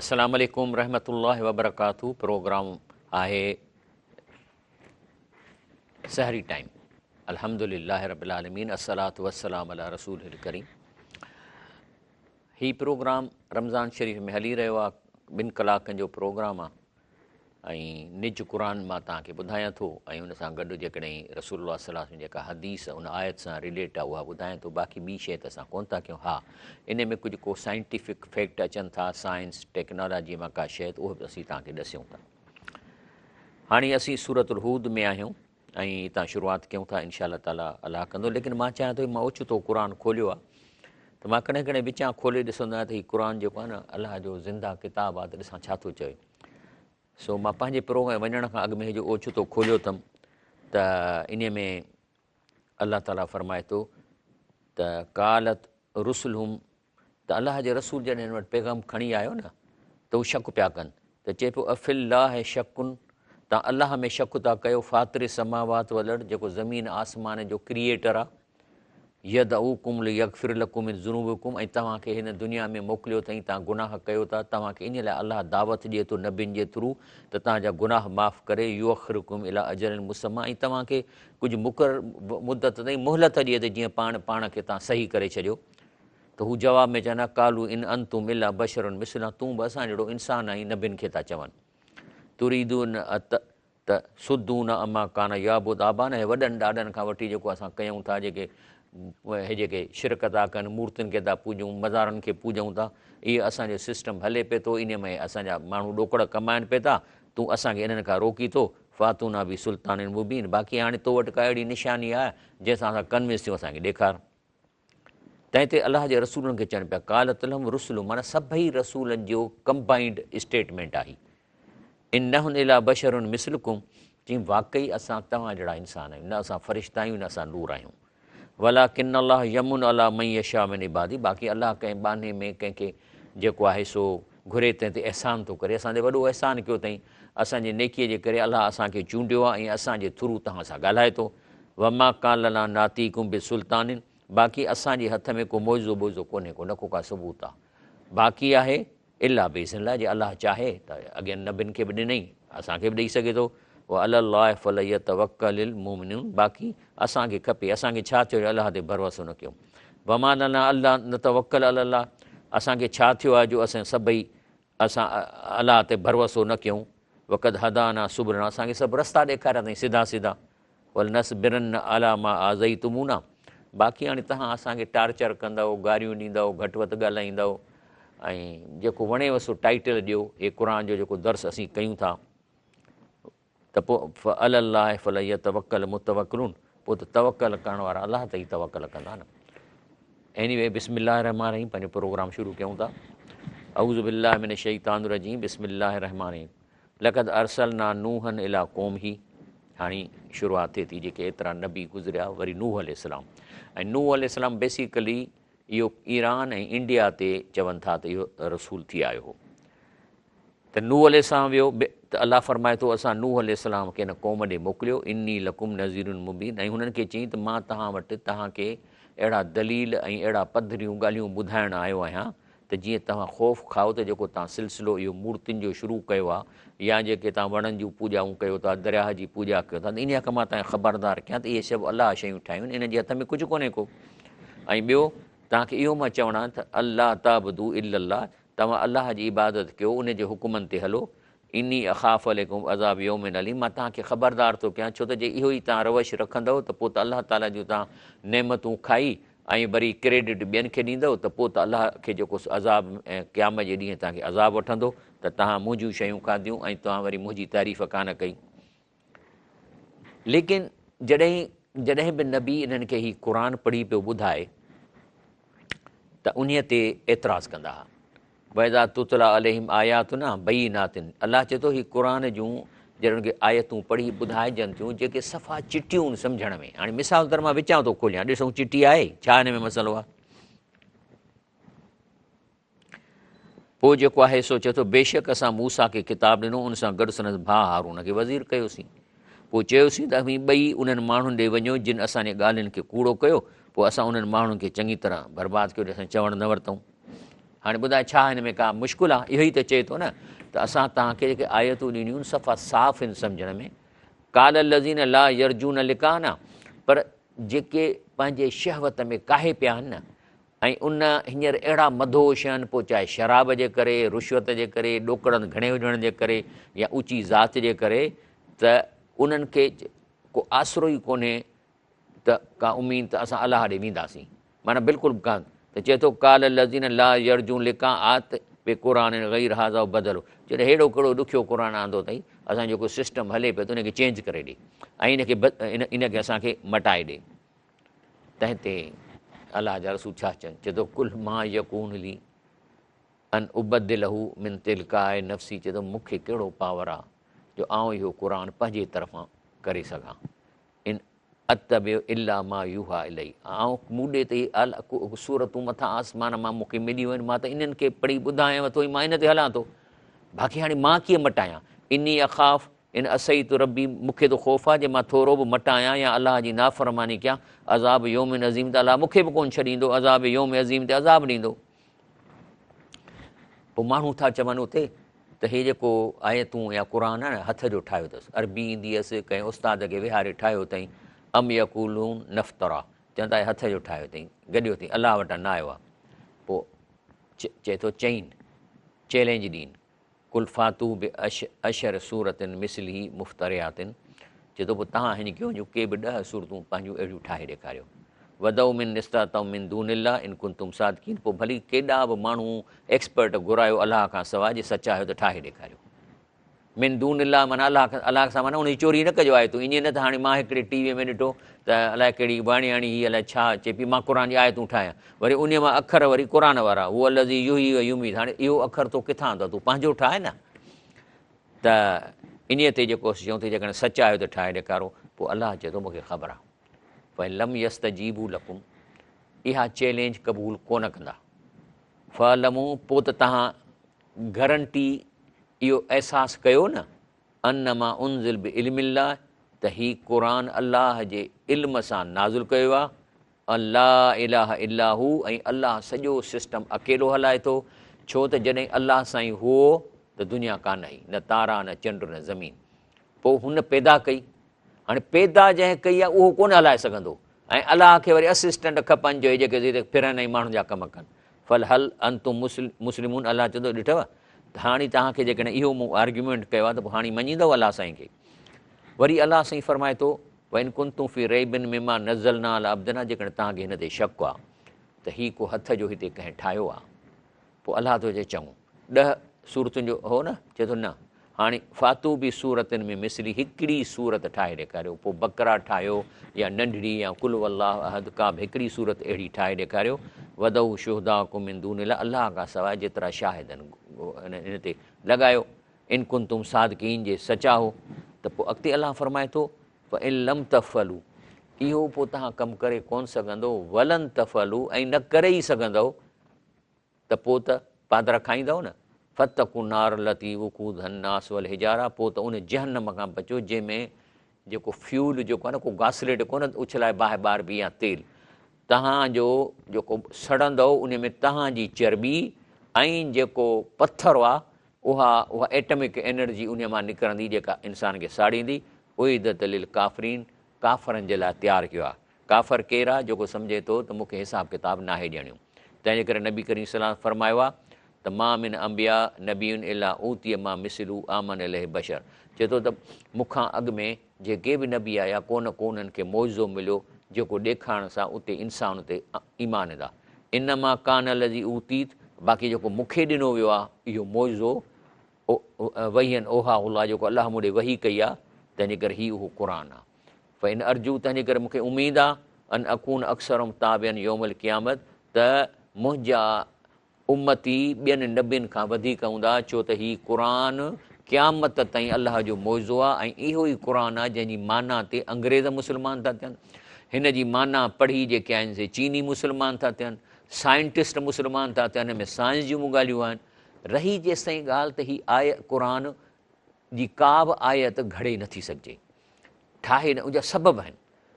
अस्सलामु अलैकुम रहमतुल्लाहि व बरकातहू। प्रोग्राम आहे सहरी टाइम। अल्हम्दुलिल्लाहि रब्बिल आलमीन, अस्सलातु वस्सलामु अला रसूलिल करीम। ही प्रोग्राम रमज़ान शरीफ़ में हली रहियो आहे। 2 कलाकनि जो प्रोग्राम आहे ऐं निज क़ुरान मां तव्हांखे ॿुधायां थो ऐं उन सां गॾु जेकॾहिं रसूलुल्लाह सल्लल्लाहु अलैहि वसल्लम जेका हदीस उन आयत सां रिलेट आहे उहा ॿुधायां थो। बाक़ी ॿी शइ त असां कोन था कयूं। हा, इन में कुझु को साइंटिफिक फैक्ट अचनि था, साइंस टेक्नोलॉजी मां का शइ, त उहो बि असीं तव्हांखे ॾसूं था। हाणे असीं सूरतुल हूद में आहियूं ऐं हितां शुरूआति कयूं था। इंशा अल्लाह ताला अलाह कंदो। लेकिन मां चाहियां थो, मां ओचितो क़ुरान खोलियो आहे त मां कॾहिं कॾहिं विचां खोले ॾिसंदो आहियां त हीउ क़ुरान जेको आहे न अलाह जो ज़िंदा किताबु आहे, त ॾिसां छा थो चए। सो मां पंहिंजे प्रोग्राम वञण खां अॻु में जो ओचितो खोलियो अथमि त इन में अलाह ताला फरमाए थो त कालत रुसुलहुम, त अलाह जे रसूल जॾहिं हिन वटि पैगाम खणी आयो न त हू शक पिया कनि, त चए पियो अफ़िल्लाह शकुन, तव्हां अलाह में शक था कयो, फ़ातिर समावात वलड़, जेको ज़मीन आसमान जो क्रिएटर आहे, यदऊकुम लियग़फिर लकुम मिन ज़ुनूबिकुम, ऐं तव्हांखे हिन दुनिया में मोकिलियो अथई, तव्हां गुनाह कयो था, तव्हांखे इन लाइ अलाह दावत ॾिए थो नबियुनि जे थ्रू त तव्हांजा गुनाह माफ़ करे, युअख़िरुकुम इला अजलिन मुसम्मा, ऐं तव्हांखे कुझु मुक़रर मुदत ताईं मोहलत ॾिए त जीअं पाण खे तव्हां सही करे छॾियो। त हू जवाब में चवंदा कालू इन अंतुम इला बशरुन मिसलुना, तूं बि असां जहिड़ो इंसानु आहीं, नबियुनि खे था चवनि। तुरीदून त सुदून अमा कान याबुद आबाना, ऐं वॾनि ॾाॾनि खां वठी जेको असां कयूं था, जेके शिरक था कनि, मूर्तियुनि खे था पूॼूं, मज़ारनि खे पूॼूं था, इहे असांजो सिस्टम हले पिए थो। इन में असांजा माण्हू ॾोकड़ कमाइनि पिए था, तूं असांखे इन्हनि खां रोकी थो। फ़ातूना बि सुल्तान मुबीन, बाक़ी हाणे तो वटि का अहिड़ी निशानी आहे जंहिंसां असां कन्विंस थियूं, असांखे ॾेखार। तंहिं ते अलाह जे रसूलनि खे चवनि पिया कालत लहुम रुसुलु, माना सभई रसूलनि जो कंबाइंड स्टेटमेंट आहे। इन्नहुम इला बशरुन मिसलुकुम, चई वाक़ई असां तव्हां जहिड़ा इंसान आहियूं, न असां फ़रिश्ता आहियूं, न असां नूर आहियूं। वलाकिन अल्लाह यमुन अला मन यशा मिन इबादी, बाक़ी अलाह कंहिं बहाने में कंहिंखे जेको आहे सो घुरे तंहिं ते अहसान थो करे। असां ते वॾो अहसान कयो अथई, असांजे नेकीअ जे करे अलाह असांखे चूंडियो आहे ऐं असांजे थ्रू तव्हां सां ॻाल्हाए थो। वमा कान लना नातीकुम बि सुल्तानिन, बाक़ी असांजे हथ में को मौज़ो ॿोज़ो कोन्हे, को न को का सबूत आहे। बाक़ी आहे इला बेज़िल्ला, जे अलाह चाहे त अॻियां नबियुनि खे बि ॾिनई, असांखे बि ॾेई सघे थो। उहा अलाह फलयतवक्कलिल मुमिनून, बाक़ी असांखे खपे, असांखे छा थियो, अलाह ते भरोसो न कयूं। वमा लना अलाह न तवक्कल अलाह, असांखे छा थियो आहे जो असां अलाह ते भरोसो न कयूं। वक़द हदाना सुबुलना, असांखे सभु रस्ता ॾेखारिया अथई सिधा सिधा। वल नसबिरन अला मा आज़ईतुमूना, बाक़ी हाणे तव्हां असांखे टार्चर कंदव, गारियूं ॾींदव, घटि वधि ॻाल्हाईंदव, ऐं जेको वणेव सो टाइटल ॾियो। हे क़ुर जो जेको दर्स असीं कयूं था, त पोइ अलाह फलयतवक्कल मुतवक्किलून, पोइ त तवक्कल करण वारा अलाह ते ई तवक्कल कंदा न। एनीवे, बिस्मिल्लाह रहमान रहीम, पंहिंजो प्रोग्राम शुरू कयूं था। अऊज़ु बिल्लाहि मिन शैतानिर रजीम, बिस्मिल्लाहिर रहमानिर रहीम। लक़द अरसलना नूहन इला क़ौमिही, हाणे शुरूआति थिए थी, जेके एतिरा नबी गुज़रिया, वरी नूह अलैहिस्सलाम। ऐं नूह अलैहिस्सलाम बेसिकली इहो ईरान ऐं इंडिया ते चवनि था त इहो रसूल थी आयो हो। त नूह अलैहिस्सलाम वियो, त अलाह फरमाए थो असां नूह अलैहिस्सलाम खे हिन क़ौम ॾे मोकिलियो, इन्नी लकुम नज़ीरुन मुबीन, ऐं हुननि खे चई त मां तव्हां वटि तव्हांखे अहिड़ा दलील ऐं अहिड़ा पधरियूं ॻाल्हियूं ॿुधाइण आयो आहियां त जीअं तव्हां ख़ौफ़ खाओ त जेको तव्हां सिलसिलो इहो मूर्तियुनि जो शुरू कयो आहे, या जेके तव्हां वणनि जूं पूॼाऊं कयो था, दरियाह जी पूॼा कयो था, त इन खां मां तव्हांखे ख़बरदार कयां त इहे सभु अलाह शयूं ठाहियूं आहिनि, इन जे हथ में कुझु कोन्हे को। ऐं ॿियो तव्हांखे इहो मां चवणा त अल्लाह ताबदू इल्लल्लाह, तव्हां अलाह जी इबादत कयो, उन जे हुकुमनि ते हलो। इनी अख़ाफ़ अलैकुम अज़ाब यौमिन अलीम, मां तव्हांखे ख़बरदार थो कयां, छो त जे इहो ई तव्हां रवश रखंदव त पोइ त अलाह ताला जूं तव्हां नेमतूं खाई ऐं वरी क्रेडिट ॿियनि खे ॾींदव, त पोइ त अलाह खे जेको अज़ाब ऐं क़याम जे ॾींहुं तव्हांखे अज़ाब वठंदो, त तव्हां मुंहिंजियूं शयूं खाधियूं ऐं तव्हां वरी मुंहिंजी तारीफ़ कान कई। लेकिन जॾहिं बि नबी इन्हनि खे हीउ क़ुर पढ़ी पियो ॿुधाए त उन ते एतिराज़ु कंदा हुआ। वैज़ा तुतला अलैहिम आयातुना बय्यिनातिन, अलाह चए थो हीउ क़ुर जूं जॾहिं उनखे आयतूं पढ़ी ॿुधाइजनि थियूं, जेके सफ़ा चिटियूं आहिनि सम्झण में। हाणे मिसाल तौरु मां विचां थो खोलियां, ॾिसूं चिटी आहे छा, हिन में मसइलो आहे। पोइ जेको आहे सो चए थो बेशक असां मूसा खे किताब ॾिनो, उन सां गॾु संदसि भाउ हारून खे वज़ीर कयोसीं। पोइ चयोसीं त असीं ॿई उन्हनि माण्हुनि ॾे वञो जिन असांजे ॻाल्हियुनि खे कूड़ो कयो, पोइ असां उन्हनि माण्हुनि खे चङी तरह बर्बादु कयो, असां चवणु न वरितऊं। हाणे ॿुधाए छा हिन में का मुश्किल आहे? इहो ई त चए थो न त असां तव्हांखे जेके आयतूं ॾिनियूं आहिनि सफ़ा साफ़ आहिनि सम्झण में। काल लज़ीन ला यर्जून लिका न, पर जेके पंहिंजे शहवत में काहे पिया आहिनि न, ऐं उन हींअर अहिड़ा मदोश आहिनि, पोइ चाहे शराब जे करे, रुश्वत जे करे, ॾोकड़नि घणे हुजण जे करे या ऊची ज़ात जे करे, त उन्हनि खे को आसिरो ई कोन्हे त का उमेद त असां अलाह ॾे वेंदासीं, माना बिल्कुलु कान। त चए थो काल लज़ीन ला यर्जून लिका आत बे क़ुरान गैर हाज़ा बदिलो, जॾहिं हेॾो कहिड़ो ॾुखियो क़ुर आंदो अथई, असां जेको सिस्टम हले पियो त उनखे चेंज करे ॾे ऐं इनखे असांखे मटाए ॾे। तंहिं ते अलाह जा रसूल छा चवनि, चए थो कुल मां यकून ली अन उबदिलहू मिन तिलकाए नफ़्सी, चए थो मूंखे कहिड़ो पावर आहे जो आउं इहो क़ुर पंहिंजे तरफ़ां करे सघां। इन अतबियो इला मां यूहा इलही, ऐं मूं ॾे ते सूरतूं मथां आसमान मां मूंखे मिलियूं आहिनि, मां त इन्हनि खे पढ़ी ॿुधायांव थो, मां इन ते हलां थो। बाक़ी हाणे मां कीअं मटायां? इनी अख़ाफ़ इन असई तो रबी, मूंखे त ख़ौफ़ आहे जे मां थोरो बि मटायां या अलाह जी नाफ़रमानी कयां, अज़ाब योम अज़ीम त अलाह मूंखे बि कोन छॾींदो, अज़ाब योम अज़ीम ते अज़ाब ॾींदो। पोइ माण्हू था चवनि उते त हे जेको आयतूं या क़ुर आहे न हथ जो ठाहियो अथसि, अरबी ईंदी हुअसि, कंहिं उस्ताद खे विहारे ठाहियो अथई, अम यकूलून नफ़्तरा, चवंदा हथ जो ठाहियो अथई, गॾियो अथई, अलाह वटां न आयो आहे। पोइ चए थो चईन चैलेंज ॾीन कुल फातू बि अशर सूरतनि मिसली मुफ़्तरियातिन, चए थो पोइ तव्हां हिन कयो जो के बि 10 सूरतूं पंहिंजूं अहिड़ियूं ठाहे ॾेखारियो। वदऊ मिन निस्तातऊ मिन दूनिल्लाह इन कुंतुम सादिकीन, पोइ भली केॾा बि माण्हू एक्सपर्ट घुरायो अलाह खां सवाइ, जे सचा आहियो त ठाहे ॾेखारियो। मिन दूनिल्लाह माना अलाह सां माना उनजी चोरी न कजो आहे तूं, ईअं न त हाणे मां हिकिड़े टीवीअ में ॾिठो त अलाए कहिड़ी वाणियाणी ही अलाए छा चए पई मां क़ुर जी आयतूं ठाहियां, वरी उन मां अखर वरी क़ुर वारा, उहो अलज़ी यूही यूमीद, हाणे इहो अखर तो किथां त तूं पंहिंजो ठाहे न। त इन ते जेको चऊं थी जेकॾहिं सचा आहियो त ठाहे ॾेखारो। पोइ अलाह चए थो मूंखे ख़बर आहे, भई लम यस्तजीबू लकुम, इहा चैलेंज क़बूल कोन कंदा। फलमूं, पोइ त तव्हां गारंटी इहो अहसासु कयो न, अनमा उनज़िल बि इल्मिल्लाह, त हीउ क़ुर अलाह जे इल्म सां नाज़िल कयो आहे, अल्लाह इलाहा इल्लाहू, ऐं अलाह सॼो सिस्टम अकेलो हलाए थो। छो त जॾहिं अलाह सां ई हुओ त दुनिया कान हुई, न तारा न चंड न ज़मीन, पोइ हुन पैदा कई, हाणे पैदा जंहिं कई आहे उहो कोन हलाए सघंदो, ऐं अलाह खे वरी असिस्टेंट खपनि जो जेके फिरनि ऐं माण्हुनि जा कमु कनि। फल हल अंतुम मुस्लिमून, अलाह चवंदो ॾिठव त हाणे तव्हांखे जेकॾहिं इहो मूं आर्ग्यूमेंट कयो आहे त पोइ हाणे मञींदव अलाह साईं खे। वरी अलाह साईं फ़रमाए थो वन कुंतू फ़ी रैबिन मिमा नज़लना अला अब्दना, जेकॾहिं तव्हांखे हिन ते शक आहे त हीउ को हथ जो हिते कंहिं ठाहियो आहे, पोइ अलाह थो चए चङो 10 सूरतुनि जो हो न, चए थो न हाणे फातू बि सूरतनि में मिसली हिकिड़ी सूरत ठाहे ॾेखारियो। पोइ बकरा ठाहियो या नंढड़ी या कुल अल्लाह अहद, का बि हिकिड़ी सूरत अहिड़ी ठाहे ॾेखारियो। वदऊ शुहदा कुमिन दूनिल्लाह, अलाह खां सवाइ जेतिरा शाहिद आहिनि इन ते लॻायो, इन कुंतुम सादिकीन जे सचा हो। त पोइ अॻिते अलाह फ़रमाए थो प इन लम तफ़लू, इहो पोइ तव्हां कमु करे कोन सघंदो, वलन तफ़लू, ऐं न करे ई सघंदव त पोइ त पादर खाईंदव न। फ़तकू नार लती वकूद नास वल हिजारा, पोइ त उन जहन्नम खां बचो जंहिंमें जेको फ्यूल जेको आहे न, को घासलेट कोन उछलाए बाहि ॿार बि या तेल, तव्हांजो जेको सड़ंदव उन में तव्हांजी चर्बी ऐं जेको पथर आहे उहा एटमिक एनर्जी उन मां निकिरंदी, जेका इंसान खे साड़ींदी। उइदत लिल काफ़रीन, काफ़रनि जे लाइ तयारु कयो आहे। काफ़र केरु आहे? जेको सम्झे थो त मूंखे हिसाब किताब नाहे ॾियणियूं। तंहिंजे करे नबी करीम सलाम फरमायो आहे त मां मिन अंबिया नबीन इला ऊतीअ मां मिसलू आमन इलैहि बशर, चए थो त मूंखां अॻु में जेके बि नबी आया कोन उन्हनि खे मौज़ो मिलियो जेको ॾेखारण सां उते इंसान ते ईमान ईंदा। इन मां कान लज़ी ऊतीत, बाक़ी जेको मूंखे ॾिनो वियो आहे इहो मौज़ो वहीअनि ओहा उल्हा, जेको अलाह मूं ॾे वही कई आहे, तंहिंजे करे हीउ उहो क़ुर आहे। फ़ इन अर्जू, तंहिंजे करे मूंखे उमेदु आहे अन अकून अक्सरम ताबियन यौमल क़यामत, त मुंहिंजा उम्मती ॿियनि नबियुनि खां वधीक हूंदा, छो त हीउ क़ुर क़यामत ताईं अलाह जो मौज़ो आहे। ऐं इहो ई क़ुर आहे जंहिंजी माना ते अंग्रेज़ मुस्लमान था थियनि, हिन जी माना पढ़ी जेके आहिनि से चीनी मुस्लमान था थियनि, साइंटिस्ट मुस्लमान था थियनि, हिन में साइंस जूं ॻाल्हियूं आहिनि। रही जेसि ताईं ॻाल्हि त हीअ आय क़ुर जी का बि आयत घड़े नथी सघिजे, ठाहे न, उनजा सबब आहिनि।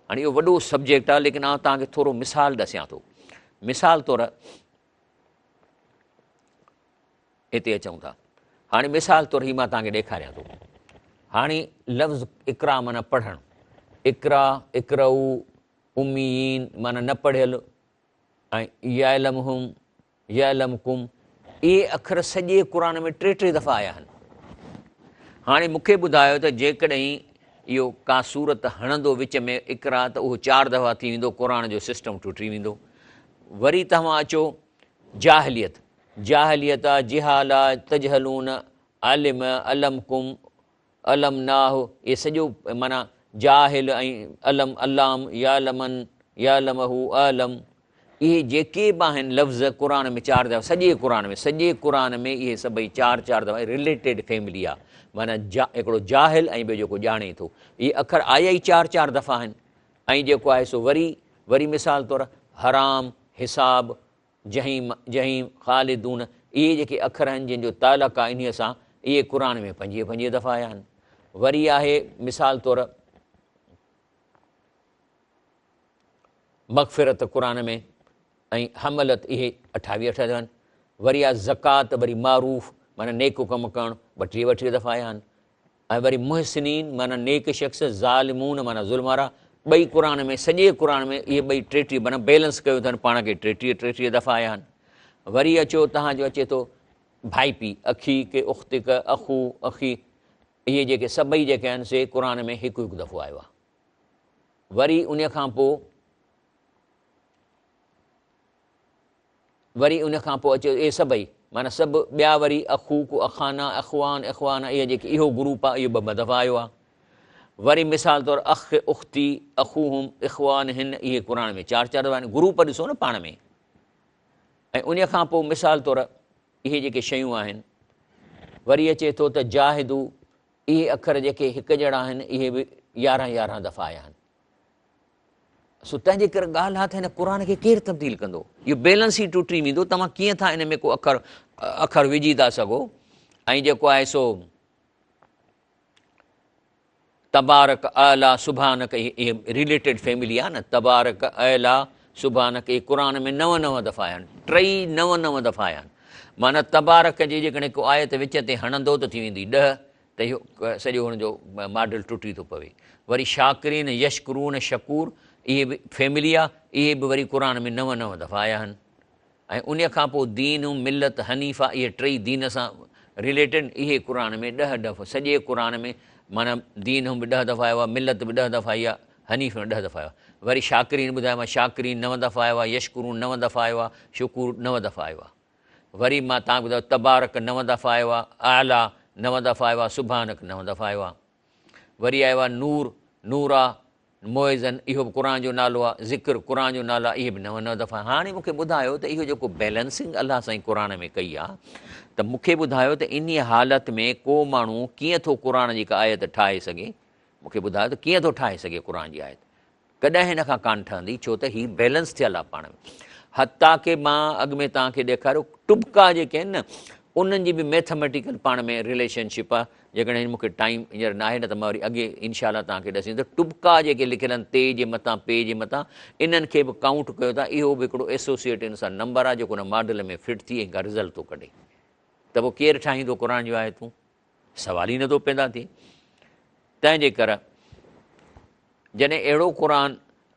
हाणे इहो वॾो सब्जेक्ट आहे, लेकिन आउं तव्हांखे थोरो मिसाल ॾसियां थो। मिसाल तौरु हिते अचूं था। हाणे मिसाल तौरु ही मां तव्हांखे ॾेखारियां थो। हाणे लफ़्ज़ इक़रा माना पढ़णु, इक़रा इक़रऊ उम्मीन माना न पढ़ियल, ऐं यालमहुम यालमकुम, इहे अखर सॼे क़ुर में टे दफ़ा आया आहिनि। हाणे मूंखे ॿुधायो त जेकॾहिं इहो का सूरत हणंदो विच में इक़रा, त उहो 4 दफ़ा थी वेंदो, क़ुर जो सिस्टम टुटी वेंदो। वरी तव्हां अचो जाहिलियत, जाहिलियत आहे, जिहाल आहे, तजहलून, आलिम, अलमकुम, अलम नाह, इहे सॼो माना जाहिल ऐं अलम अलाम, यालमन यालमहू आलम, इहे जेके बि आहिनि लफ़्ज़ क़ुर में 4 दफ़ा, सॼे क़ुर में इहे सभई 4 दफ़ा रिलेटेड फैमिली आहे। माना हिकिड़ो जाहिल ऐं ॿियो जेको ॼाणे थो, इहे अखर आया ई 4 दफ़ा आहिनि। ऐं जेको आहे सो वरी मिसाल तौरु हराम, हिसाब, जहीम जहीम, ख़ालिदून, इहे जेके अखर आहिनि जंहिंजो तालुक़ु आहे इन सां, इहे क़ुर में 25 दफ़ा आया आहिनि। वरी आहे मिसाल तौरु मग़फ़िरत क़ुर में, ऐं हमलत, इहे 28 आहिनि। वरी आहे ज़कात, वरी मारूफ़ माना नेक कमु करणु, 32 दफ़ा आया आहिनि। ऐं वरी मुहसिनीन माना नेक शख़्स, ज़ालिमून माना ज़ुल्म वारा, ॿई क़ुर में, सॼे क़ुर में इहे ॿई 33 माना बैलेंस कयो अथनि पाण खे, 33 दफ़ा आया आहिनि। वरी अचो तव्हांजो अचे थो भाई पीउ, अखी के उख़्तिक, अख़ू अखी, इहे जेके सभई जेके आहिनि से क़ुर में हिकु दफ़ो आयो आहे। वरी उन खां पोइ अचे इहे सभई माना सभु ॿिया, वरी अख़ूक, अख़ाना, अख़वान, अख़वाना, इहे जेके इहो ग्रुप आहे, इहो 2 दफ़ा आयो आहे। वरी मिसाल तौरु अख़ उख़्ती, अख़ूहुम, इख़वान हिन, इहे क़ुर में 4 दफ़ा आहिनि। ग्रुप ॾिसो न पाण में। ऐं उन खां पोइ मिसाल तौरु इहे जेके शयूं आहिनि, वरी अचे थो त जाहिदू, इहे अखर जेके हिकु जहिड़ा आहिनि, इहे बि 11 दफ़ा आया आहिनि। सो तंहिंजे करे ॻाल्हि आहे त हिन क़ुर खे केरु तब्दील कंदो? इहो बैलेंस ई टुटी वेंदो। तव्हां कीअं था इन में को अखर विझी था सघो? ऐं जेको आहे सो तबारक, आला, सुभानक, इहे रिलेटेड फैमिली आहे न। तबारक, आला, सुभानक, इहे क़ुर में 9 दफ़ा आया आहिनि। 9 दफ़ा आया आहिनि। माना तबारक जी जेकॾहिं को आयत विच ते हणंदो त थी वेंदी 10, त इहो सॼो हुनजो मॉडल टुटी थो पवे। वरी शाकिरीन, यशकुरून, शकूर, इहे बि फैमिली आहे, इहे बि वरी क़ुर में 9 दफ़ा आया आहिनि। ऐं उन खां पोइ दीन, मिलत, हनीफ़ा, इहे 3 दीन सां रिलेटेड, इहे क़ुर में 10 दफ़ा, सॼे क़ुर में माना दीन बि 10 दफ़ा आयो आहे, मिलत बि 10 दफ़ा आई आहे, हनीफ़ में 10 दफ़ा आयो आहे। वरी शाकिरीन ॿुधायो, शाकिरीन 9 दफ़ा आयो आहे, यशकुरून 9 दफ़ा आयो आहे, शकूर 9 दफ़ा आयो आहे। वरी मां तव्हांखे ॿुधायो तबारक 9 दफ़ा आयो आहे, आला 9 दफ़ा आयो आहे, सुभानक 9 दफ़ा आयो आहे। वरी आयो आहे नूर, नूरा, मोइज़न, इहो बि क़ुर जो नालो आहे। ज़िक्र, क़ुर जो नालो आहे, इहे बि 9 दफ़ा। हाणे मूंखे ॿुधायो त इहो जेको बैलेंसिंग अलाह साईं क़ुर में कई आहे, त मूंखे ॿुधायो त इन हालत में को माण्हू कीअं थो क़ुर जी का आयत ठाहे सघे? मूंखे ॿुधायो त कीअं थो ठाहे सघे क़ुर जी आयत? कॾहिं हिन खां कान ठहंदी, छो त हीअ बैलेंस थियल आहे पाण में। हता की मां अॻु में तव्हांखे ॾेखारियो टुबका जेके आहिनि न, उन्हनि जी बि मैथमेटिकल पाण में रिलेशनशिप आहे। जेकॾहिं मूंखे टाइम हींअर न आहे, न त मां वरी अॻे इनशा तव्हांखे ॾसींदुसि। टुबका जेके लिखियल आहिनि ते जे मथां, पे जे मथां, इन्हनि खे बि काउंट कयो था। इहो बि हिकिड़ो एसोसिएट इन सां नंबर आहे जेको हुन मॉडल में फिट थी ऐं का रिज़ल्ट थो कढे। त पोइ केरु ठाहींदो क़ुर जूं आयतूं? सवाल ई नथो पैदा थिए। तंहिंजे करे जॾहिं अहिड़ो क़ुर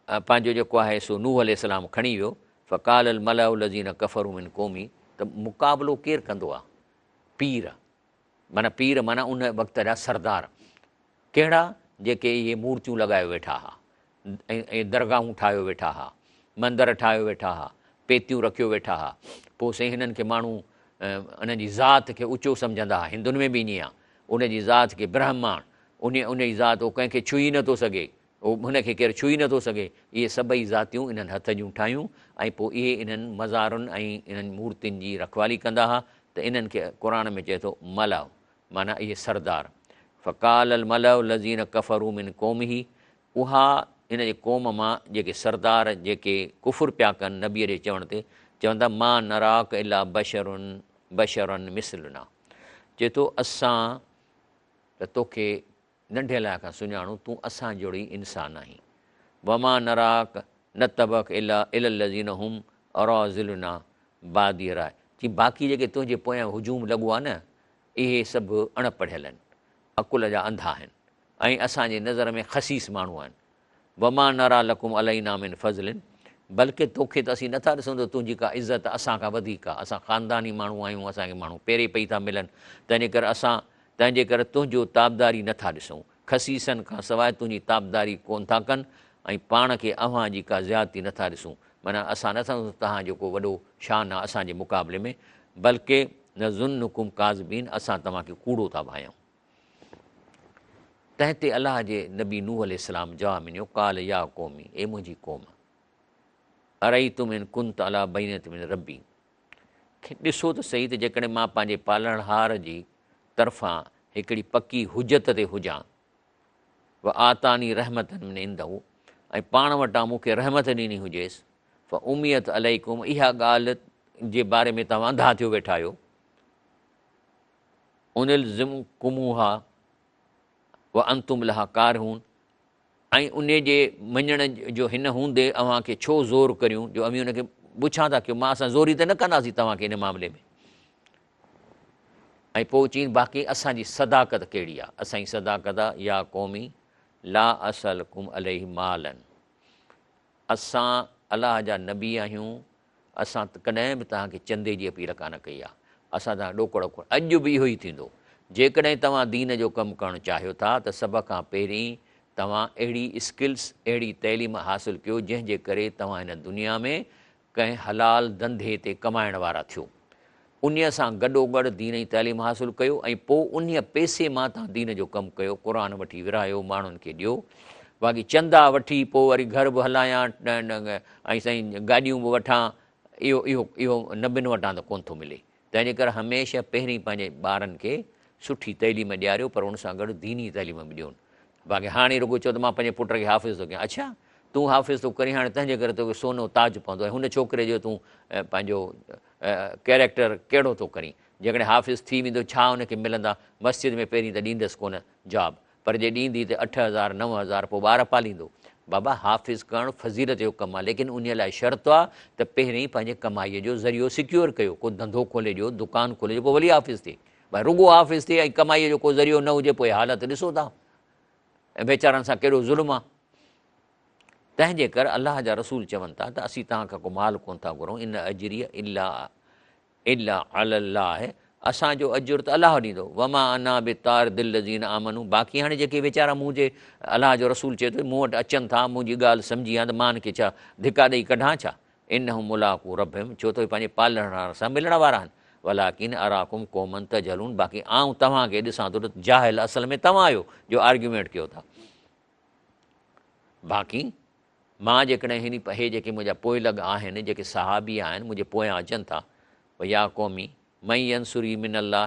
पंहिंजो जेको आहे सो नूह अलैहिस्सलाम खणी वियो, फ़क़ाल अल मलाउ लज़ीन कफ़रू मिन क़ौमी, त मुक़ाबिलो केरु कंदो आहे? पीर, माना उन वक़्त जा सरदार। कहिड़ा? जेके इहे मूर्तियूं लॻाए वेठा हुआ ऐं दरगाहूं ठाहियो वेठा हुआ, मंदर ठाहियो वेठा हुआ, पेतियूं रखियो वेठा हुआ। पोइ साईं हिननि खे माण्हू उन जी ज़ात खे ऊचो सम्झंदा हुआ। हिंदुनि में बि ईअं आहे, उन जी ज़ात खे ब्रह्मांड, उन जी ज़ात उहो कंहिंखे छुई नथो सघे, हुनखे केरु छुई नथो सघे। इहे सभई ज़ातियूं इन्हनि हथ जूं ठाहियूं ऐं पोइ इहे इन्हनि मज़ारुनि ऐं इन्हनि मूर्तियुनि जी रखवाली कंदा हुआ। त इन्हनि खे क़ुर में चए थो मलाउ, माना इहे सरदार। फ़क़ाल अल मलाउ लज़ीन कफ़रू मिन क़ौमिही, उहा इन जे क़ौम मां जेके सरदार जेके कुफ़ुर पिया कनि नबीअ जे चवण ते, चवंदा मा नराक इला बशरन मिसलना, चए थो असां त तोखे नंढे लाइ खां सुञाणूं, तूं असां जहिड़ो ई इंसानु आहीं। वमा नराक न तबक इला इल लज़ीन हुम अराज़िलना बादी राय, जी बाक़ी जेके तुंहिंजे पोयां हुजूम लॻो आहे न, इहे सभु अणपढ़ियल आहिनि, अकुल जा अंधा आहिनि ऐं असांजे नज़र में ख़सीस माण्हू आहिनि। वमा नरा लकुम अलैना मिन फज़लिन, बल्कि तोखे त असीं नथा ॾिसूं त तुंहिंजी का इज़त असां खां वधीक आहे। असां ख़ानदानी माण्हू आहियूं, असांखे माण्हू पहिरें पई था मिलनि, तंहिंजे करे तुंहिंजो ताबदारी नथा ॾिसूं। ख़सीसनि खां सवाइ तुंहिंजी ताबदारी कोन था कनि ऐं पाण खे अव्हां जी का ज़्यादती नथा ॾिसूं। माना असां नथा ॾिसूं तव्हां जेको वॾो शान आहे असांजे मुक़ाबले में, बल्कि न ज़ुन्नुकुम काज़बीन, असां तव्हांखे कूड़ो था भायूं। तंहिं ते अलाह जे नबी नूह अलैहिस्सलाम जवाबु ॾिनो, काल या क़ौमी, ए मुंहिंजी क़ौम, अरईतुम इन कुंत अला बैनत मिन रब्बी, ॾिसो त सही त जेकॾहिं मां पंहिंजे पालणहार जी तरफ़ां हिकिड़ी पकी हुजत ते हुजां, व आतानी रहमतन मिन इंदहू, ऐं पाण वटां मूंखे रहमत ॾिनी हुजेसि, फ उमियत अलैकुम, इहा ॻाल्हि जे बारे में तव्हां अंधा थियो वेठा आहियो, उनिल ज़िम कुमुहा व अंतुम लहा कारहून, ऐं उन जे मञण जो हिन हूंदे अव्हांखे छो ज़ोर करियूं, जो अमीं हुनखे पुछां था कयूं, मां असां ज़ोरी त न कंदासीं तव्हांखे हिन मामले में। ऐं पोइ चई बाक़ी असांजी सदाकत कहिड़ी आहे, असांजी सदाकत आहे, या क़ौमी ला असल कुम अलैहि मालनि, असां अलाह जा नबी आहियूं, असां कॾहिं बि तव्हांखे चंदे जी अपील कान कई आहे, असां तव्हां ॾोकड़ खोड़, अॼु बि इहो ई थींदो। जेकॾहिं तव्हां दीन जो कमु करणु चाहियो था त सभ खां पहिरीं तव्हां अहिड़ी स्किल्स, अहिड़ी तइलीम हासिलु कयो जंहिंजे करे तव्हां हिन दुनिया में कंहिं हलाल धंधे ते कमाइण वारा थियो। उन सां गॾोगॾु दीन जी तइलीम हासिलु कयो ऐं पोइ उन पैसे मां तव्हां दीन जो कमु कयो, क़ुर वठी विरायो, माण्हुनि खे ॾियो। बाक़ी चंदा वठी पोइ वरी घर बि हलायां ऐं साईं गाॾियूं बि वठां, इहो इहो इहो नबियुनि वटां त कोन थो मिले। तंहिंजे करे हमेशह पहिरीं पंहिंजे ॿारनि खे सुठी तइलीम ॾियारियो, पर उन सां गॾु दीनी तइलीम बि ॾियोनि। बाक़ी हाणे रुॻो चओ त मां पंहिंजे पुट खे हाफ़िज़ थो कयां, अच्छा तूं हाफ़िज़ थो करीं, हाणे तंहिंजे करे तोखे सोनो ताज पवंदो ऐं हुन छोकिरे जो तूं पंहिंजो कैरेक्टर कहिड़ो थो करीं। जेकॾहिं हाफ़िज़ थी वेंदो छा हुनखे मिलंदा, मस्जिद में पहिरीं त ॾींदसि कोन जॉब, पर जे ॾींदी त 8,000 9,000 पोइ ॿार पालींदो। बाबा हाफ़िज़ करणु फज़ीलत जो कमु आहे, लेकिन उन लाइ शर्त आहे त पहिरीं पंहिंजे कमाईअ जो ज़रियो सिक्योर कयो, को धंधो खोले ॾियो, दुकानु खोले ॾियो, पोइ वरी हाफ़िज़ थिए। भई रुॻो हाफ़िज़ थिए ऐं कमाईअ जो को ज़रियो न हुजे, पोइ हालत ॾिसो था ऐं वेचारनि सां कहिड़ो ज़ुल्म आहे। तंहिंजे करे अलाह जा रसूल चवनि था त असीं तव्हां खां को माल कोन था घुरूं, इन अजरी इला अलाह आहे, असांजो अजुर त अलाह ॾींदो। वमा अना बि तार दिलि ज़ीन आमनू, बाक़ी हाणे जेके वीचारा मुंहिंजे अलाह जो रसूल चए थो मूं वटि अचनि था, मुंहिंजी ॻाल्हि सम्झी आहे त मां हिनखे छा धिका ॾेई कढां छा, इन हू मुलाक़ू रब, छो त पंहिंजे पालणहार सां मिलण वारा आहिनि। वलाकिन अराकुम क़ौमन तजहलून, बाक़ी आउं तव्हांखे ॾिसां थो त जाहिल असल में तव्हां आहियो जो आर्ग्यूमेंट कयो था। बाक़ी मां जेकॾहिं हे जेके मुंहिंजा पोइ लॻ आहिनि, जेके सहाबी आहिनि मुंहिंजे पोयां अचनि था, या क़ौमी मई अंसुरी मिन अल्लाह,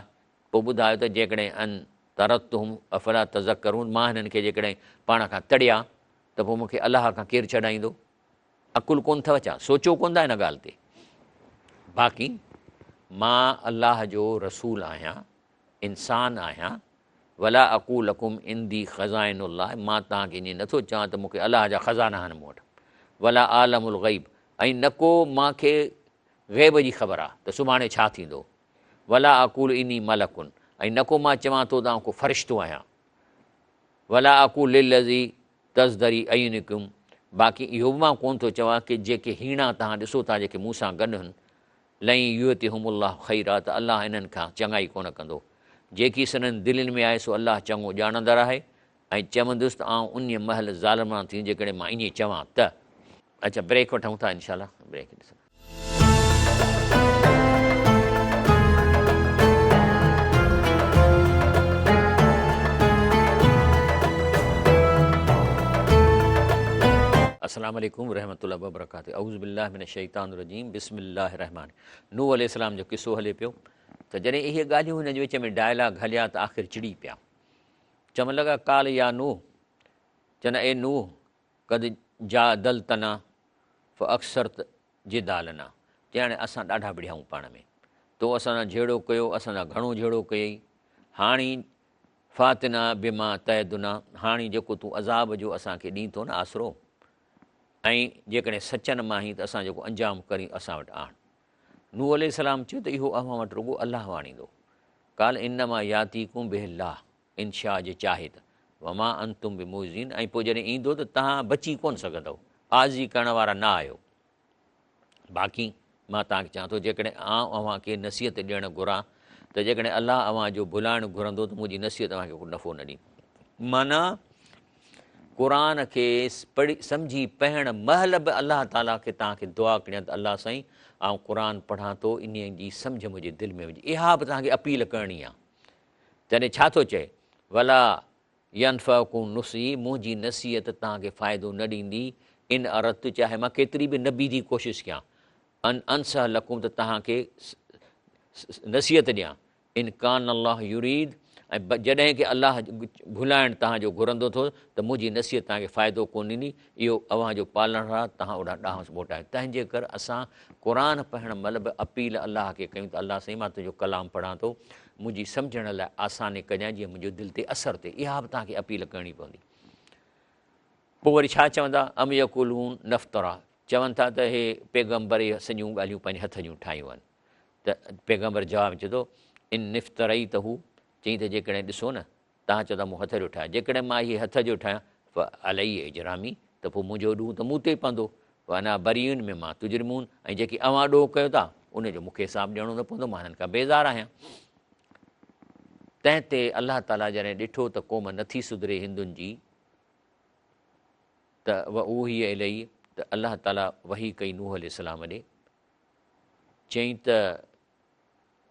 पोइ ॿुधायो त जेकॾहिं तरतुहुम अफला तज़क्करून, मां हिननि खे जेकॾहिं पाण खां तड़िया त पोइ मूंखे अलाह खां केरु छॾाईंदो। अकुलु कोन अथव छा, सोचियो कोन था हिन ॻाल्हि ते। बाक़ी मां अलाह जो रसूल आहियां, इंसान आहियां। वला अक़ूलकुम इंदी ख़ज़ाइनुल्लाह, मां तव्हांखे ईअं नथो चवां त मूंखे अलाह जा ख़ज़ाना आहिनि मूं वटि। वला आलमुल ग़ैब, ऐं न को मूंखे ग़ैब जी ख़बर आहे त सुभाणे छा थींदो। वला अक़ूल इनी मलकुन, ऐं न को मां चवां थो त को फ़रिश्तो आहियां। वला अक़ूल लिल्लज़ी तज़दरी अयुनिकुम, बाक़ी इहो बि मां कोन थो चवां की जेके हीणा तव्हां ॾिसो था जेके मूं सां गॾु आहिनि, लई युतिहुमुल्लाह ख़ैरा, त अलाह इन्हनि खां चङाई कोन कंदो। जेकी सननि दिलनि में आहे सो अलाह चङो ॼाणंदड़ आहे। ऐं चवंदुसि त आउं उन महिल ज़ालिमां थी जेकॾहिं मां ईअं चवां त। अच्छा ब्रेक वठूं था, इनशाला ब्रेक ॾिसो। अस्सलामु अलैकुम रहमतुल्लाहि व बरकातुहू। औज़ु बिल्लाहि मिनश शैतानिर रजीम, बिस्मिल्लाहिर रहमान। नूह अलैहिस्सलाम जो किस्सो हले पियो त जॾहिं इहे ॻाल्हियूं हिन जे विच में डायलॉग हलिया त आख़िर चिड़ी पिया। चवणु लॻा काल या नूह, चवनि ए नूह कद जा दल तना फ अक्सर जिदालना, चई हाणे असां ॾाढा बढ़ियाऊं पाण में, तो असां सां जहिड़ो कयो, असां सां घणो जहिड़ो कयई। हाणे फातिना बिमा तयदुना, हाणे जेको तूं अज़ाब जो असांखे ॾीं थो न आसरो, ऐं जेकॾहिं सचनि मां ई त असां जेको अंजाम करी असां वटि आण। नूह अलैहिस्सलाम चयो त इहो अव्हां वटि रुॻो अलाह आणींदो। काल इनमा यातीकुम बिल्लाह इनशा जे चाहे त वमा अंतुम बि मुज़ीन, ऐं पोइ जॾहिं ईंदो त तव्हां बची कोन सघंदव, आज़ी करण वारा न आहियो। बाक़ी मां तव्हांखे चवां थो, जेकॾहिं अव्हांखे नसीहत ॾियणु घुरां त जेकॾहिं अलाह अव्हां जो भुलाइणु घुरंदो त मुंहिंजी नसीहत तव्हांखे को नफ़ो न ॾींदी। माना क़ुर खे पढ़ी सम्झी पढ़णु महिल बि अलाह ताला खे तव्हांखे दुआ करियां त अलाह साईं आउं क़ुर पढ़ां थो, इन जी सम्झ मुंहिंजे दिलि में विझे। इहा बि तव्हांखे अपील करणी आहे। तॾहिं छा थो चए, भला यनफ़कुम नुसी, मुंहिंजी नसीहत तव्हांखे फ़ाइदो न ॾींदी। इन अरत, चाहे मां केतिरी बि नबी जी कोशिशि कयां, अनसह लकुम त तव्हांखे नसीहत ॾियां। इन कान अलाह युरीद, ऐं जॾहिं की अलाह भुलाइणु तव्हांजो घुरंदो थो त मुंहिंजी नसीहत तव्हांखे फ़ाइदो कोन ॾींदी। इहो अव्हांजो पालण आहे, तव्हां ओॾा ॾांहुं मोटायो। तंहिंजे करे असां क़ुर पढ़णु महिल बि अपील अलाह खे कयूं त अलाह साईं मां तुंहिंजो कलाम पढ़ां थो, मुंहिंजी सम्झण लाइ आसानी कजांइ, जीअं मुंहिंजो दिलि ते असरु थिए। इहा बि तव्हांखे अपील करणी पवंदी। पोइ वरी छा चवंदा, अम यकुलून नफ़्तरा, चवनि था त हे पैगम्बर इहे सॼियूं ॻाल्हियूं पंहिंजे हथ जूं ठाहियूं आहिनि। त पैगम्बर जवाबु चए थो, इन निफ़्तरई त हू, चई त जेकॾहिं ॾिसो न, तव्हां चओ था मूं हथ जो ठाहियां, जेकॾहिं मां इहे हथ जो ठाहियां अलाई इजरामी, त पोइ मुंहिंजो ॾूंहुं त मूं ते पवंदो, अञा बरीयुनि में मां तुजरिमून, ऐं जेकी अव्हां ॾोह कयो था उनजो मूंखे हिसाबु ॾियणो न पवंदो, मां हिननि खां बेज़ार आहियां। तंहिं ते अलाह ताला जॾहिं ॾिठो त क़ौम नथी सुधरे हिंदुनि जी, त उही इलाही त अलाह ताला वही कई नूह अलैहिस्सलाम ॾे, चई त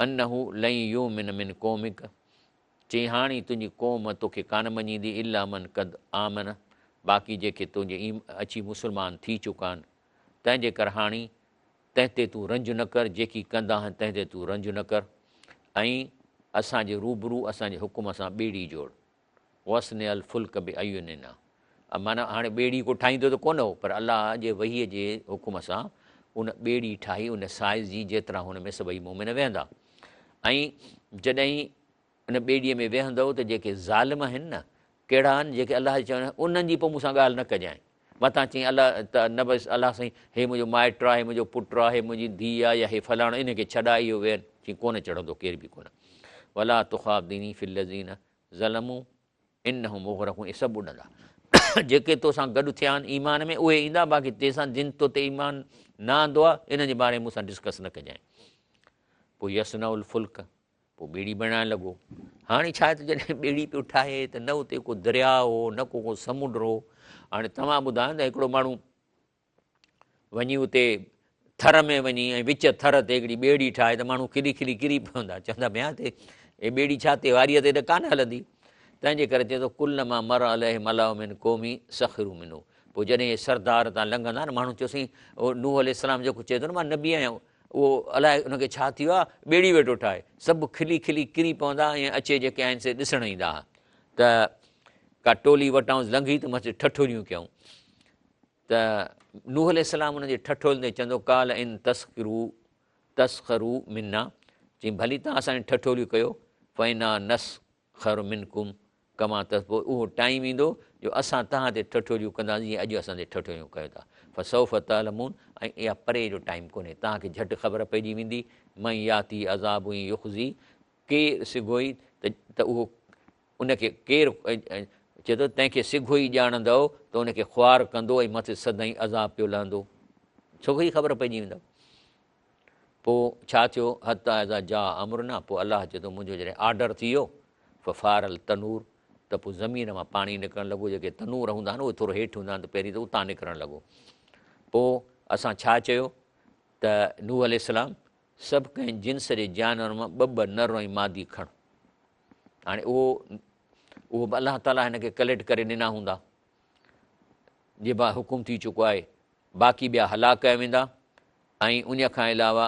अनहू लई युमिन मिन क़ौमिक, चई हाणे तुंहिंजी क़ौम तोखे कान मञींदी, इला मन कद आमन, बाक़ी जेके तुंहिंजे अची मुस्लमान थी चुका आहिनि। तंहिंजे करे हाणे तंहिं ते तूं रंज न कर, जेकी कंदा आहिनि तंहिं ते तूं रंज न कर, ऐं असांजे रूबरू असांजे हुकुम सां ॿेड़ी जोड़, वसने अल फुल्क बि अयुनिना, माना हाणे ॿेड़ी को ठाहींदो त कोन हो, पर अलाह जे वहीअ जे हुकुम सां उन ॿेड़ी ठाही, उन साइज़ जी जेतिरा हुन में सभई मोमिन वेहंदा। ऐं जॾहिं उन ॿेड़ीअ में वेहंदव त जेके ज़ालिम आहिनि न, कहिड़ा आहिनि, जेके अलाह चवनि उन्हनि जी पोइ मूंसां ॻाल्हि न कजांइ। मथां चई अलाह त न बसि अलाह साईं हे मुंहिंजो माइटु आहे, हे मुंहिंजो पुटु आहे, हे मुंहिंजी धीउ आहे, या हे फलाणो, इनखे छॾा, इहो वेहनि, चई कोन चढ़ंदो केर बि कोन। वला तुख़ाब दीनी फिलज़ीन ज़लमूं इन्नहुम मुग़रक़ून, इहे सभु उॾंदा। जेके तोसां गॾु थिया आहिनि ईमान में उहे ईंदा, बाक़ी तंहिंसां जिन तो ते ईमान न आंदो आहे, इन जे बारे में मूंसां डिस्कस न कजांइ। पोइ यसनउल फुल्क, पोइ ॿेड़ी बणाइणु लॻो। हाणे छा आहे त जॾहिं ॿेड़ी पियो ठाहे त न उते को दरिया हो, न को समुंड हो। हाणे तव्हां ॿुधायो त हिकिड़ो माण्हू वञी उते थर में वञी ऐं विच थर ते हिकिड़ी ॿेड़ी ठाहे त माण्हू खिली खिली किरी पवंदा, चवंदा भया ते हे ॿेड़ी छा ते वारीअ ते त कान हलंदी। तंहिंजे करे चए थो कुल मां मर अलाए मलाउ मिन क़ौमी सख़रू मिनो, पोइ जॾहिं हे सरदार तां लंघंदा न, माण्हू चयोसीं उहो नूह अलैहिस्सलाम जेको चए थो न मां नबी आहियां, उहो अलाए उनखे छा थी वियो आहे, ॿेड़ी वेठो ठाहे, सभु खिली खिली किरी पवंदा, ऐं अचे जेके आहिनि से ॾिसण ईंदा हुआ। त का टोली वटां लंघी त मथे ठठोलियूं कयूं, त नूह अलैहिस्सलाम उन जे ठठोल ते चवंदो काल इन तस्ख़रू मिना, चई भली तव्हां असांजी ठठोलियूं कयो, फ़ैना नस्ख़र मिनकुम कमा त, पोइ उहो टाइम ईंदो जो असां तव्हां ते ठठोलियूं कंदासीं जीअं अॼु असां ते ठठोलियूं कयो था। फसौफ़ तअलमून, ऐं इहा परे जो टाइम कोन्हे, तव्हांखे झटि ख़बर पइजी वेंदी। मई याती अज़ाब हुई युख़ज़ी, केरु सिघोई त उहो उनखे केरु चए थो तंहिंखे सिघो ई ॼाणंदव त उनखे ख़्वार कंदो ऐं मथे सदाईं अज़ाब पियो लहंदो, छोकी ई ख़बर पइजी वेंदव। पोइ छा थियो, हता अज़ा जा अमर न, पोइ अलाह चए थो मुंहिंजो जॾहिं आर्डर थी वियो, फ़ारल तनूर, त पोइ ज़मीन मां पाणी निकिरणु लॻो, जेके तनूर हूंदा आहिनि उहे थोरो हेठि हूंदा आहिनि त पहिरीं त उतां निकिरणु लॻो। पोइ असां छा चयो त नूह अलैहिस्सलाम सभु कंहिं जिन्स जे जानवर मां ॿ नर ऐं मादी खण। हाणे उहो बि अलाह ताला हिन खे कलेक्ट करे ॾिना हूंदा, जे बा हुकुम थी चुको आहे, बाक़ी ॿिया हलाक कया वेंदा। ऐं उन खां अलावा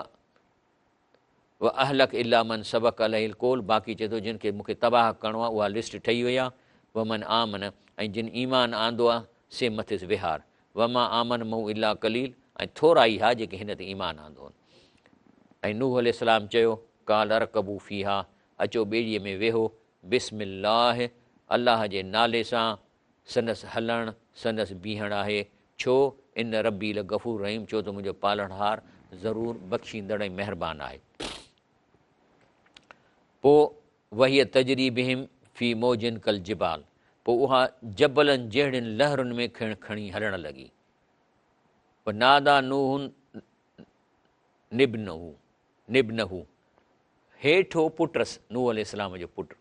व अहलक इला मन सबक अलहिल कोल, बाक़ी चए थो जिन खे मूंखे तबाह करिणो आहे उहा लिस्ट ठही वई आहे। वमन आमन, ऐं जिन ईमान आंदो आहे से मथिस विहार, वमा आमन मऊ इला कलील, ऐं थोरा ई हा जेके हिन ते ईमान आंदो आहिनि। ऐं नूह अलैहिस्सलाम चयो काल अरकबू फ़ीहा, अचो ॿेड़ीअ में वेहो, बिस्मिल्लाह, अलाह जे नाले सां, संदसि हलणु संदसि बीहणु आहे। छो इन रबी ल गफ़ूर रहीम, छो त मुंहिंजो पालणहार ज़रूरु बख़्शींदड़ ऐं महिरबानी आहे। पोइ वहीअ तजरीबिहिम फ़ी मौजिन कल जिबाल, पोइ उहा जबलनि जहिड़ियुनि लहरुनि में खणी हलणु लॻी। पोइ नादा नूहुन निबनहू, हेठि हो पुटुसि नूह अलैहिस्सलाम जो पुटु,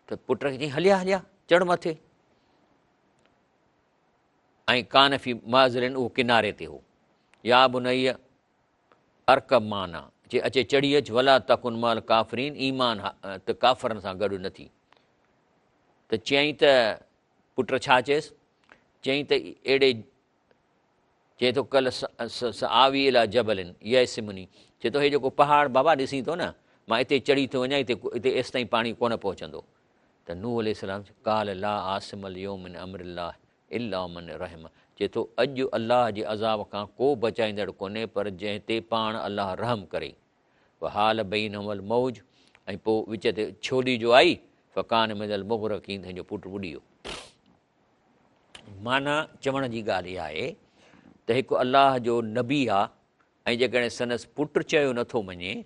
त पुट खे चई हलिया हलिया चढ़ मथे, ऐं कानफ़ी माज़िरिन, उहो किनारे ते हो। या बुनैया अरकब माना, जे अचे चढ़ी अच, वला तकुन माल काफ़रीन, ईमान त काफ़रनि सां गॾु न थी। त चयईं त पुट छा चयसि, चयईं त अहिड़े चए थो कल्ह आवी इला जबलिन यसिमुनी, चए थो हे जेको पहाड़ बाबा ॾिसी थो न, मां हिते चढ़ी थो वञा, हिते एसि ताईं पाणी कोन पहुचंदो। त नूह अलैहिस्सलाम काल ला आसिमल यौम मिन अम्रिल्लाह इल्ला मन रहम, चए थो अॼु अलाह जे अज़ाब खां को बचाईंदड़ कोन्हे पर जंहिं ते पाण अलाह रहम करे। हाल बैनहुमल मौज, ऐं पोइ विच ते छोली जो आई, फ़कान मिनल मुग़रक़ीन, तंहिंजो पुटु ॿुॾी वियो। माना चवण जी ॻाल्हि इहा आहे त हिकु अलाह जो नबी आहे, ऐं जेकॾहिं संदसि पुटु चयो नथो मञे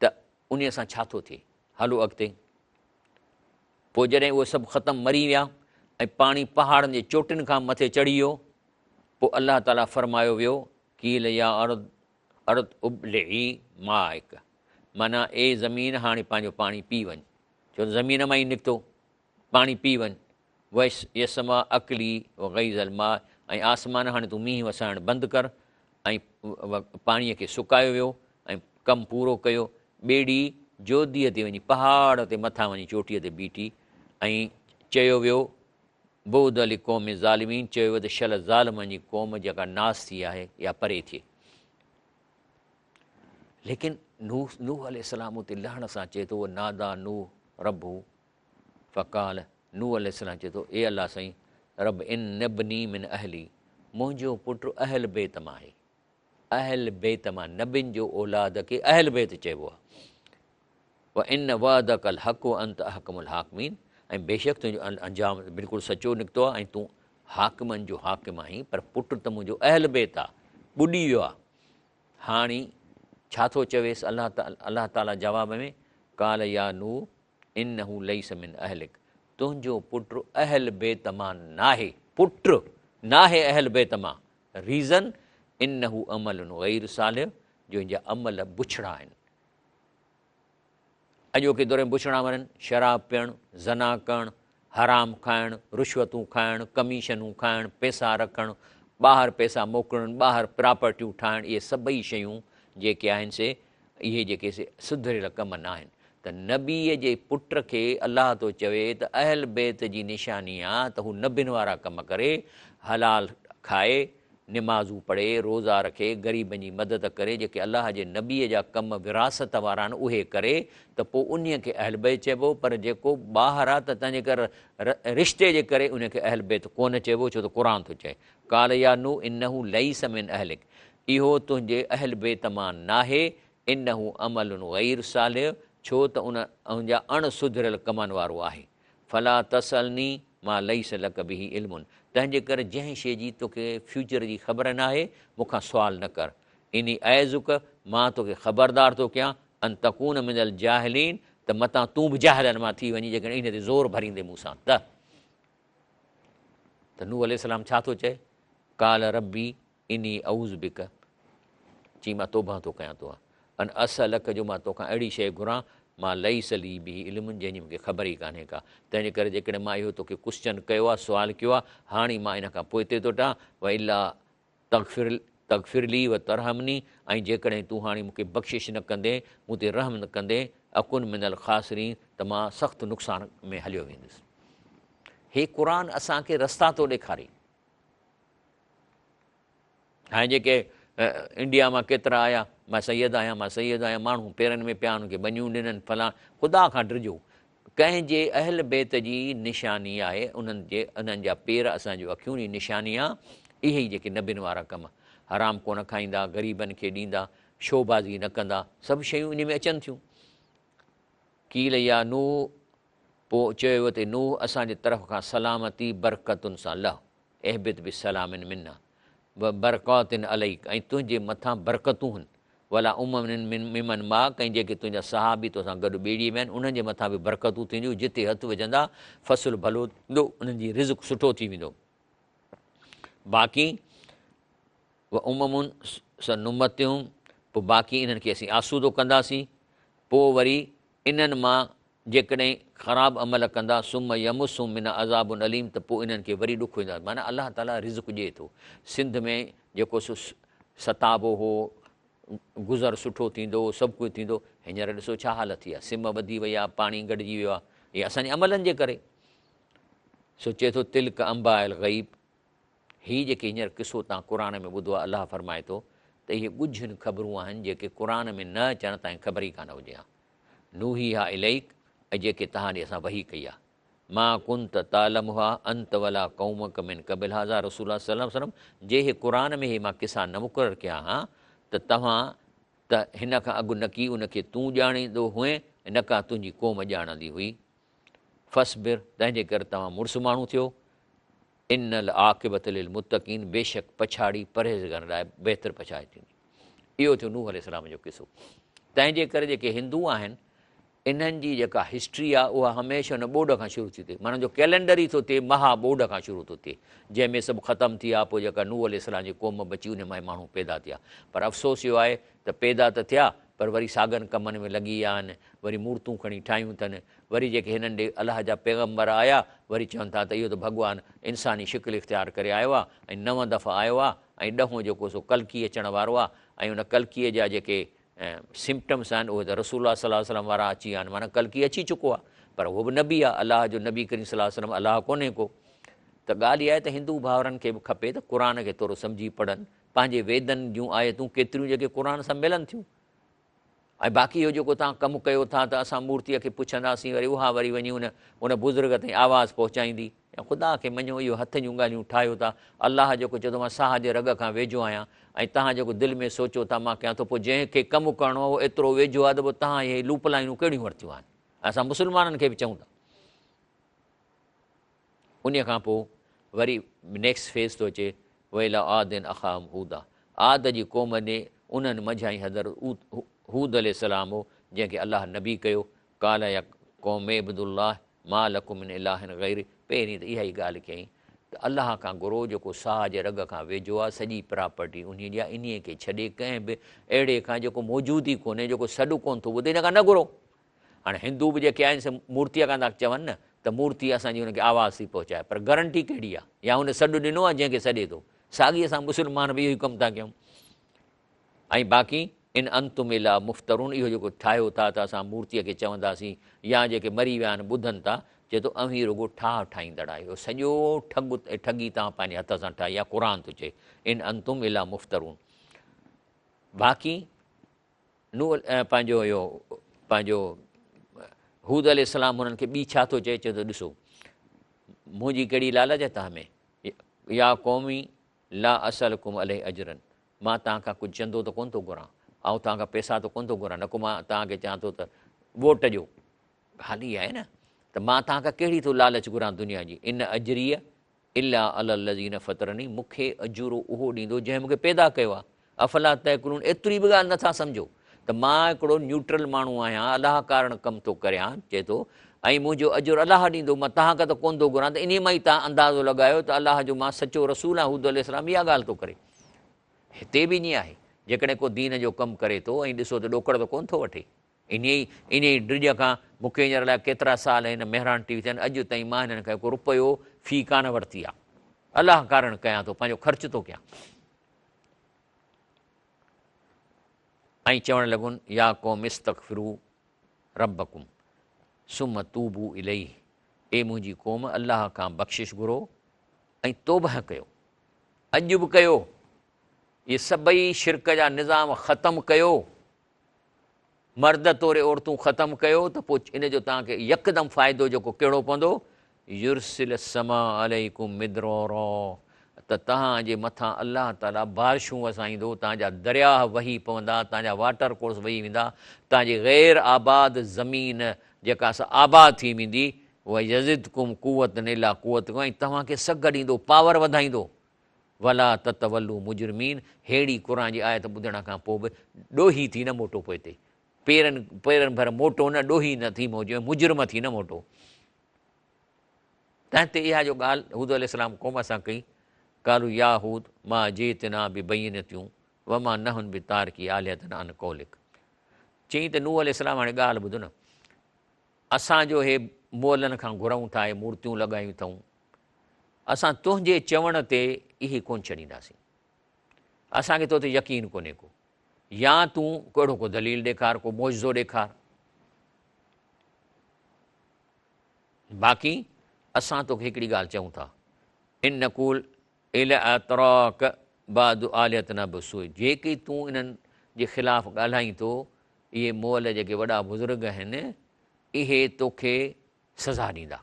त उन सां छा थो थिए, हलो अॻिते। पोइ जॾहिं उहे सभु ख़तमु मरी विया ऐं पाणी पहाड़नि जे चोटियुनि खां मथे चढ़ी वियो, पोइ अलाह ताला फरमायो वियो कील या अर्द उबलिई माइक, माना ए ज़मीन हाणे पंहिंजो पाणी पी वञु, छो त ज़मीन मां ई निकितो, पाणी पी वञु। वैस यसमा अकली गईज़ल मा, ऐं आसमान हाणे तूं मींहुं वसाइणु बंदि कर, ऐं पाणीअ खे सुकायो वियो ऐं कमु पूरो कयो। ॿेड़ी जोधीअ ते वञी पहाड़ ते मथां वञी चोटीअ ते बीठी, ऐं चयो वियो बौद अली क़ौम ज़ालिमीन, चयो वियो त शल ज़ालिमनि जी क़ौम जेका नास थी आहे या परे थिए। लेकिन नूह अलैहिस्सलाम उते लहण सां चए थो नादा नूह रब्बू फ़काल, नूह अलैहिस्सलाम चए थो ए अलाह साईं रब इन नबनी मिन अहली, मुंहिंजो पुटु अहल बेत मां आहे। अहल बेत मां, नबियुनि जो औलाद खे अहल बेत चइबो आहे। व इन वादकल हक़ अंत अहकमुल हाकिमीन, ऐं बेशक तुंहिंजो अंजाम बिल्कुलु सचो निकितो आहे, ऐं तूं हाकिमनि जो हाकिम आहीं, पर पुटु त मुंहिंजो अहल बेत आहे, ॿुॾी वियो आहे। हाणे छा थो चवेसि अलाह ताला जवाब में, काल या नूह इन्नहू लैस मिन अहलिक, तुंहिंजो पुटु अहल बेत मां नाहे, पुटु नाहे अहल बेत मां। रीज़न इन्नहू अमल गैर सालिह, जो हिन जा अमल बुछड़ा आहिनि। अॼोके दौर में बुछड़ा वञनि, शराब पीअणु, ज़ना करणु, हराम खाइणु, रुश्वतूं खाइणु, कमीशनूं खाइणु, पैसा रखणु, ॿाहिरि पैसा मोकिलणु, ॿाहिरि प्रॉपर्टियूं ठाहिणु, इहे सभई शयूं जेके आहिनि से इहे जेके से सुधरियल कम न आहिनि। त नबीअ जे पुट खे अलाह थो चवे त अहल बेत जी निशानी आहे त हू नबियुनि वारा कम करे, हलाल खाए, निमाज़ूं पढ़े, रोज़ा रखे, ग़रीबनि जी मदद करे, जेके अलाह जे नबीअ जा कम विरासत वारा आहिनि उहे करे, त पोइ उन खे अहल बेत चइबो। पर जेको ॿाहिरि आहे त तंहिंजे करे रिश्ते जे करे उनखे अहल बेत कोन चइबो, छो त क़ुर थो चए काल या नू इन्नहू लैस मिन अहलिक, इहो तुंहिंजे अहल बेत मां नाहे, इन्नहू अमल गैर सालिह, छो त उन जा अणसुधरियल कमनि वारो आहे। फला तसलनी मां लैस लक बिही इल्मुन, तंहिंजे करे जंहिं शइ जी तोखे फ्यूचर जी ख़बर न आहे मूंखां सुवाल न कर। इन ऐज़ुक, मां तोखे ख़बरदार थो कयां, अन तकून मिनल जाहिलीन, त मतां तूं बि जाहिलनि मां थी वञी जेकॾहिं इन ते ज़ोर भरींदे मूंसां त नूह अलैहिस्सलाम छा थो चए, काल रब्बी इनी औज़ बिक, चई मां तौबा थो कयां तो अन असलक, जो मां तोखां अहिड़ी शइ घुरां मां लई सली बि इल्मुनि, जंहिंजी मूंखे ख़बर ई कान्हे का। तंहिंजे करे जेकॾहिं मां इहो तोखे क्वेश्चन कयो आहे, सुवालु कयो आहे, हाणे मां इन खां पोइ हिते थो टा व इला तगफ़िरली व तरहमनी, ऐं जेकॾहिं तूं हाणे मूंखे बख़्शिश न कंदे, मूं ते रहम न कंदे, अकुन मिनल ख़ासिरीन, त मां सख़्तु नुक़सान में हलियो वेंदुसि। हे क़ुर असांखे रस्ता थो ॾेखारे। हाणे जेके इंडिया मां केतिरा आया, मां सैयद आहियां, माण्हू पेरनि में पिया, उनखे बनियूं ॾिननि, फलां, ख़ुदा खां डिॼो। कंहिंजे अहल बेत जी निशानी आहे, उन्हनि जा पेर असांजो अखियूं जी निशानी आहे। इहे ई जेके नबियुनि वारा कम, हराम कोन खाईंदा, ग़रीबनि खे ॾींदा, शोबाज़ी न कंदा, सभु शयूं इन में अचनि थियूं। कील या नूह, पोइ चयो वियो त नूह असांजे तरफ़ खां सलामती बरकतुनि सां लह, एहबित बि सलामिन मिना, बरक़ातिन अलैक, ऐं तुंहिंजे मथां बरकतूं आहिनि, वला मिमन माक, ऐं जेके तुंहिंजा सहाबी तोसां गॾु ॿेड़ीअ में आहिनि उन्हनि जे मथां बि बरकतूं थींदियूं, जिते हथु विझंदा फ़सुलु भलो थींदो, उन्हनि जी रिज़्क़ सुठो थी वेंदो। बाक़ी नुमतियूं, पोइ बाक़ी इन्हनि खे असीं आसूदो कंदासीं। पोइ वरी इन्हनि मां जेकॾहिं ख़राबु अमल कंदा, सुम यमुसुम मिन अज़ाबुन अलीम, त पोइ इन्हनि खे वरी ॾुख ईंदा। माना अलाह ताला रिज़्क़ ॾिए थो। सिंध में जेको सताबो हो, गुज़र सुठो थींदो, सभु कुझु थींदो, हींअर ॾिसो छा हालत थी आहे, सिम वधी वई आहे, पाणी गॾिजी वियो आहे, इहे असांजे अमलनि जे करे। सोचे थो तिल्क अंबा अल ग़ैब, हीअ जेके हींअर किसो तव्हां क़ुर में ॿुधो आहे, अलाह फरमाए थो त इहे ॻुझियुनि ख़बरूं आहिनि जेके क़ुर में न अचण ताईं ख़बर ई कान हुजे हा। नूही हा इलैक, ऐं जेके तव्हां ॾे असां वही कई आहे। मां कुंत तालम हुआ अंत वला क़ौमक मिन क़बिल हाज़ा रसूल सल्लल्लाहु अलैहि वसल्लम, जे हे क़ुर में हे मां किसा न मुक़ररु कया हा त तव्हां त हिन खां अॻु न की उनखे तूं ॼाणींदो हुए, न का तुंहिंजी क़ौम ॼाणंदी हुई। फ़स्बिर, तंहिंजे करे तव्हां मुड़ुसु माण्हू थियो। इनल आक़िबत लिल मुतक़ीन, बेशक पछाड़ी परहेज़गारनि लाइ बहितर पछाड़ी थींदी। इहो थियो नूह अलैहिस्सलाम जो किसो। तंहिंजे करे जेके हिंदू आहिनि, इन्हनि जी जेका हिस्ट्री आहे उहा हमेशह हुन ॿोॾ खां शुरू थी थिए। माना जो कैलेंडर ई थो थिए महा ॿोॾ खां शुरू थो थिए, जंहिंमें सभु ख़तमु थी विया। पोइ जेका नूह अलैहिस्सलाम जी क़ौम बची, उन मां माण्हू पैदा थिया। पर अफ़सोस इहो आहे त पैदा त थिया, पर वरी सागनि कमनि में लॻी विया आहिनि, वरी मूर्तूं खणी ठाहियूं अथनि। वरी जेके हिननि ॾे अलाह जा पैगम्बर आया, वरी चवनि था त इहो त भॻवानु इंसानी शिकिल इख़्तियार करे आयो आहे, ऐं 9 दफ़ा आयो आहे, ऐं 10हों जेको सो कल्की अचण वारो आहे। ऐं उन कल्कीअ जा जेके सिम्पटम्स आहिनि उहे त रसूल सल्लल्लाहु अलैहि वसल्लम वारा अची विया आहिनि। माना कल्की अची चुको आहे, पर उहो बि नबी आहे, अलाह जो नबी करीम सल्लल्लाहु अलैहि वसल्लम अलाह कोन्हे को। त ॻाल्हि इहा आहे त हिंदू भाउरनि खे बि खपे त क़ुर खे थोरो सम्झी पढ़नि। पंहिंजे वेदनि जूं आयतूं केतिरियूं जेके क़ुर सां मिलनि थियूं। ऐं बाक़ी इहो जेको तव्हां कमु कयो था त असां मूर्तीअ खे पुछंदासीं, वरी उहा वरी वञी उन बुज़ुर्ग ताईं आवाज़ु पहुचाईंदी। ऐं ख़ुदा खे मञो, इहो हथ जूं ॻाल्हियूं ठाहियो था। अलाह जेको चए थो मां साह जे रग खां वेझो आहियां, ऐं तव्हां जेको दिलि में सोचो था मां कयां थो, पोइ जंहिंखे कमु करिणो हो एतिरो वेझो आहे त पोइ तव्हां इहे लूप लाइनूं कहिड़ियूं वरितियूं आहिनि। असां मुस्लमाननि खे बि चऊं था। उन खां पोइ वरी नेक्स्ट फेज़ थो अचे, वेला आदिन अख़ाम हूदा, आद जी क़ौम ॾे उन्हनि मंझाई हज़र हूद अलैहिस्सलाम हो, जंहिंखे अलाह नबी कयो। काल या क़ौम इब्दुल्लाह मा लकुम मिन इलाहिन ग़ैर, पहिरीं त इहा ई ॻाल्हि कयईं त अलाह खां घुरो जेको साह जे रग खां वेझो आहे, सॼी प्रॉपर्टी उन जी आहे, इन खे छॾे कंहिं बि अहिड़े खां जेको मौजूदु ई कोन्हे, जेको सॾु कोन्ह थो ॿुधे, इन खां न घुरो। हाणे हिंदू बि जेके आहिनि से मूर्तीअ खां था चवनि न, त मूर्ती असांजी हुनखे आवाज़ थी पहुचाए, पर गारंटी कहिड़ी आहे? या हुन सॾु ॾिनो आहे जंहिंखे सॾे थो। साॻी असां मुस्लमान बि इहो ई कमु था कयूं। ऐं बाक़ी इन अंतुम इला मुफ़्तरून, इहो जेको ठाहियो था त असां मूर्तीअ खे चवंदासीं, या जेके मरी विया आहिनि ॿुधनि था, चए थो अवीं रुॻो ठाहींदड़ आहे, इहो सॼो ठगी तव्हां पंहिंजे हथ सां ठाही, या क़ुर थो चए इन अंतुम इला मुफ़्तरून। बाक़ी पंहिंजो हूद अलैहिस्सलाम हुननि खे ॿी छा थो चए, चए थो ॾिसो मुंहिंजी कहिड़ी लालच आहे तव्हां में, या क़ौमी ला असलकुम अलैहि अजरन, मां तव्हांखां कुझु चंदो त कोन्ह थो घुरां, ऐं तव्हांखां पैसा त कोन्ह थो घुरां, न को मां तव्हांखे चवां थो त वोट ॾियो। ॻाल्हि इहा आहे न, त मां तव्हांखां कहिड़ी थो लालच घुरां दुनिया जी। इन अजरीअ इला अलज़ीन फ़तरनी, मूंखे अजूरो उहो ॾींदो जंहिं मूंखे पैदा कयो आहे। अफ़ला तअक़िलून, एतिरी बि ॻाल्हि नथा सम्झो त मां हिकिड़ो न्यूट्रल माण्हू आहियां, अलाह कारण कमु थो करियां, चए थो, ऐं मुंहिंजो अजुरु अलाह ॾींदो, मां तव्हांखां त कोन्ह थो घुरां। त इन मां ई तव्हां अंदाज़ो लॻायो त अलाह जो मां सचो रसूल आहियां। हूद अलैहिस्सलाम इहा ॻाल्हि थो करे। हिते बि ईअं आहे, जेकॾहिं को दीन जो कमु करे थो ऐं ॾिसो त ॾोकड़ त कोन्ह थो वठे, इन ई ड्रिज खां मूंखे हींअर लाइ केतिरा साल हिन महिरान टी वी थियनि, अॼु ताईं मां हिननि खां हिकु रुपयो फ़ी कान वरिती आहे। अलाह कारण कयां थो, पंहिंजो ख़र्च थो कयां। ऐं चवणु लॻुनि या क़ौम इस्तग़फिरू रब्बकुम सुम तूबू इलैहि, ए मुंहिंजी क़ौम अलाह खां बख़्शिश घुरो ऐं तौबह कयो। अॼु बि कयो, इहे सभई शिरक जा निज़ाम ख़तमु कयो, मर्द तोरे औरतूं ख़तमु कयो, त पोइ इन जो तव्हांखे यकदमि फ़ाइदो जेको कहिड़ो पवंदो, युरसिल समा अलैकुम मिदरारा, त तव्हांजे मथां अलाह ताला बारिशूं वसाईंदो, तव्हांजा दरिया वही पवंदा, तव्हांजा वाटर कोर्स वही वेंदा, तव्हांजी ग़ैर आबाद ज़मीन जेका असां आबाद थी वेंदी, उहा यज़िदकुम कुवत नेला कुवत, ऐं तव्हांखे सघ ॾींदो, पावर वधाईंदो। वला ततवल्लू मुजरमीन, अहिड़ी क़ुर जी आयत ॿुधण खां पोइ बि ॾोही थी न मोटो पोइ हिते, पेरनि भर मोटो न, ॾोही न थी मोटियो, मुजरम थी न मोटो। तंहिं ते इहा जो ॻाल्हि हूद अलैहिस्सलाम क़ौम सां कई, कालू या हूद मां जेतना बि बयनतियूं व मां नहुनि बि तारकी आलियतन अन कौलिक। चई त नूह अलैहिस्सलाम हाणे ॻाल्हि ॿुधो न, असांजो हे मोलनि खां घुरूं था, हे मूर्तियूं लॻायूं अथऊं, असां तुंहिंजे चवण ते इहे कोन छॾींदासीं, असांखे तो ते यकीन कोन्हे को, या तूं कहिड़ो को दलील ॾेखार, को मौजज़ो ॾेखार, बाक़ी असां तोखे हिकिड़ी ॻाल्हि चऊं था, इन नकूल इल अतराक बाद आलियत न बसोई, जेके तूं इन्हनि जे ख़िलाफ़ु ॻाल्हाईं थो, इहे मोल जेके वॾा बुज़ुर्ग आहिनि, इहे तोखे सज़ा ॾींदा,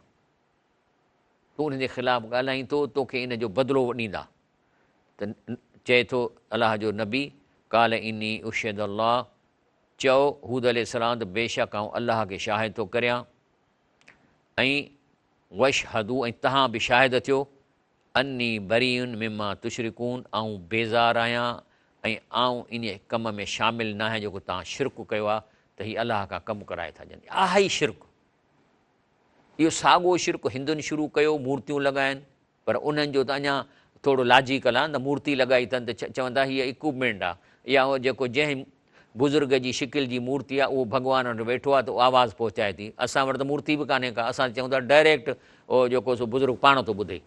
तूं उन्हनि जे ख़िलाफ़ु ॻाल्हाईं थो, तोखे इन जो बदिलो ॾींदा। त चए थो अलाह जो नबी, काल इनी उशद अल्लाह, चओ हूद अलैहिस्सलाम त बेशक आउं अलाह खे शाहिद थो करियां, ऐं वशहदू, ऐं तव्हां बि शाहिद थियो, अन्नी बरीउन मिमा तुशरिकून, ऐं बेज़ार आहियां, ऐं आउं इन कम में शामिलु न आहियां जेको तव्हां शिरक कयो आहे, त हीउ अलाह खां कमु कराए था ॾियनि, आहे ई शिरक। इहो साॻियो शिरक हिंदुनि शुरू कयो, मूर्तियूं लॻाइनि, पर उन्हनि जो त अञा थोरो लॉजिकल आहे न, मूर्ति लॻाई अथनि त चवंदा हीअ इक्विपमेंट आहे, या उहो जेको जंहिं बुज़ुर्ग जी शिकिल जी मूर्ति आहे उहो भॻवान वटि वेठो आहे त उहो आवाज़ु पहुचाए थी, असां वटि त मूर्ति बि कान्हे का, असां चऊं था डायरेक्ट उहो जेको सो बुज़ुर्ग पाण थो ॿुधे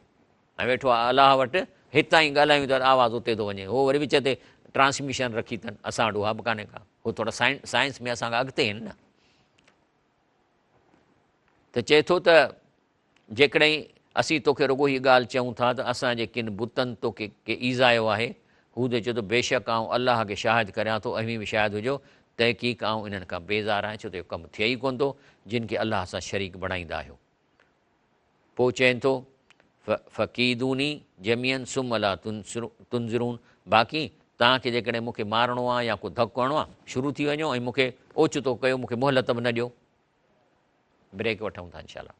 ऐं वेठो आहे अलाह वटि, हितां ई ॻाल्हायूं त आवाज़ु उते थो वञे, उहो वरी विच ते ट्रांसमिशन रखी अथनि, असां वटि उहा बि कान्हे का, उहो थोरा साइंस में असां खां अॻिते आहिनि न। त चए थो त जेकॾहिं असीं तोखे रुॻो हीअ ॻाल्हि चऊं था त असांजे किन बुतनि तोखे के ईज़ायो आहे, हू त चए थो बेशक आउं अलाह खे शाहिद करियां थो, अवी बि शाहिद हुजो, तहक़ीक़ आउं इन्हनि खां बेज़ार आहियां, छो त इहो कमु थिए ई कोन थो जिन खे अलाह सां शरीक बणाईंदा आहियो। पोइ चवनि थो फ़क़ीदूनी जमियन सुम अला तुनज़रून, बाक़ी तव्हांखे जेकॾहिं मूंखे मारणो आहे या को धकु हणणो आहे, शुरू थी वञो ऐं मूंखे ओचितो कयो, मूंखे मोहलत बि न ॾियो। ब्रेक वठूं था इंशाअल्लाह।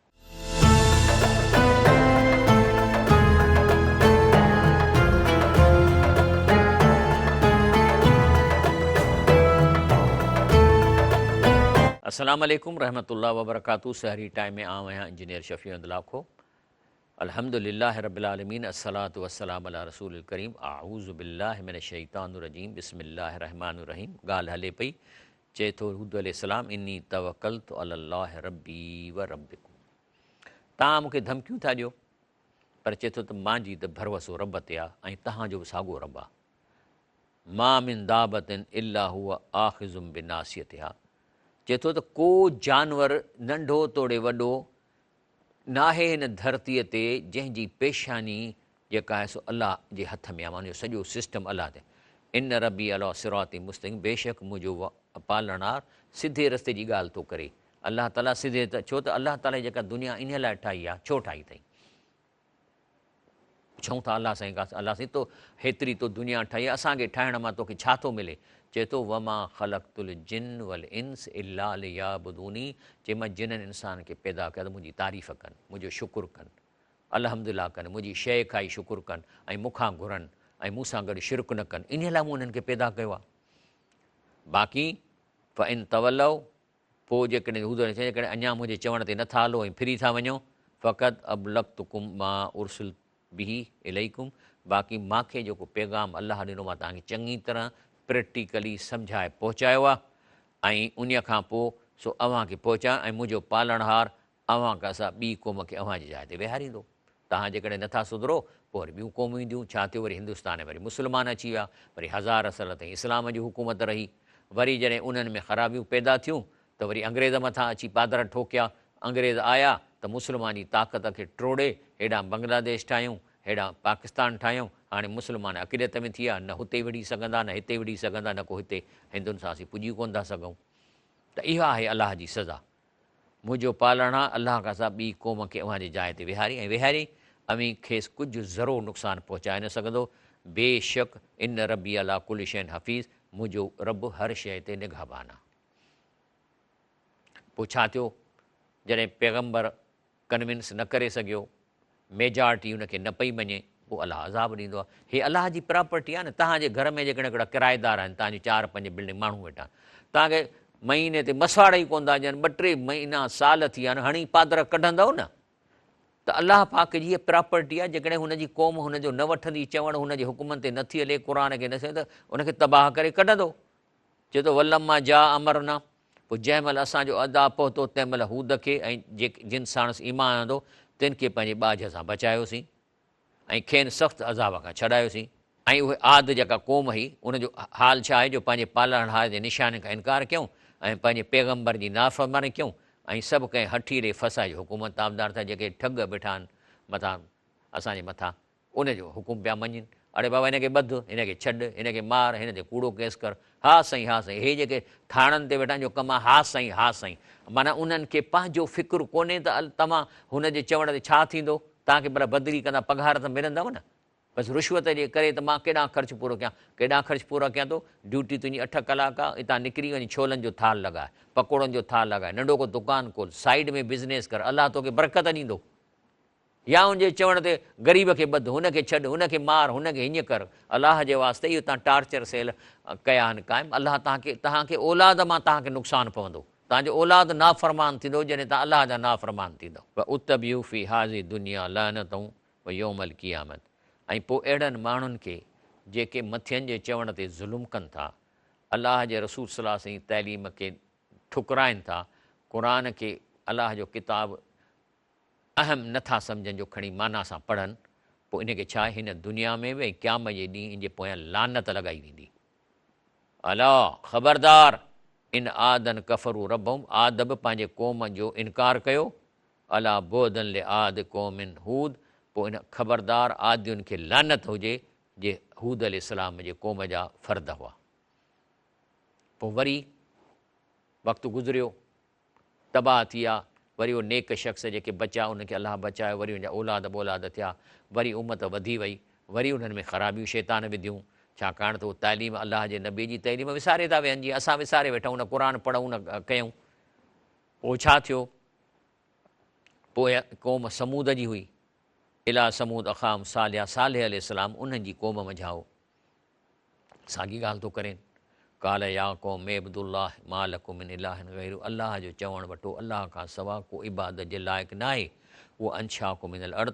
अस्सलाम वालेकुम रहमतुल्लाह व बरकातहू। सहरी टाइम में आऊं आहियां इंजीनियर शफ़ी अहमद लाखो। अल्हम्दुलिल्लाह रब्बिल आलमीन, अस्सलातु वस्सलाम अला रसूलिल करीम, आऊज़ु बिल्लाहि मिनश शैतानिर रजीम, बिस्मिल्लाहिर रहमानिर रहीम। ॻाल्हि हले पई, चए थो हूद अलैहिस्सलाम, इन्नी तवक्कलतु अलल्लाहि रब्बी व रब्बिकुम, तव्हां मूंखे धमकियूं था ॾियो, पर चए थो त मुंहिंजी त भरवसो रब ते आहे, ऐं तव्हांजो बि साॻियो रब आहे। मा मिन दाबतिन इल्ला हुआ आख़िज़ुम बिनासियतिहा, चए थो त को जानवर नंढो तोड़े वॾो नाहे हिन धरतीअ ते जंहिंजी पेशानी जेका आहे सो अलाह जे हथ में आहे, माना सॼो सिस्टम अलाह ते। इन रबी अला सिराती मुस्तक़ीम, बेशक मुंहिंजो पालणहार सिधे रस्ते जी ॻाल्हि थो करे। अलाह ताला सिधे त, छो त अलाह ताला जेका दुनिया इन लाइ ठाही आहे, छो ठाही अथई? चऊं था अलाह साईं, अलाह साईं तो हेतिरी तो दुनिया ठाही, असांखे ठाहिण मां तोखे छा थो मिले? चए थो वमा ख़लक़तुल जिन वल इंस इल्ला लियाबुदूनी, चए मां जिननि इंसान खे पैदा कया त मुंहिंजी तारीफ़ कनि, मुंहिंजो शुकुरु कनि, अल्हम्दुलिल्लाह कनि, मुंहिंजी शइ खाई शुकुरु कनि, ऐं मूंखां घुरनि, ऐं मूंसां गॾु शिरक न कनि, इन लाइ मूं उन्हनि खे पैदा कयो आहे। बाक़ी फ़इन तवल्लव, पोइ जेकॾहिं अञा मुंहिंजे चवण ते नथा हलो ऐं फिरी था वञो, फ़क़त अबलग़्तुकुम मा उर्सिल बिही इलैकुम, बाक़ी मूंखे जेको पैगाम अलाह ॾिनो मां तव्हांखे चङी तरह प्रैक्टिकली सम्झाए पहुचायो आहे, ऐं उन खां पोइ सो अव्हांखे पहुचायो, ऐं मुंहिंजो पालणहार अव्हां खां सां ॿी क़ौम खे अव्हां जी जाइ ते विहारींदो। तव्हां जेकॾहिं नथा सुधरो, पोइ वरी ॿियूं क़ौमूं ईंदियूं, छा थियो वरी हिंदुस्तान में वरी मुस्लमान अची विया, वरी हज़ार साल ताईं इस्लाम जी हुकूमत रही, वरी जॾहिं उन्हनि में ख़राबियूं पैदा थियूं त वरी अंग्रेज़ मथां अची पादर ठोकिया, अंग्रेज़ आया त मुस्लमानी ताक़त खे ट्रोड़े हेॾां बांग्लादेश ठाहियूं, हेॾां पाकिस्तान ठाहियूं, हाणे मुस्लमान अक़िदत में थी विया, न हुते विढ़ी सघंदा, न हिते विढ़ी सघंदा, न को हिते हिंदुनि सां असीं पुॼी कोन था सघूं। त इहा आहे अलाह जी सज़ा। मुंहिंजो पालणा अलाह खां सां ॿी क़ौम खे अव्हां जी जाइ ते विहारी, ऐं विहारी अवी खेसि कुझु ज़रो नुक़सानु पहुचाए न सघंदो। बेशक इन रबी अला कुल शैन हफ़ीज़, मुंहिंजो रब हर शइ ते निगहबान आहे। पोइ छा थियो? जॾहिं पैगम्बर कन्विंस न करे सघियो, मेजॉरिटी उनखे न पई मञे, पोइ अलाह अज़ाब ॾींदो आहे। हीअ अलाह जी प्रॉपर्टी आहे न। तव्हांजे घर में जेकॾहिं हिकिड़ा किराएदार आहिनि, तव्हांजी 4-5 बिल्डिंग माण्हू वेठा आहिनि, तव्हांखे महीने ते मसवाड़ ई कोन था ॾियनि, 2-3 महीना साल थी विया आहिनि, हणी पादर कढंदव न, त अलाह पाक जी हीअ प्रॉपर्टी आहे। जेकॾहिं हुनजी क़ौम हुनजो न वठंदी, चवणु हुनजे हुकुमनि ते नथी हले, क़ुर खे न सही, त उनखे तबाह करे कढंदो। चए थो वलम्मा जा अमरना, पोइ जंहिं महिल असांजो अदा पहुतो तंहिं महिल हूद खे ऐं जिन साणसि ईमान आंदो तिन खे पंहिंजे ॿाझ सां बचायोसीं ऐं खेनि सख़्तु अज़ाब खां छॾायोसीं। ऐं उहे आद जेका क़ौम हुई उनजो हाल छा आहे जो पंहिंजे पालणहार जे निशाने खां इनकार कयूं ऐं पंहिंजे पैगम्बर जी नाफ़रमानी कयूं ऐं सभु कंहिं हठी ॾे फसाए जो हुकूमत ताबदार था, जेके ठग वेठा आहिनि मथां असांजे मथां, उनजो हुकुम पिया मञनि। अड़े बाबा हिनखे ॿध, हिनखे छॾ, हिनखे मार, हिन ते कूड़ो केस कर, हा साईं हा साईं। हे जेके थाणनि ते वेठा आहिनि जो कमु आहे हा साईं हा साईं, माना उन्हनि खे पंहिंजो फ़िक्रु कोन्हे त तव्हां हुनजे चवण ते छा थींदो, तव्हांखे भला बदिली कंदा, पघार त मिलंदव न। बसि रिश्वत जे करे त मां केॾांहुं ख़र्चु पूरो कयां, केॾांहुं ख़र्चु पूरो कयां थो। ड्यूटी तुंहिंजी 8 कलाक आहे, हितां निकिरी वञी छोलनि जो थाल लॻाए, पकोड़नि जो थाल लॻाए, नंढो को दुकानु खोल, साइड में बिज़नेस कर, अलाह तोखे बरकत ॾींदो। या हुनजे चवण ते ग़रीब खे ॿध, हुनखे छॾ, हुनखे मार, हुनखे हीअं कर, अलाह जे वास्ते इहो तव्हां टार्चर सेल कया आहिनि क़ाइमु। अलाह तव्हांखे औलाद मां तव्हांखे नुक़सानु पवंदो, तव्हांजो औलाद नाफ़रमान थींदो जॾहिं तव्हां अलाह जा नाफ़रमान थींदव। उतबियू फ़ी हाज़ी दुनिया लानतऊं व यौमल क़ियामत। ऐं पोइ अहिड़नि माण्हुनि खे जेके मथियनि जे चवण ते ज़ुल्म कनि था, अलाह जे रसूल सल्लल्लाहु अलैहि वसल्लम जी तइलीम खे ठुकराइनि था, क़ुर खे अलाह जो किताब अहम नथा सम्झनि जो खणी माना सां पढ़नि, पोइ इनखे छा आहे, हिन दुनिया में बि ऐं क़यामत जे ॾींहुं इन जे पोयां लानत लॻाई वेंदी। अला ख़बरदार, इन आदन कफ़रू रबहुम, आद बि पंहिंजे क़ौम जो इनकार कयो, अला बोदन ले आद क़ौमिन हूद, पोइ इन ख़बरदार आदियुनि खे लानत हुजे जे हूद अलैहिस्सलाम जे क़ौम जा फ़र्द हुआ। पोइ वरी वक़्तु गुज़रियो, तबाह थी विया, वरी उहो नेक शख़्स जेके बचा उनखे अलाह बचायो, वरी उनजा औलाद बौलाद थिया, वरी उमत वधी वई, वरी उन्हनि में ख़राबियूं शैतान विधियूं, छाकाणि त उहो तालीम अलाह जे नबी जी तइलीम विसारे था वेहनि, जीअं असां विसारे वेठा आहियूं, न क़ुर पढ़ूं न कयूं। पोइ छा थियो, पोइ क़ौम समूद जी हुई, इला समूद अख़ाम सालिह, सालेह अलैहिस्सलाम उन्हनि जी क़ौम मंझां हो, साॻी ॻाल्हि थो करेनि। काल या क़ौम मेबुदुल्लाह मा लकुम मिन इलाहिन ग़ैरु, अलाह जो चवणु वठो, अलाह खां सवा को इबादत जे लाइक़ु न आहे। उहो अंशाकुम मिनल अर्द,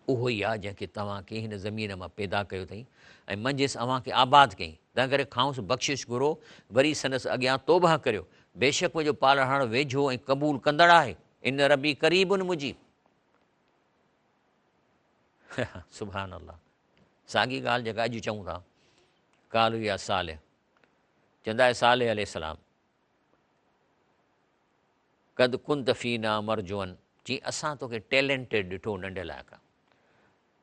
उहो ई आहे जंहिंखे तव्हांखे हिन ज़मीन मां पैदा कयो अथई ऐं मंझिसि अव्हांखे आबाद कयईं, तंहिं करे खांसि बख़्शिश घुरो, वरी संदसि अॻियां तौबा करियो, बेशक मुंहिंजो पालणहार वेझो ऐं क़बूल कंदड़ आहे। इन रबी क़रीबुन मुजीब। सुभान अल्लाह। साॻी ॻाल्हि जेका अॼु चऊं था, कालू या सालिह, चवंदा आहे सालेह अलैहिस्सलाम, कद कुंत फ़ीना मरजुअन, जी असां तोखे टैलेंटेड ॾिठो नंढे लाइक़ु,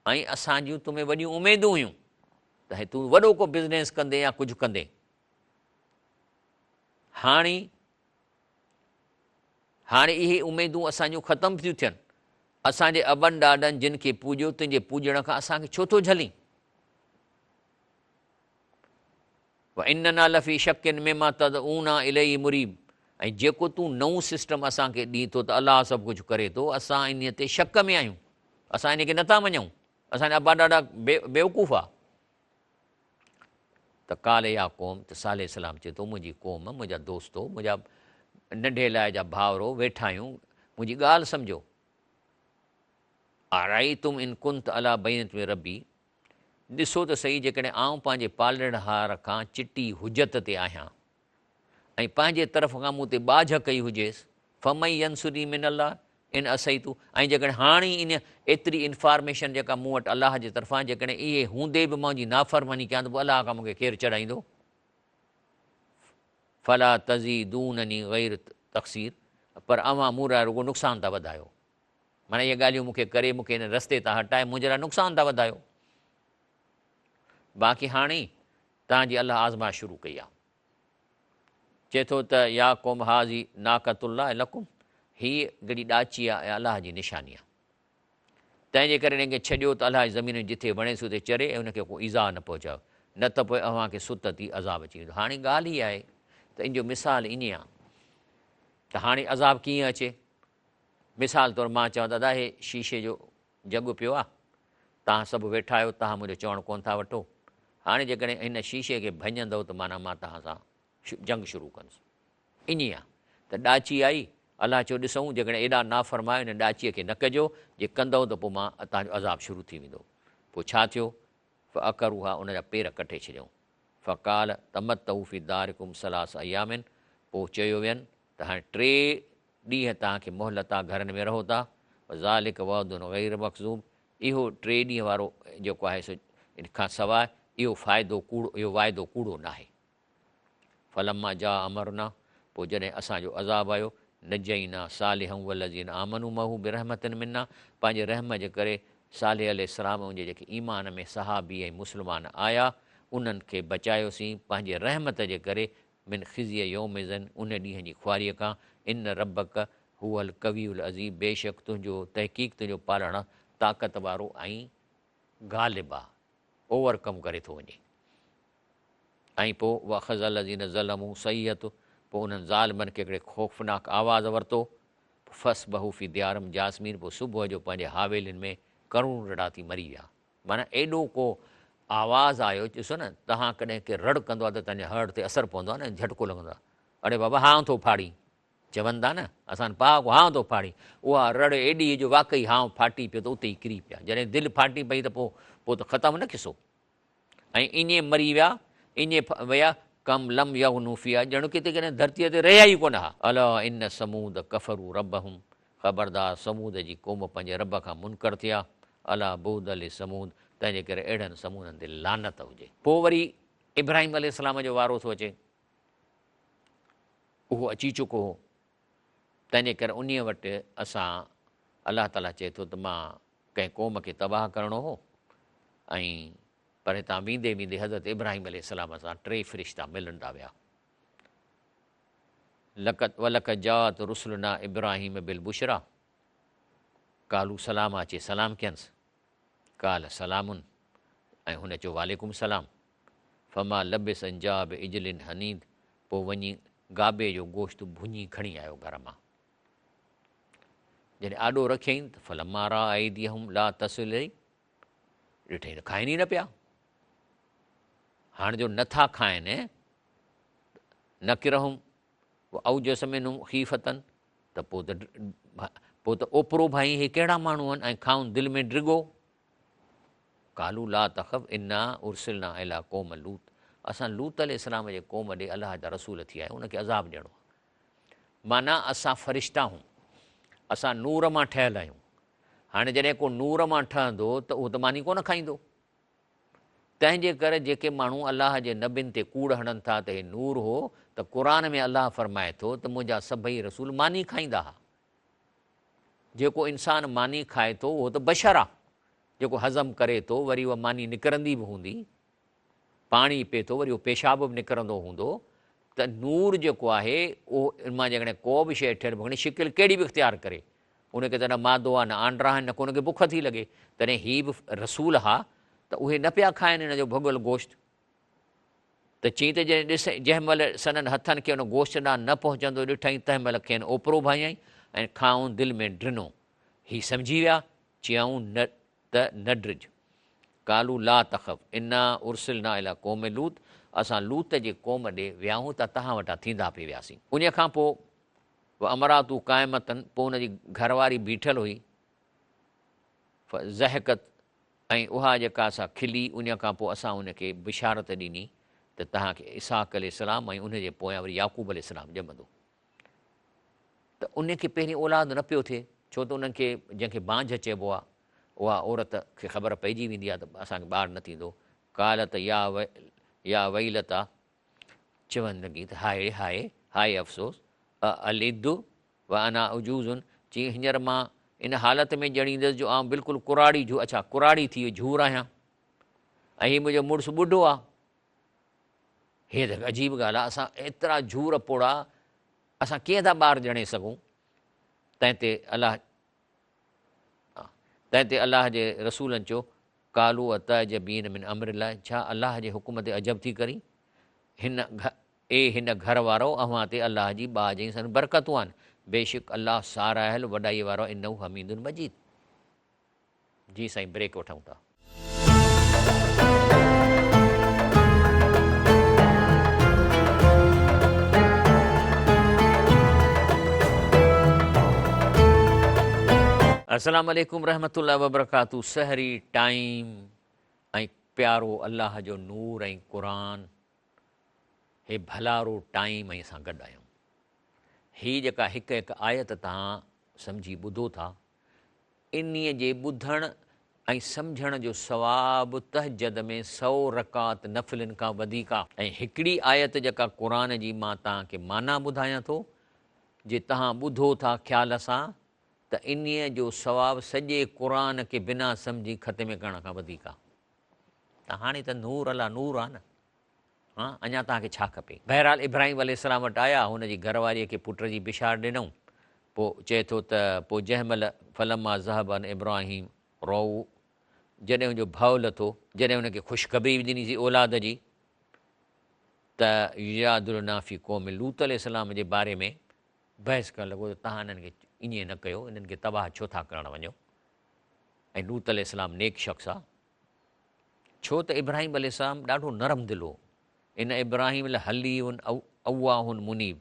ऐं असांजूं तुम्हें वॾियूं उमेदूं हुयूं त हे तूं वॾो को बिज़नेस कंदे या कुझु कंदे। हाणे इहे उमेदूं असांजूं ख़तमु थियूं थियनि, असांजे अबनि ॾाॾनि जिन खे पूॼियो तुंहिंजे पूॼण खां असांखे छो थो झली। इन्नना लफ़ी शकिन मिमा तदऊना इलैहि मुरीब, ऐं जेको तूं नओं सिस्टम असांखे ॾीं थो त अलाह सभु कुझु करे थो, असां इन ते शक में आहियूं, असां इन खे नथा मञूं, असांजा अबा ॾाढा बेवकूफ़ आहे। त काले या क़ौम, त सालेह सलाम चए थो, मुंहिंजी क़ौम, मुंहिंजा दोस्तो, मुंहिंजा नंढे लाइ जा भाउरो वेठा आहियूं, मुंहिंजी ॻाल्हि सम्झो। आराई तुम इन कुंत अला बैनत में रबी, ॾिसो त सही, जेकॾहिं आउं पंहिंजे पालणहार खां चिटी हुजत ते आहियां ऐं पंहिंजे तरफ़ खां मूं ते ॿाझ कई हुजेसि, फमई यंसुरी मिन अलाह इन असई तूं, ऐं जेकॾहिं हाणे इन एतिरी इंफॉर्मेशन जेका मूं वटि अलाह जे तरफ़ां, जेकॾहिं इहे हूंदे बि मुंहिंजी नाफ़रमानी कयां त पोइ अलाह खां मूंखे केरु चढ़ाईंदो। फला तज़ीदूननी ग़ैर तक़सीर, पर अव्हां मूं लाइ रुॻो नुक़सान था वधायो, माना इहे ॻाल्हियूं मूंखे करे मूंखे हिन रस्ते तां हटाए मुंहिंजे लाइ नुक़सान था वधायो। बाक़ी हाणे तव्हांजी अलाह आज़मा शुरू कई आहे, चए थो त या क़ौम हाज़ी नाक़तुल्लाह लकुम, हीअ हिकिड़ी ॾाची आहे ऐं अलाह जी निशानी आहे, तंहिंजे करे हिनखे छॾियो त अलाह जी ज़मीन जिथे वणेसि उते चरे ऐं हुनखे को ईज़ा न पहुचायो, न त पोइ अव्हांखे सुत थी अज़ाब अची वेंदो। हाणे ॻाल्हि इहा आहे त इन जो मिसाल ईअं आहे त हाणे अज़ाब कीअं अचे। मिसाल तौरु मां चवां दादा, हे शीशे जो जग पियो आहे, तव्हां सभु वेठा आहियो, तव्हां मुंहिंजो चवणु कोन था वठो, हाणे जेकॾहिं हिन शीशे खे भञंदव त माना मां तव्हां सां जंग शुरू कंदुसि। ईअं आहे त ॾाची आई, अलाह चयो ॾिसूं जेकॾहिं एॾा नाफ़रमायो हिन ॾाचीअ खे न कजो, जे कंदव त पोइ मां तव्हांजो अज़ाब शुरू थी वेंदो। पोइ छा थियो, अकर उहा उनजा पेर कटे छॾियऊं। फ़काल तमतऊफ़ी दारिकुम सलास अयामिन, पोइ चयो वियनि त हाणे 3 ॾींहं तव्हांखे मोहलत आहे, घरनि में रहो था। ज़ालिक वादुन गैर मक़ज़ूब, इहो 3 ॾींहं वारो जेको आहे सो इन खां सवाइ इहो वाइदो कूड़ो न आहे। फलम्मा जा अमरना, पोइ जॾहिं असांजो अज़ाब आयो, नजईना सालिहूं वलज़ीन आमनू महू बिरहमतिन मिन्ना, पंहिंजे रहम जे करे सालिह अलैहिस्सलाम जे जेके ईमान में सहाबी ऐं मुस्लमान आया उन्हनि खे बचायोसीं पंहिंजे रहमत जे करे, मिन ख़िज़ीअ यौमिज़न, उन ॾींहं जी ख़्वारीअ खां। इन रबक हुअल कवीउल अज़ीज़, बेशक तुंहिंजो तहक़ीक़ तुंहिंजो पालण ताक़त वारो ऐं ग़ालिब आहे, ओवरकम करे थो वञे। ऐं पोइ वख़ज़ल लज़ीन ज़लमू सय्यत, पोइ उन्हनि ज़ालिमनि खे हिकिड़े ख़ौफ़नाक आवाज़ वरितो। फस बहूफ़ी दियारम जासमीन, पोइ सुबुह जो पंहिंजे हावेलियुनि में करूं रड़ाती मरी विया। माना एॾो को आवाज़ु आयो, ॾिसो न, तव्हां कॾहिं के रड़ कंदो आहे त तव्हांजे हर्ट ते असरु पवंदो आहे न, झटको लॻंदो आहे, अड़े बाबा हां थो फाड़ी, चवनि था न असां पाक हां थो फाड़ी, उहा रड़ एॾी जो वाक़ई हां फाटी पियो त उते ई किरी पिया। जॾहिं दिलि फाटी पई त पोइ त ख़तमु न किसो। ऐं ईअं मरी विया, ईअं विया कम लम यगनूफिया, ॼण किथे कॾहिं धरतीअ ते रहिया ई कोन हा। अला इन समूद कफ़रू रबहुम, ख़बरदार समूद जी क़ौम पंहिंजे रब खां मुनकर थिया। अला बूद अल समूद, तंहिंजे करे अहिड़नि समूदनि ते लानत हुजे। पोइ वरी इब्राहिम अलैहिस्सलाम जो वारो थो अचे, उहो अची चुको हो। तंहिंजे करे उन वटि असां अलाह ताला चए थो त मां कंहिं क़ौम खे तबाह करिणो हो, ऐं पर हितां वेंदे वेंदे हज़रत इब्राहिम अलैहिस्सलाम सां 3 फ़रिश्ता मिलंदा विया। वलक जात रुसलना इब्राहिम बिल बुशरा, कालू सलाम, अचे सलाम कयंसि, काल सलामुन, ऐं हुन चयो वालेकुम सलाम। फमा लबिस अंजाब इजलिन हनीद, पोइ वञी गाबे जो गोश्त भुञी खणी आयो घर मां। जॾहिं आॾो रखियईं त फलमा रा आइदियहुम ला तसिलई, ॾिठई त खाइनि ई न पिया। हाणे जो नथा खाइनि, न किरहुम औजस मिनहुम ख़ीफ़तन, त पोइ त ओपरो भाई हे कहिड़ा माण्हू आहिनि, ऐं खाऊं दिलि में ड्रिगो। कालू ला तख़फ़ इन्ना उर्सिलना इला क़ौम लूत, असां लूत अलैहिस्सलाम जे क़ौम ॾे अलाह जा रसूल थी आया, उनखे अज़ाब ॾियणो आहे। माना असां फ़रिश्ता आहियूं, असां नूर मां ठहियल आहियूं। हाणे जॾहिं को नूर मां ठहंदो त उहो त मानी कोन खाईंदो। तंहिंजे करे जेके माण्हू अलाह जे नबियुनि ते कूड़ हणनि था त हे नूर हो, त क़ुर में अलाह फरमाए थो त मुंहिंजा सभई रसूल मानी खाईंदा हुआ। जेको इंसानु मानी खाए थो उहो त बशर आहे, जेको हज़म करे थो, वरी उहा मानी निकिरंदी बि हूंदी, पाणी पीए थो वरी उहो पेशाब बि निकिरंदो हूंदो। त नूर जेको आहे उहो इन मां जेकॾहिं को बि शइ ठहियल घणी शिकिल कहिड़ी बि इख़्तियार करे, उनखे त न मादो आहे, न आंड्रा आहिनि, न को उनखे बुख थी लॻे, तॾहिं हीअ बि रसूल हा त उहे न पिया खाइनि हिन जो भुॻल गोश्त। त चई त जंहिं महिल सननि हथनि खे उन गोश्त ॾांहुं न पहुचंदो ॾिठई, तंहिं महिल खेनि ओपरो भाई ऐं खाऊं दिलि में ड्रिनो। हीअ सम्झी विया, चयऊं न त न ड्रिज। कालू ला तख़फ़ इन्ना उर्सिलना इला क़ौम लूत, असां लूत जे क़ौम ॾे वियाऊं त तव्हां वटां थींदा पई वियासीं। उन खां पोइ अमरातू क़ाइमतन, पोइ हुनजी घरवारी बीठल हुई, ज़हकत, ऐं उहा जेका असां खिली, उन खां पोइ असां उनखे बिशारत ॾिनी त तव्हांखे इसहाक़ अलैहिस्सलाम ऐं उनजे पोयां वरी याक़ूब अलैहिस्सलाम ॼमंदो। त उनखे पहिरीं औलाद न पियो थिए, छो त उन्हनि खे जंहिंखे बांझ चइबो आहे, उहा औरत खे ख़बर पइजी वेंदी आहे त असांखे ॿारु न थींदो। कालत या वईलता, चवनि लॻी त हाय हाय हाय अफ़सोस, अलिदु व अना उजूज़ुन, चई हींअर मां इन हालत में ॼणींदसि जो आउं बिल्कुलु कुराड़ी थी झूर आहियां, ऐं हीउ मुंहिंजो मुड़ुसु ॿुढो आहे। हे त अजीब ॻाल्हि आहे, असां एतिरा झूर पोड़ा असां कीअं था ॿार ॼणे सघूं। तंहिं ते अलाह जे रसूलनि चयो, कालू अतअजबीन मिन अमरिल्लाह, छा अलाह जे हुकुम ते अजब थी करी, हिन घर वारो अव्हां ते अलाह जी ॿा जी सन बरकतूं आहिनि, बेशक अलाह सारायल वॾाई वारो इन्नहु हमीदुन मजीद। जी साईं, ब्रेक वठूं था। अस्सलाम वालेकुम रहमतुल्लाहि व बरकातहू। सहरी टाइम ऐं प्यारो अल्लाह जो नूर ऐं क़ुरान, हे भलारो टाइम ऐं असां गॾु आहियूं। हीअ जेका हिकु हिकु आयत तव्हां सम्झी ॿुधो था, इन्हीअ जे ॿुधण ऐं सम्झण जो सवाबु तहजद में 100 रकात नफ़िलनि खां वधीक आहे। ऐं हिकिड़ी आयत जेका क़ुरान जी मां तव्हांखे माना ॿुधायां थो, जे तव्हां ॿुधो था ख़्याल सां त इन्हीअ जो सवाबु सॼे क़ुरान खे बिना सम्झी ख़तमे करण खां वधीक आहे। त हाणे त नूर अला नूर आहे न, हा अञा तव्हांखे छा खपे। बहरहाल इब्राहिम अलैहिस्सलाम वटि आया, हुनजी घरवारीअ खे पुट जी बिशार ॾिनऊं। पोइ चए थो त पोइ जंहिं महिल फलमा ज़हबन इब्राहिम रऊ, जॾहिं हुनजो भउ लथो, जॾहिं हुनखे ख़ुशख़बरी ॾिनीसीं औलाद जी, त यादुल नाफ़ी क़ौम लूत अलैहिस्सलाम जे बारे में बहस करणु लॻो त तव्हां हिननि खे ईअं न कयो, इन्हनि खे तबाह छो था करणु वञो। ऐं लूत अलैहिस्सलाम नेक शख़्स आहे, छो त इब्राहिम अलैहिस्सलाम ॾाढो नरम दिलि हो। इन इब्राहिम हलीउन अव्वाहुन मुनीब,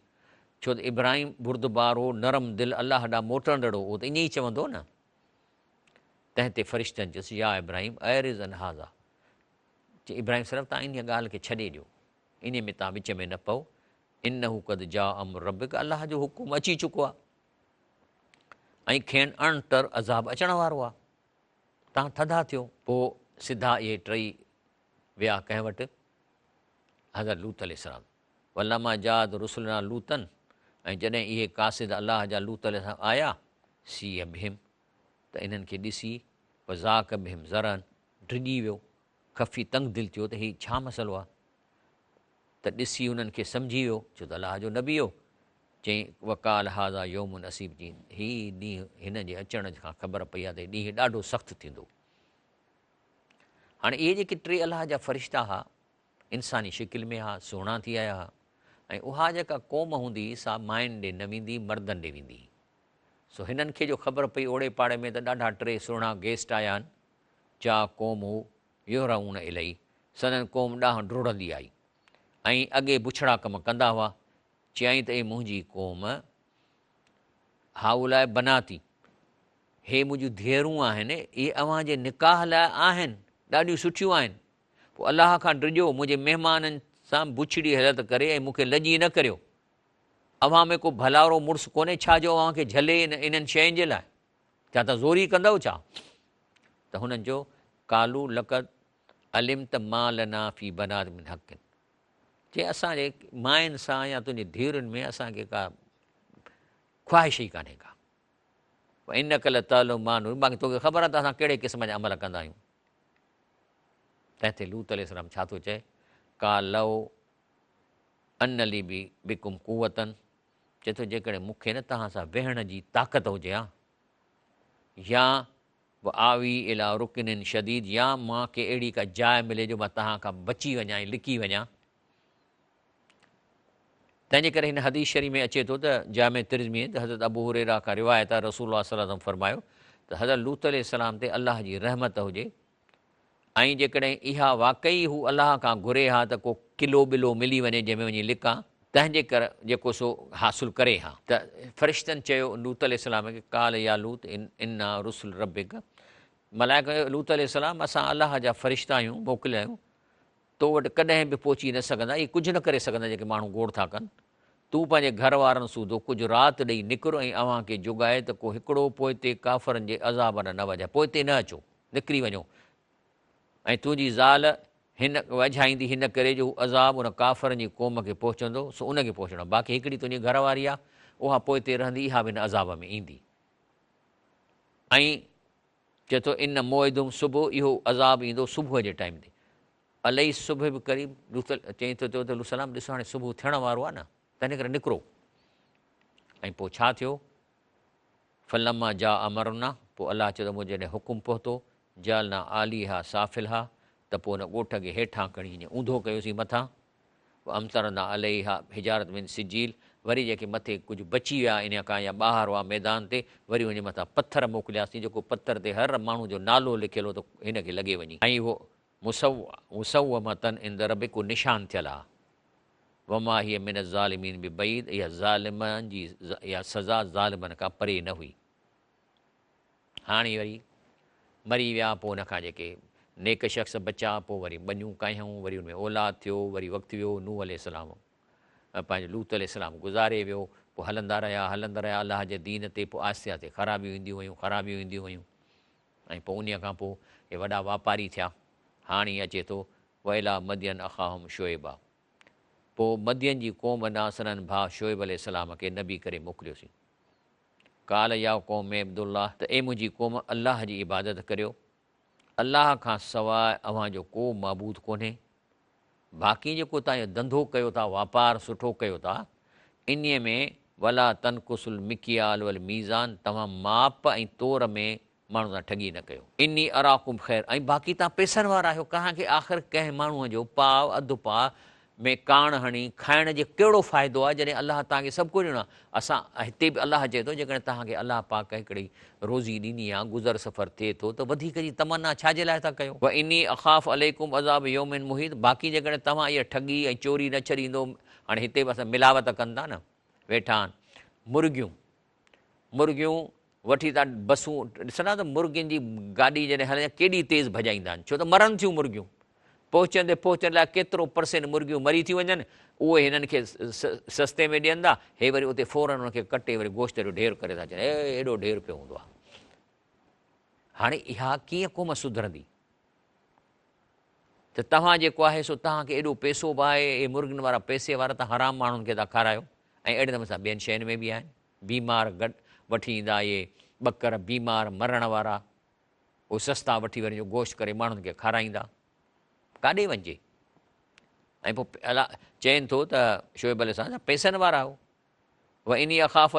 छो त इब्राहिम बुरदबार हो, नरम दिलि, अलाह ॾांहुं मोटंदड़ो हो, त ईअं ई चवंदो न। तंहिं ते फ़रिश्तनि चयुसि या इब्राहिम अरिज़ अन हाज़ा, चई इब्राहिम सिर्फ़ु तव्हां इन ॻाल्हि खे छॾे ॾियो, इन में तव्हां विच में न पओ। इन्नहु क़द जा अम्र रब्बिक, अलाह जो हुकुम अची चुको आहे ऐं खेनि अणतर अज़ाब अचण वारो आहे, तव्हां थधा थियो। पोइ सिधा इहे टई विया कंहिं वटि, हज़रत लूत अलैहिस्सलाम। वल्लमा जाद रुसुलना लूतन, ऐं जॾहिं इहे कासिद अलाह जा लूत अलैहिस्सलाम आया, सी बिहिम, त इन्हनि खे ॾिसी वज़ाक बिहिम ज़रन, डिॼी वियो, खफ़ी तंग दिलि थियो त हीउ छा मसइलो आहे। त ॾिसी उन्हनि खे सम्झी वियो, छो त अलाह जो नबी हो। चई वकाल हाज़ा यौमुन असीब, जी हीउ ॾींहुं, हिन जे अचण खां ख़बर पई आहे त ॾींहुं ॾाढो सख़्तु थींदो। हाणे इहे जेके टे अलाह जा फ़रिश्ता हुआ, इंसानी शिकिल में हा, सुहिणा थी आया हुआ, ऐं उहा जेका क़ौम हूंदी सा मायुनि ॾे न वेंदी, मर्दनि ॾे वेंदी। सो हिननि खे जो ख़बर पई ओड़े पाड़े में त ॾाढा टे सुहिणा गेस्ट आया आहिनि, चा क़ौम हू योराउन इलही, सदन क़ौम ॾांहुं डुड़ंदी आई ऐं अॻे बुछड़ा कम कंदा हुआ। चयईं त हे मुंहिंजी क़ौम, हाउलाए बनाती, हे मुंहिंजियूं धीअरूं आहिनि, इहे अव्हांजे निकाह लाइ आहिनि, ॾाढियूं सुठियूं आहिनि। पोइ अलाह खां डिॼो, मुंहिंजे महिमाननि सां बुछड़ी हलत करे ऐं मूंखे लॼी न करियो। अव्हां में को भलारो मुड़ुसु कोन्हे छा जो अव्हांखे झले इन्हनि शयुनि जे लाइ, छा त ज़ोरी कंदव छा। त हुननि जो कालू लक़द अलिम त मालना फी बनात मिन हक़िन, जे असांजे मायुनि सां या तुंहिंजी धीअरुनि में असांखे का ख़्वाहिश ई कान्हे का। इन कल तालो मानू, बाक़ी तोखे ख़बर आहे त असां कहिड़े क़िस्म जा अमल कंदा आहियूं। तंहिं ते लूत अलैहिस्सलाम छा थो चए, का लव अनली बि बिकुम कुवतन, चए थो जेकॾहिं मूंखे न तव्हां सां वेहण जी ताक़त हुजे हा, या आवी इला रुकनिन शदीद, या मां के अहिड़ी का जाइ मिले जो मां तव्हां खां बची वञा ऐं लिकी वञा। तंहिंजे करे हिन हदीस शरीफ़ में अचे थो त जामे तिर्मिज़ी त हज़रत अबू हुरैरा खां रिवायत आहे, रसूलुल्लाह सल्लल्लाहु अलैहि वसल्लम फरमायो त हज़रत लूत अलैहिस्सलाम ते अलाह जी रहमत हुजे, ऐं जेकॾहिं इहा वाक़ई हू अलाह खां घुरे हा त को किलो बिलो मिली वञे जंहिंमें वञी लिका, तंहिंजे करे जेको सो हासिलु करे हा। त फ़रिश्तनि चयो लूत अलैहिस्सलाम खे, काल या लूत इन्ना रुसुल रब्बिक, मलाइक लूत अलैहिस्सलाम असां अलाह जा फ़रिश्ता आहियूं, मोकिलिया आहियूं, तो वटि कॾहिं बि पहुची न सघंदा, इहे कुझु न करे सघंदा जेके माण्हू गोड़ था कनि। तूं पंहिंजे घर वारनि सूधो कुझु राति ॾेई निकिरो ऐं अव्हांखे जुगाए त को हिकिड़ो पोइ ते काफ़रनि जे अज़ाब न वॼाए, पोइ ते न अचो, निकिरी वञो। ऐं तुंहिंजी ज़ाल हिन वॼाईंदी हिन करे जो हू अज़ाब उन काफ़रनि जी क़ौम खे पहुचंदो, सो उनखे पहुचणो। बाक़ी हिकिड़ी तुंहिंजी घरवारी आहे, उहा पोइ ते रहंदी, इहा बि हिन अज़ाब में ईंदी। ऐं चए थो इन मोइदुम सुबुह, इहो अज़ाब ईंदो सुबुह जे टाइम ते। अलाही सुबुह बि क़रीब चई थो चयो त लूसलाम ॾिसो हाणे सुबुह थियण वारो आहे न, तंहिं करे निकिरो। ऐं पोइ छा थियो, फलमा जा अमरना, पोइ अलाह चयो त मुंहिंजे जॾहिं हुकुम पहुतो, जलना आली हा साफ़िल हा, त पोइ हुन ॻोठ खे हेठां खणी ईअं ऊंधो कयोसीं मथां। पोइ अमतरना अलही हा हिजारत मिन सिजील, वरी जेके मथे कुझु बची विया इन खां या ॿाहिरि हुआ मैदान ते, वरी वञी मथां पथर मोकिलियासीं, जेको पथर ते हर माण्हू जो नालो लिखियलु हो त हिनखे लॻे वञी, ऐं उहो मुसव्वमतन इंद रबिक, को निशान थियल आहे। वमा हीअ मिन ज़ालिमीन बि बईद, इहा ज़ालिमनि जी इहा सज़ा ज़ालिमनि खां परे न हुई। हाणे वरी मरी विया, पोइ हुनखां जेके नेक शख़्स बचा, पोइ वरी बनियूं कयूं, वरी हुनमें औलाद थियो, वरी वक़्तु वियो, नूह अलैहिस्सलाम पंहिंजो लूत अलैहिस्सलाम गुज़ारे वियो, पोइ हलंदा रहिया अलाह जे दीन ते, पोइ आहिस्ते आहिस्ते ख़राबियूं ईंदियूं वयूं ऐं पोइ उन खां पोइ हे वॾा वापारी थिया। हाणे अचे थो वैला मदियन अखाहुम शुएबा, पोइ मदियन जी क़ौम ॾांहुं सननि भाउ शुएब अलैहिस्सलाम खे नबी करे मोकिलियोसीं। काल या क़ौम अब्दुल्लाह, त ए मुंहिंजी क़ौम अलाह जी इबादत करियो, अलाह खां सवाइ अव्हांजो को मबूद कोन्हे। बाक़ी जेको तव्हां इहो धंधो कयो था, वापारु सुठो कयो था, इन में वला तनकुसुल मिकियाल वल मीज़ान, तव्हां माप ऐं तोर में माण्हू सां ठगी न कयो। इनी अराकुम ख़ैर, ऐं बाक़ी तव्हां पैसनि वारा आहियो, तव्हांखे आख़िर कंहिं माण्हूअ जो पाव अधु पाव में काण हणी खाइण जो कहिड़ो फ़ाइदो आहे जॾहिं अलाह तव्हांखे सभु कुझु ॾिनो आहे। असां हिते बि अलाह चए थो जेकॾहिं तव्हांखे अलाह पाक हिकिड़ी रोज़ी ॾिनी आहे, गुज़र सफ़र थिए थो, त वधीक जी तमन्ना छाजे लाइ था कयो। व इनी अख़ाफ़ अलैकुम अज़ाब यौमिन मुहीत, बाक़ी जेकॾहिं तव्हां इहा ठगी ऐं चोरी न छॾींदो, हाणे हिते बि असां मिलावट कनि था न, वेठा आहिनि मुर्गियूं वठी था बसूं, ॾिसंदा त मुर्गियुनि जी गाॾी जॾहिं हले केॾी तेज़ भॼाईंदा आहिनि, छो त मरनि थियूं मुर्गियूं, पहुचंदे लाइ केतिरो % मुर्गियूं मरी थी वञनि, उहे हिननि खे सस्ते में ॾियनि था, हे वरी उते फ़ौरन हुनखे कटे वरी गोश्त जो ढेर करे था अचनि, एॾो ढेर पियो हूंदो आहे। हाणे इहा कीअं क़ौम सुधरंदी? त तव्हां जेको आहे सो तव्हांखे एॾो पैसो बि आहे, इहे मुर्गियुनि वारा पैसे वारा तव्हां हराम माण्हुनि खे था खारायो, ऐं अहिड़े नमूने सां ॿियनि शयुनि में बि आहिनि। बीमार गॾु वठी ईंदा, इहे ॿकर बीमार मरण वारा, उहे सस्ता वठी वरी गोश्त करे माण्हुनि खे खाराईंदा, काॾे वञिजे। ऐं पोइ अलाह चवनि थो त शुएब अलैहिस्सलाम पैसनि वारा हो, व इनी अख़ाफ़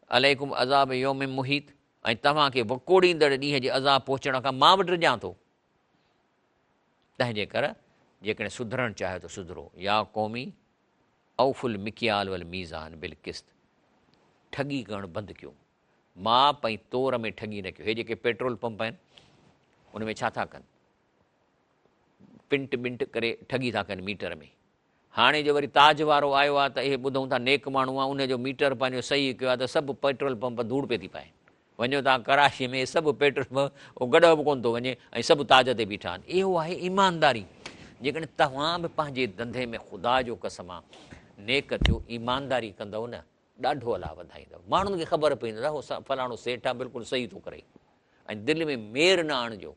अलैकुम अज़ाब यौमिन मुहीत, ऐं तव्हांखे वकोड़ींदड़ ॾींहं जे अज़ाब पहुचण खां मां बि डिॼां थो। तंहिंजे करे जेकॾहिं सुधरणु चाहियो त सुधरो। या क़ौमी औफुल मिकियाल वल मीज़ान बिल क़िस्त, ठगी करणु बंदि कयो, माप ऐं तोर में ठगी न कयो। हे जेके पेट्रोल पंप आहिनि उन में छा था कनि, पिंट करे ठगी था कनि मीटर में। हाणे जो वरी ताज वारो आयो आहे त इहे ॿुधूं था नेक माण्हू आहे, उनजो मीटर पंहिंजो सही कयो आहे त सभु पेट्रोल पंप धूड़ पे थी पाए। वञो तव्हां कराची में सभु पेट्रोल पंप गॾो बि कोन थो वञे ऐं सभु ताज ते बीठा आहिनि। इहो आहे ईमानदारी। जेकॾहिं तव्हां बि पंहिंजे धंधे में ख़ुदा जो कसम आहे नेक थियो, ईमानदारी कंदव न, ॾाढो अलाह वधाईंदव। माण्हुनि खे ख़बर पवंदव उहो फलाणो सेठ आहे, बिल्कुलु सही थो करे। ऐं दिलि में मेर न आणिजो,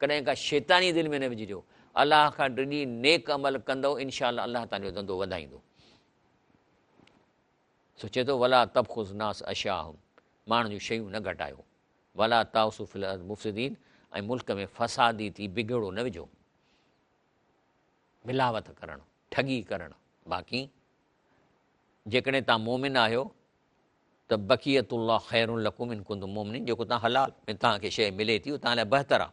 कॾहिं का शैतानी दिलि में न विझिजो। अलाह खां डिॼी नेक अमल कंदव, इनशा अलाह तव्हांजो धंधो वधाईंदो। सोचे थो वला तबख़ुज़ नास अशाहुम, माण्हुनि जूं शयूं न घटायो। वला ताउसु फिल अर्द मुफ़्सिदीन, ऐं मुल्क में फ़सादी थी बिगड़ो न विझो, मिलावट करणु, ठगी करणु। बाक़ी जेकॾहिं तव्हां मोमिन आहियो त बक़ियतुल्लाह ख़ैरुन लकुम इन कुंतुम मोमिनीन, जेको तव्हां हलाल में तव्हांखे शइ मिले थी उहो तव्हां लाइ बहितर आहे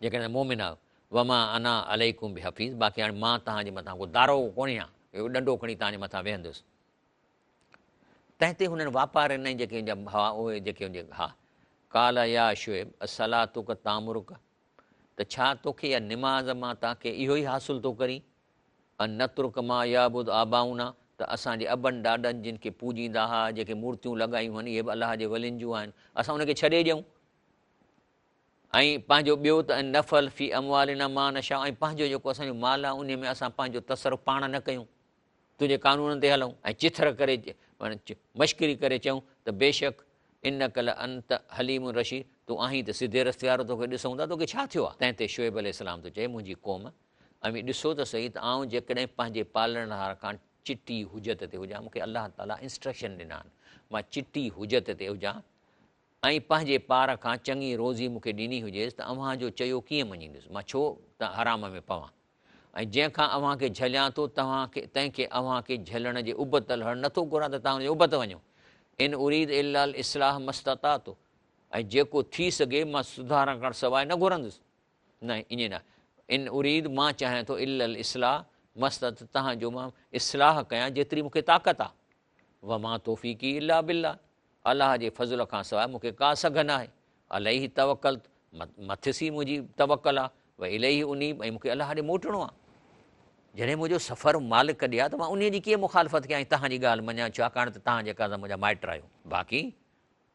जेकॾहिं मोमिन आहियो। वमा अना अलैकुम बि हफ़ीज़, बाक़ी हाणे मां तव्हांजे मथां को दारो कोन्हे आहियां, इहो ॾंडो खणी तव्हांजे मथां वेहंदुसि। तंहिं ते हुननि वापारनि जेके हा उहे जेके हा काला या शुएब असलातुक तामुरुक, त छा तोखे इहा निमाज़ मां तव्हांखे इहो ई हासिलु थो करी, नतरुक मां याबुद आबाउना, त असांजे अबनि ॾाॾनि जिन खे पूॼींदा हुआ, जेके मूर्तियूं लॻायूं आहिनि, इहे बि अलाह जे वलियुनि जूं आहिनि, असां उनखे छॾे ॾियूं। ऐं पंहिंजो ॿियो त नफ़ल फ़ी अमवालिना मां नशा, ऐं पंहिंजो जेको असांजो माल आहे उन में असां पंहिंजो तसरु पाण न कयूं, तुंहिंजे कानूननि ते हलूं ऐं चिथर करे मश्करी करे चयूं त बेशक इन कल अंत हलीम रशीद, तूं आहीं त सिधे रस्ते वारो, तोखे ॾिसूं था तोखे छा थियो आहे। तंहिं ते शुएब अलैहिस्सलाम थो चए मुंहिंजी क़ौम अमी ॾिसो त सही त आउं जेकॾहिं पंहिंजे पालणहार खां चिटी हुजत ते हुजां, मूंखे अलाह ताला इंस्ट्रक्शन ॾिना आहिनि, मां चिटी हुजत ते हुजां ऐं पंहिंजे पार खां चङी रोज़ी मूंखे ॾिनी हुजेसि, त अव्हांजो चयो कीअं मञींदुसि, मां छो त हराम में पवां। ऐं जंहिंखां अव्हांखे झलियां थो तंहिंखे अव्हांखे झलण जे उबतल हण नथो घुरां त तव्हां हुनजे उबत वञो। इन उरीद इलाल इस्लाह मस्तता थो, ऐं जेको थी सघे मां सुधारण खां सवाइ न घुरंदुसि, न ईअं न। इन उरीद मां चाहियां थो इलाल इस्लाह मस्तत, तव्हांजो मां इस्लाह कयां जेतिरी मूंखे ताक़त आहे। व मां तौफ़ीक़ी इला बिल्ला, अलाह जे फज़ल खां सवाइ मूंखे का सघ न आहे। अलैहि तवकल, मथिसी मुंहिंजी तवकल आहे। व इलैहि उनीब, ऐं मूंखे अलाह ॾे मोटणो आहे। जॾहिं मुंहिंजो सफ़र मालिक ॾे आहे त मां उन जी कीअं मुखालफ़त कयां ऐं तव्हांजी ॻाल्हि मञां, छाकाणि त तव्हां जेका त मुंहिंजा माइट आहियो। बाक़ी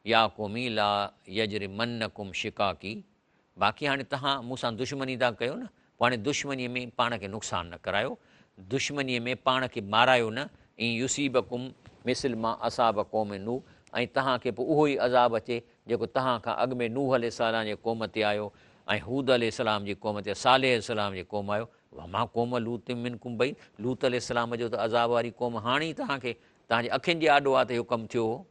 या क़ौमी ला यजरिमन्नकुम शिकाकी। बाक़ी हाणे तव्हां मूंसां दुश्मनी था कयो न, पोइ हाणे दुश्मनीअ में पाण खे नुक़सानु न करायो, दुश्मनीअ में पाण खे मारायो न। इन युसीबकुम मिसल मां असाब क़ौम नूह, ऐं तव्हांखे पोइ उहो ई अज़ाब अचे जेको तव्हां खां अॻु में नूह अलैहिस्सलाम जे क़ौम ते आयो, ऐं हूद अलैहिस्सलाम जी क़ौम ते, सालेह अलैहिस्सलाम जी क़ौम आयो। वमा क़ौम लूत मिनकुम, भई लूत अलैहिस्सलाम जो त अज़ाब वारी क़ौम हाणे ई तव्हांखे तव्हांजे अखियुनि जे आॾो आहे त इहो कमु थियो हो।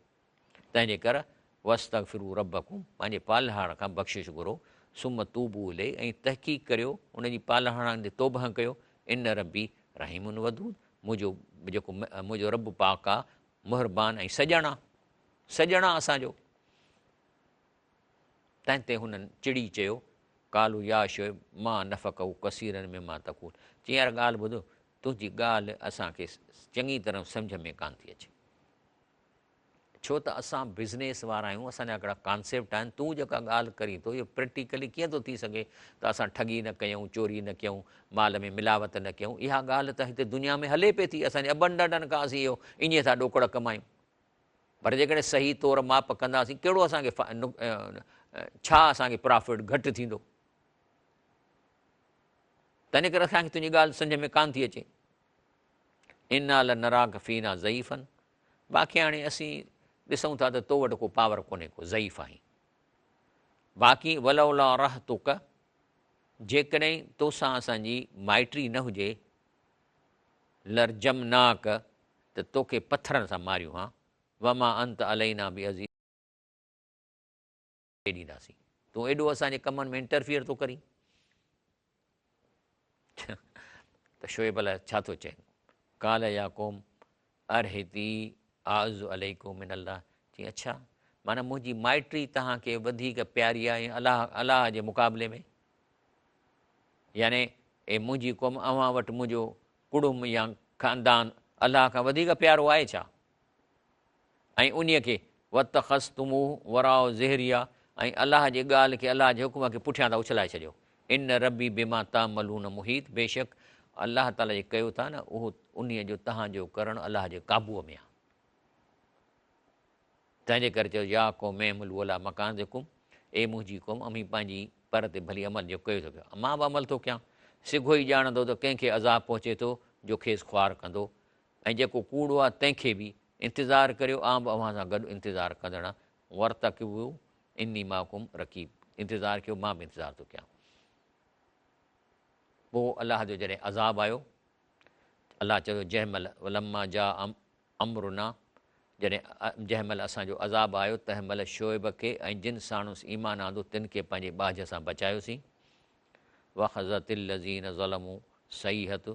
तंहिंजे करे वस्तगफिरू रब्बकुम, पंहिंजे पालहाण खां बख़्शिश घुरो, सुम तूबू ले, ऐं तहक़ीक़ करियो उनजी पालहाण ते तौबह कयो। इन रबी रहीमुन वदूद, मुंहिंजो जेको मुंहिंजो रब पाक आहे मुहरबान ऐं सॼण आहे, सॼण आहे असांजो। तंहिं ते हुननि चिड़ी चयो, कालू या शोएब मां नफ़क़हू कसीरनि में मां तकूल, चई यार ॻाल्हि ॿुधो, तुंहिंजी ॻाल्हि असांखे चङी तरह सम्झ में कान थी अचे, छो त असां बिज़नेस वारा आहियूं, असांजा हिकिड़ा कॉन्सेप्ट आहिनि। तूं जेका ॻाल्हि करी थो इहो प्रैक्टिकली कीअं थो थी सघे त असां ठगी न कयूं, चोरी न कयूं, माल में मिलावट न कयूं। इहा ॻाल्हि त हिते दुनिया में हले पई थी, असांजे अॿनि ॾाॾनि खां असीं इहो ईअं था ॾोकड़ कमायूं। पर जेकॾहिं सही तौरु माप कंदासीं, कहिड़ो असांखे छा असांखे प्रॉफिट घटि थींदो। तंहिंजे करे असांखे तुंहिंजी ॻाल्हि सम्झ में कान थी अचे। इना ल नराक फ़ीना ज़ईफ़न, बाक़ी हाणे असीं ॾिसूं था त तो वटि को पावर कोन्हे, को ज़ईफ़ आहीं। बाक़ी वलौला रह तुक, जेकॾहिं तोसां असांजी माइटी न हुजे, लरजमनाक, त तोखे पथरनि सां मारियूं हा। वमा अंत अलैना बि अज़ीज़, ॾींदासीं, तूं एॾो असांजे कमनि में इंटरफियर थो करीं। त शोएब अलाए छा थो चए, काल या क़ौम अरहिती आज़ु अलैकुम मिन अल्लाह, चई अच्छा माना मुंहिंजी माइटी तव्हांखे वधीक प्यारी आहे अलाह जे मुक़ाबले में, यानी मुंहिंजी क़ौम अव्हां वटि मुंहिंजो कुड़ुम या ख़ानदान अलाह खां वधीक प्यारो आहे छा? ऐं उन्हीअ खे वतख़स्तुमू वराओ ज़हरिया, ऐं अलाह जी ॻाल्हि खे, अलाह जे हुकुम खे पुठियां था उछलाए छॾियो। इन रबी बिमा तामलून मुहीत, बेशक अलाह ताला जे कयो था न, उहो उन्हीअ जो तव्हांजो करणु अलाह जे क़ाबूअ में आहे। तंहिंजे करे चयो या को महमुल वला मकान जेकुम, ए मुंहिंजी क़ौम, अमीं पंहिंजी पर ते भली अमल जो कयो थो कयो, मां बि अमल थो कयां। सिघो ई ॼाणंदो त कंहिंखे अज़ाब पहुचे थो जो खेसि ख़्वार कंदो, ऐं जेको कूड़ो आहे तंहिंखे बि इंतज़ारु करियो, आउं बि अव्हां सां गॾु इंतज़ारु कंदड़ वर्तक़िबू इन्नी माकुम रक़ीब, इंतज़ारु कयो, मां बि इंतज़ारु थो कयां। पोइ अलाह जो जॾहिं अज़ाब आयो, अलाह चयो जंहिंमहिल लम्मा जा अमरुना, जंहिं महिल असांजो अज़ाब आयो तंहिं महिल शोएब खे ऐं जिन साणुसि ईमान आंदो तिन खे पंहिंजे ॿाझ सां बचायोसीं। वख़ज़तिल लज़ीन ज़लमू सईहत,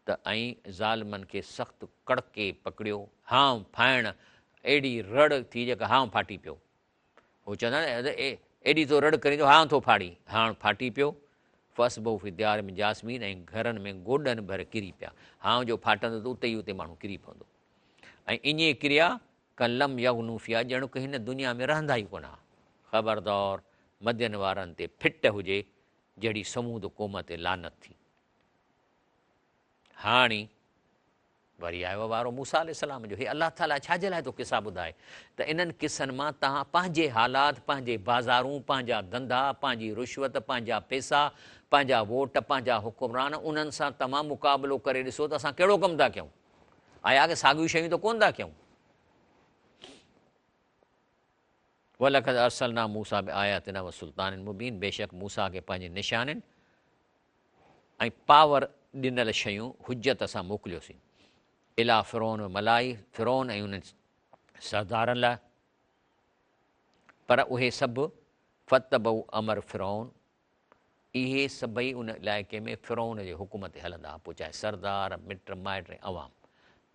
त ऐं ज़ालिमनि खे सख़्तु कड़के पकड़ियो, हां फाइण एॾी रड़ थी जेका हां फाटी पियो। हू चवंदा आहिनि एॾी तो रड़ करींदो हां थो फाड़ी, हाण फाटी पियो। फसबो फिद्यार में जासमीन, ऐं घरनि में गोॾनि भर किरी पिया। हां जो फाटंदो त उते ई उते माण्हू किरी पवंदो। ऐं इन क्रिया कलम यगनूफिया, ॼण की हिन दुनिया में रहंदा ई कोन। ख़बरदार मदियन वारनि ते फिट हुजे जहिड़ी समूद क़ौम ते लानत थी। हाणे वरी आयो वारो मूसा अलैहिस्सलाम जो। हे अलाह ताला छाजे लाइ थो किसा ॿुधाए त इन्हनि किसनि मां तव्हां पंहिंजे हालात, पंहिंजे बाज़ारूं, पंहिंजा धंधा, पंहिंजी रुश्वत, पंहिंजा पैसा, पंहिंजा वोट, पंहिंजा हुकुमरान, उन्हनि सां तव्हां मुक़ाबिलो करे ॾिसो त असां कहिड़ो कमु था कयूं। आया की साॻियूं शयूं त कोन था कयूं। वलक़द अरसलना मूसा बि आयातिना व सुल्तान मुबीन, बेशक मूसा खे पंहिंजे निशाननि ऐं पावर ॾिनल शयूं हुजत सां मोकिलियोसीं। इला फ़िरौन मलाई, फ़िरौन ऐं उन्हनि सरदारनि लाइ। पर उहे सभु फ़तबऊ अमर फ़िरौन, इहे सभई उन इलाइक़े में फ़िरौन जे हुकुम ते हलंदा, पोइ चाहे सरदार, मिट माइट ऐं अवाम।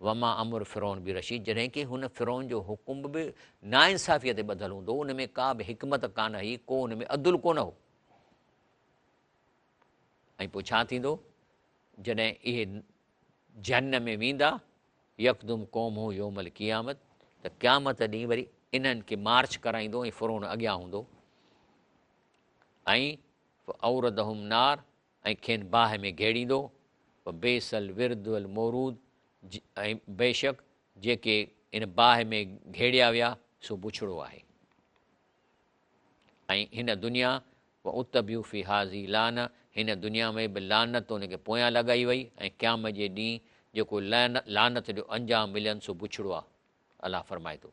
वमा अमुर फ़िरौन बि रशीद, जॾहिं की हुन फ़िरौन जो हुकुम बि नाइंसाफ़ीअ ते ॿधलु हूंदो, उन में का बि हिकमत कान हुई, को उन में अदुल कोन हो। ऐं पोइ छा थींदो, जॾहिं इहे जहन्नम में वेंदा, यकदुम क़ौम हो योमल क़ियामत, त क़यामत ॾींहुं वरी इन्हनि खे मार्च कराईंदो ऐं फ़िरौन अॻियां हूंदो। ऐं औरदहुम नार, ऐं खेनि बाहि में घेड़ींदो। बेसल विरदुल मोरूद, ऐं बेशक जेके इन बाहि में घेड़िया विया सो बुछड़ो आहे। ऐं हिन दुनिया व उतबियू फ़ी हाज़ी लान, हिन दुनिया में बि लानत उनखे पोयां लॻाई वई ऐं क़यामत जे ॾींहुं जेको लानत जो अंजाम मिलनि सो बुछड़ो आहे। अलाह फरमाए थो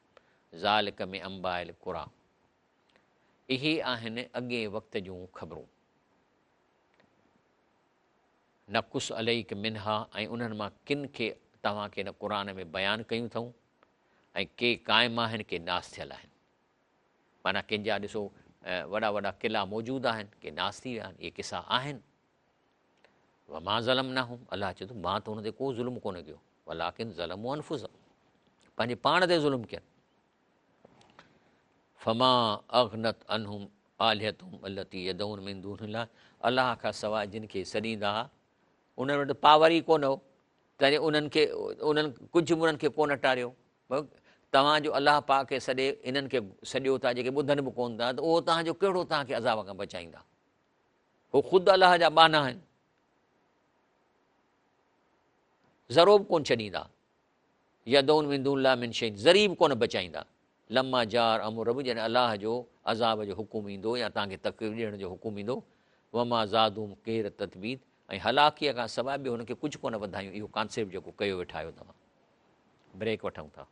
ज़ालिक में अंबाइल क़ुरा, इहे आहिनि अॻे वक़्त जूं ख़बरूं। नकुस अलैक मिनहा, ऐं उन्हनि मां किन खे तव्हांखे हिन क़ुर में बयानु कयूं अथऊं, ऐं के क़ाइमु आहिनि के नास थियल आहिनि। माना कंहिंजा ॾिसो वॾा वॾा क़िला मौजूदु आहिनि, के नास थी विया आहिनि, इहे किसा आहिनि। व मां ज़लम न हुम, अलाह चए थो मां त हुन ते को ज़ुल्म कोन कयो, वलाकिन ज़लमू अनफुसहुम, पंहिंजे पाण ते ज़ुल्म कयनि। फमा अग़नत अनहुम आलिहतुहुम अल्लती यदऊन मिन दूनिल्लाह, अलाह खां सवाइ जिन खे सॾींदा उन्हनि वटि पावर ई कोन हो, त उन्हनि कुझु बि उन्हनि खे कोन टारियो। तव्हांजो अलाह पाक खे सॾे इन्हनि खे सॼियो था जेके ॿुधनि बि कोन था, त उहो तव्हांजो कहिड़ो तव्हांखे अज़ाब खां बचाईंदा? उहो ख़ुदि अलाह जा बाना आहिनि, ज़रो बि कोन छॾींदा। यदौन मिन दूनिल्लाह मिन शै, ज़री बि कोन बचाईंदा। लम्मा जार अमुर रब, जॾहिं अलाह जो अज़ाब जो हुकुम ईंदो या तव्हांखे तकलीफ़ ॾियण जो हुकुम ईंदो। वमा ज़ादूम केर ततबीद, ऐं हलाकीअ खां सवाइ बि हुनखे कुझु कोन वधायूं। इहो कॉन्सेप्ट जेको कयो वेठा आहियो तव्हां। ब्रेक वठूं था।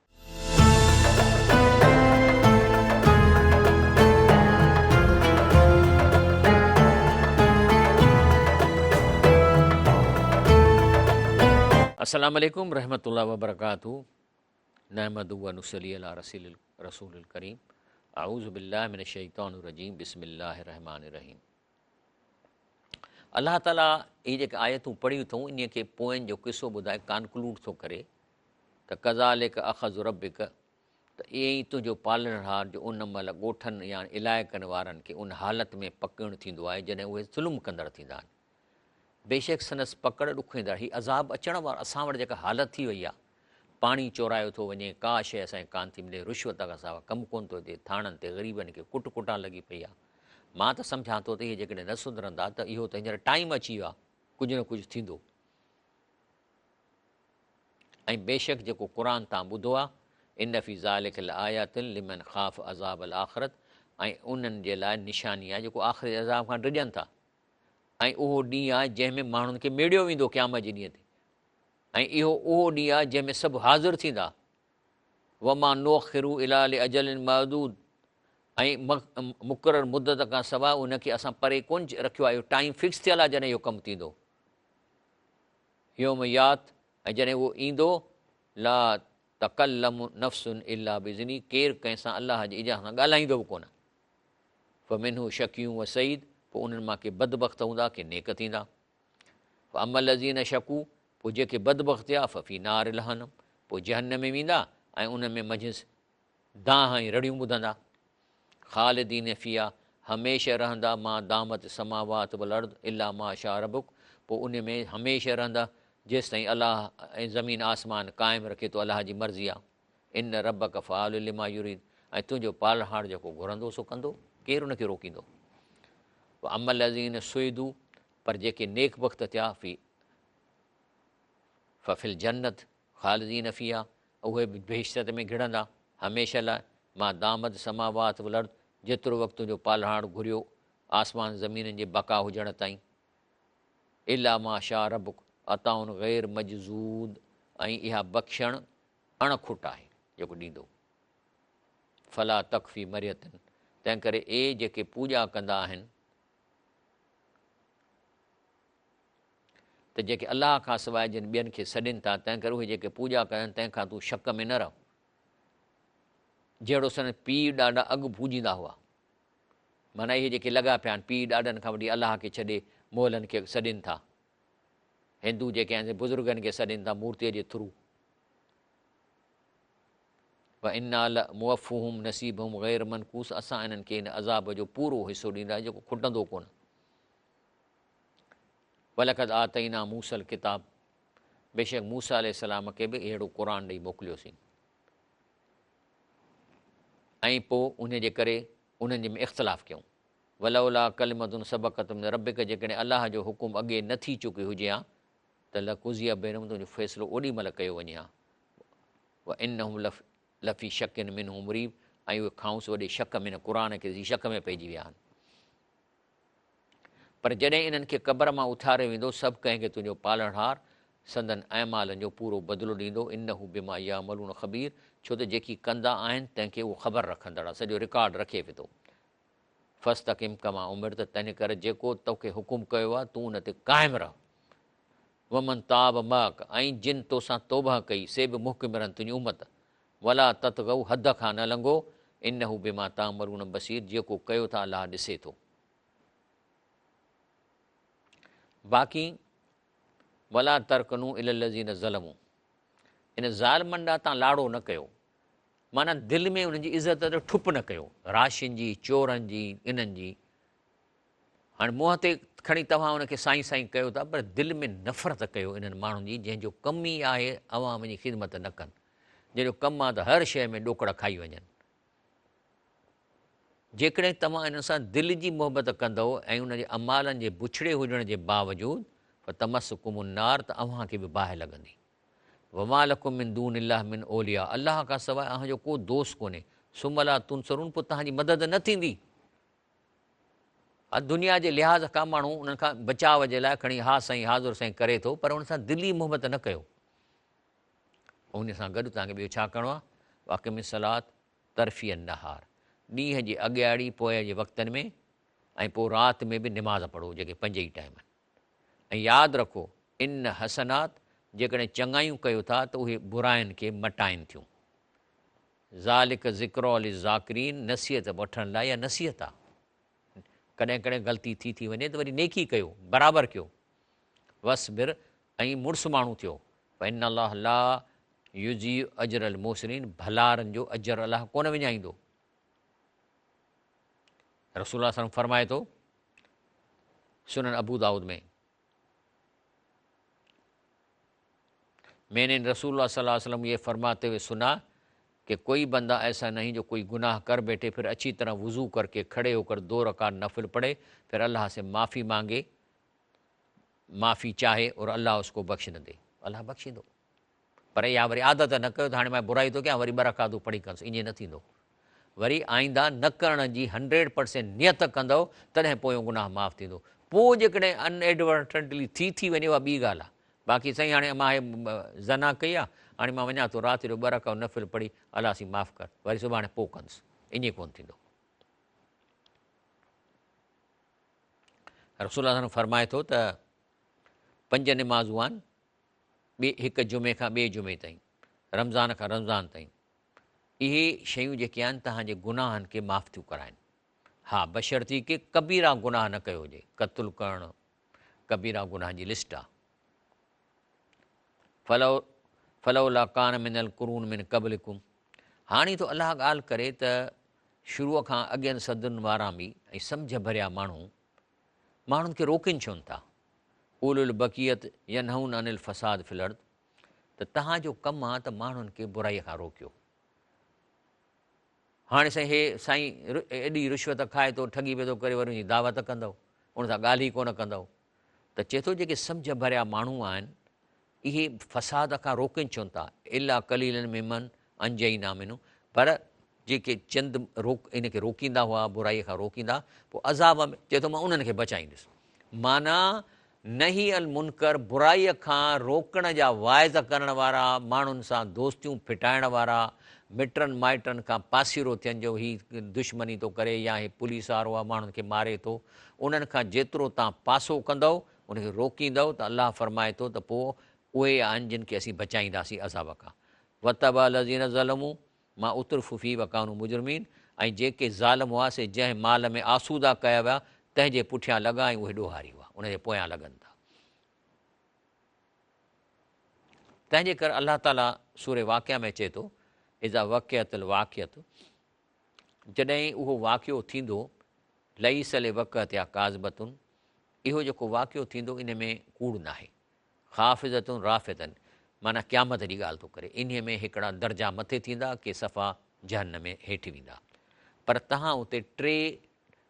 अस्सलाम वालेकुम रहमतुल्लाहि व बरकातहू। नहमदु व नुसल्ली अला रसूलिल करीम। अऊज़ु बिल्लाहि मिनश शैतानिर रजीम। बिस्मिल्लाहिर रहमानिर रहीम। अलाह ताला इहे जेके आयतूं पढ़ियूं अथऊं, इन खे पोयनि जो किसो ॿुधाए कॉन्क्लूड थो करे त कज़ालिक अख़ज़ु रब्बिक, त ईअं ई तुंहिंजो पालनहार जो उन महिल ॻोठनि या इलाइक़नि वारनि खे उन हालत में पकड़णु थींदो आहे जॾहिं उहे ज़ुल्म कंदड़ थींदा आहिनि। बेशक संदसि पकड़ ॾुखंदड़, हीउ अज़ाब अचण वारो। असां वटि जेका हालत थी वई आहे, पाणी चोरायो थो वञे, का शइ असांखे कान थी मिले, रिश्वत खां सवाइ कमु कोन थो थिए, थाणनि ते ग़रीबनि खे कुट कुटा लॻी पई आहे। मां त सम्झां थो त इहे जेकॾहिं न सुधरंदा त इहो त हींअर टाइम अची वियो आहे, कुझु न कुझु थींदो। ऐं बेशक जेको क़ुर तव्हां ॿुधो आहे, इन फ़ी ज़ालिक लआयातिन लिमन ख़ाफ़ अज़ाब अल आख़िरत, ऐं उन्हनि जे लाइ निशानी आहे जेको आख़िरी अज़ाब खां डिॼनि था। ऐं उहो ॾींहुं आहे जंहिंमें माण्हुनि खे मेड़ियो वेंदो क़यामत जे ॾींहं ते, ऐं इहो उहो ॾींहुं आहे जंहिंमें सभु हाज़िर थींदा। वमा नोख़िरू इला लिअजलिन महदूद, ऐं मुक़ररु मुदत खां सवाइ उनखे असां परे कोन रखियो आहे। इहो टाइम फिक्स थियल आहे जॾहिं इहो कमु थींदो। यौम यात, ऐं जॾहिं उहो ईंदो, ला तकल्लमु नफ़्सुन इल्ला बिज़नी, केरु कंहिंसां अलाह जी इजाज़त सां ॻाल्हाईंदो बि कोन। फ़मिन्हु शकियूं व सईद, पोइ उन्हनि मां के बदबख़्त हूंदा, के नेक थींदा। अमल लज़ीन शकू, पोइ जेके बदबख़्त थिया, फ़फ़ी नार लहनम, पोइ जहन्नम में वेंदा ऐं उन में मजिस दाह ऐं रड़ियूं ॿुधंदा। ख़ालिदीन फ़िया, हमेशह रहंदा। मां दामत समावात वल अर्द इल्ला मा शा रब्बुक, पोइ उन में हमेशह रहंदा जेसि ताईं अलाह ऐं ज़मीन आसमान क़ाइमु रखे थो, अलाह जी मर्ज़ी आहे। इन रबक फ़आलु लिमा युरीद, ऐं तुंहिंजो पालनहार जेको घुरंदो सो कंदो, केरु उनखे रोकींदो। अमल लज़ीन सुइदू, पर जेके नेक वक़्त थिया, फ़िल जन्नत ख़ालिदीन फ़िया, उहे बि बेशत में घिड़ंदा हमेशह लाइ। मां दामद समावात वल अर्द, जेतिरो वक़्तु तुंहिंजो पालनहार घुरियो आसमान ज़मीन जे बका हुजण ताईं। इला मा शा रब्बुक अताउन ग़ैर मजज़ूद, ऐं इहा बख़्शण अणखुट आहे जेको ॾींदो। फला तकफ़ी मरियतन, तंहिं करे जेके पूॼा कंदा आहिनि, त जेके अलाह खां सवाइ जिन ॿियनि खे सॾनि था, तंहिं करे उहे जेके पूॼा कनि तंहिंखां तूं शक में न रह। जहिड़ो सन पीउ ॾाढा अॻु पूॼींदा हुआ, माना इहे जेके लॻा पिया आहिनि पीउ ॾाढनि खां वठी अलाह खे छॾे मोहलनि खे सॾनि था। हिंदू जेके आहिनि बुज़ुर्गनि खे सॾनि था मूर्तीअ जे थ्रू। व इना मुवफ़ुहुम नसीबहुम ग़ैर मनकूस, असां इन्हनि खे इन अज़ाब जो पूरो हिसो ॾींदा जेको खुटंदो कोन। वलक़द आतईना मूसल किताब, बेशक मूसा अलैहिस्सलाम खे बि अहिड़ो क़ुर ॾेई मोकिलियोसीं। ऐं पोइ उन जे करे उन्हनि जे में इख़्तिलाफ़ कयूं। वलौला कलिमतुन सबक़त मिन रब्बिक, जेकॾहिं अलाह जो हुकुम अॻे न थी चुकी हुजे हा, त लकुज़िया बैनहुम, तुंहिंजो फ़ैसिलो ओॾी महिल कयो वञे हा। व इन्नहुम लफ़ी शकिन मिन्हु मुरीब, ऐं उहे खांउसि वॾे शक में, क़ुर खे शक में पइजी विया आहिनि। पर जॾहिं इन्हनि खे क़बर मां उथारे वेंदो सभु कंहिंखे तुंहिंजो पालणहार संदन ऐमालनि जो पूरो बदिलो ॾींदो। इन हू बिमा इहा मलून ख़बीर, छो त जेकी कंदा आहिनि तंहिंखे उहो ख़बर रखंदड़ आहे, सॼो रिकॉर्ड रखे पियो थो। फ़स्तक़िम कमा उमिरि, त तंहिंजे करे जेको तोखे हुकुम कयो आहे तूं उन ते क़ाइमु रह। वमन ताब मक, ऐं जिन तोसां तौबा कई से बि मुहक मिरनि तुंहिंजी उमत। वला ततगऊ, हद खां न लंघो। इन हू बिमा तामरून बसीर, जेको कयो था अलाह ॾिसे थो। बाक़ी वला तरकनू इलल्लज़ीन ज़लमू, इन ज़ालिमनि ॾांहुं तव्हां लाड़ो न कयो, माना दिलि में उन्हनि जी इज़त जो ठुप न कयो, राशियुनि जी, चोरनि जी, इन्हनि जी। हाणे मुंहं ते खणी तव्हां उनखे साईं साईं कयो था, पर दिलि में नफ़रत कयो इन्हनि माण्हुनि जी जंहिंजो कमु ई आहे अवाम जी ख़िदमत न कनि, जंहिंजो कमु आहे त हर शइ में ॾोकड़ खाई वञनि। जेकॾहिं तव्हां इन्हनि सां दिलि जी मोहबत कंदव ऐं उन जे अमालनि जे बुछड़े हुजण जे बावजूदि, त तमस कुमुनार, त अव्हांखे बि बाहि लॻंदी। वमालकुम मिन दून इल्लाह मिन ओलिया, अलाह खां सवाइ अव्हांजो को दोस्त कोन्हे। सुमला तुनसरून, पोइ तव्हांजी मदद न थींदी। दुनिया जे लिहाज़ खां माण्हू उन्हनि खां बचाव जे लाइ खणी हा साईं हाज़ुर साईं करे थो, पर उन सां दिली मोहबत न कयो। उन सां गॾु तव्हांखे ॿियो छा करिणो आहे? वाक़िम सलात तरफ़ी नहार, ॾींहं जी अॻियाड़ी पोइ जे वक़्तनि में, ऐं पोइ राति में बि निमाज़ पढ़ो, जेके 5 ई टाइम। ऐं यादि रखो, इन हसनात, जेकॾहिं चङायूं कयो था त उहे बुराइनि खे मटाइनि थियूं। ज़ालिक ज़िक्रो अल ज़ाकिरीन, नसीहत वठण लाइ, या नसीहत आहे। कॾहिं कॾहिं ग़लती थी वञे त वरी नेकी कयो, बराबरि कयो। वसबिर, ऐं मुड़ुसु माण्हू थियो। इन अलाह ला युजी अजर अल मोसरीन, भलारनि जो अजर अलाह कोन विञाईंदो। रसूल सल्लल्लाहु फरमाए थो सुनन अबू दाऊद में, मैंने रसूल सल्लल्लाहु अलैहि वसल्लम ये फरमाते हुए सुना कि कोई बंदा ऐसा नहीं जो कोई गुनाह कर बैठे फिर अच्छी तरह वज़ू करके खड़े होकर 2 रकात नफिल पढ़े, फिर अल्लाह से माफ़ी मांगे, माफ़ी चाहे और अल्लाह उसको बख्श न दे। अल्लाह बख्शींदो, पर इहा वरी आदत न कयो त हाणे मां बुराई थो कयां वरी 2 रकातूं पढ़ी कंदुसि, ईअं न थींदो। वरी आईंदा न करण जी 100% नियत कंदव, तॾहिं पोयों गुनाह माफ़ थींदो। पोइ जेकॾहिं अनएडवर्टेंटली थी वञे उहा ॿी ॻाल्हि आहे। बाक़ी साईं हाणे मां ज़ना कई आहे, हाणे मां वञा थो राति जो 2 रकात नफ़िल पढ़ी, अलाह सी माफ़ु कर, वरी सुभाणे पोइ कंदुसि, ईअं कोन्ह थींदो। रसूल फरमाए थो त 5 निमाज़ूं आहिनि, हिकु जुमे खां ॿिए जुमे ताईं, रमज़ान खां रमज़ान ताईं। इहे शयूं जेके आहिनि तव्हांजे गुनाहनि खे माफ़ थियूं कराइनि। हा, बशर्ती के कबीरा गुनाह न कयो हुजे, क़त्लु करणु कबीरा गुनाह जी लिस्ट आहे। फलौला कान मिनल कुरून मिन क़बलिकुम, हाणे तो अलाह ॻाल्हि करे त शुरूअ खां अॻियनि सदुनि वारा बि ऐं सम्झ भरिया माण्हुनि खे रोकिनि छो था। उलुल बक़ियत यनहून अनिल फ़साद फिल अर्द, त तव्हांजो कमु आहे त माण्हुनि खे बुराईअ खां रोकियो। हाणे साईं हे साईं एॾी रिश्वत खाए थो, ठगी पियो थो करे, वरी उनजी दावत कंदव, उन सां ॻाल्हि ई कोन कंदव। त चए थो जेके सम्झ भरिया माण्हू आहिनि इहे फ़साद खां रोकनि छो था। इला कलीलनि में मन अंजई नामिनू, पर जेके चंद इनखे रोकींदा हुआ, बुराईअ खां रोकींदा, पोइ अज़ाब में चए थो मां उन्हनि खे बचाईंदुसि। माना नही अल मुनकर, बुराईअ खां रोकण जा वाइज़ करण वारा, माण्हुनि सां दोस्तियूं फिटाइण वारा, मिटनि माइटनि खां पासीरो थियनि जो हीउ दुश्मनी थो करे या हीउ पुलिस वारो आहे माण्हुनि खे मारे थो, उन्हनि खां जेतिरो तव्हां पासो कंदव, उनखे रोकींदव, त अलाह फरमाए थो त पोइ उहे आहिनि जिन खे असीं बचाईंदासीं अज़ाब खां। वतबा लज़ीन ज़लमू मां उतरफ़ुफ़ी वकानू मुजरमीन, ऐं जेके ज़ालिम हुआसीं जंहिं माल में आसूदा कया विया तंहिंजे पुठियां लॻा ऐं उहे ॾोहारी हुआ, उनजे पोयां लॻनि था। तंहिंजे करे अलाह ताला सूरे वाक़िया में चए थो इज़ा वक़ियतुल वाक़ियत, जॾहिं उहो वाक़ियो थींदो, लई सले वक़त या काज़बतुनि, इहो जेको वाक़ियो थींदो इन में कूड़ न आहे। ख़ाफ़िज़तुनि राफ़ितनि, माना क़यामत जी ॻाल्हि थो करे, इन में हिकिड़ा दर्जा मथे थींदा के सफ़ा जहन्नम में हेठि वेंदा। पर तव्हां उते 3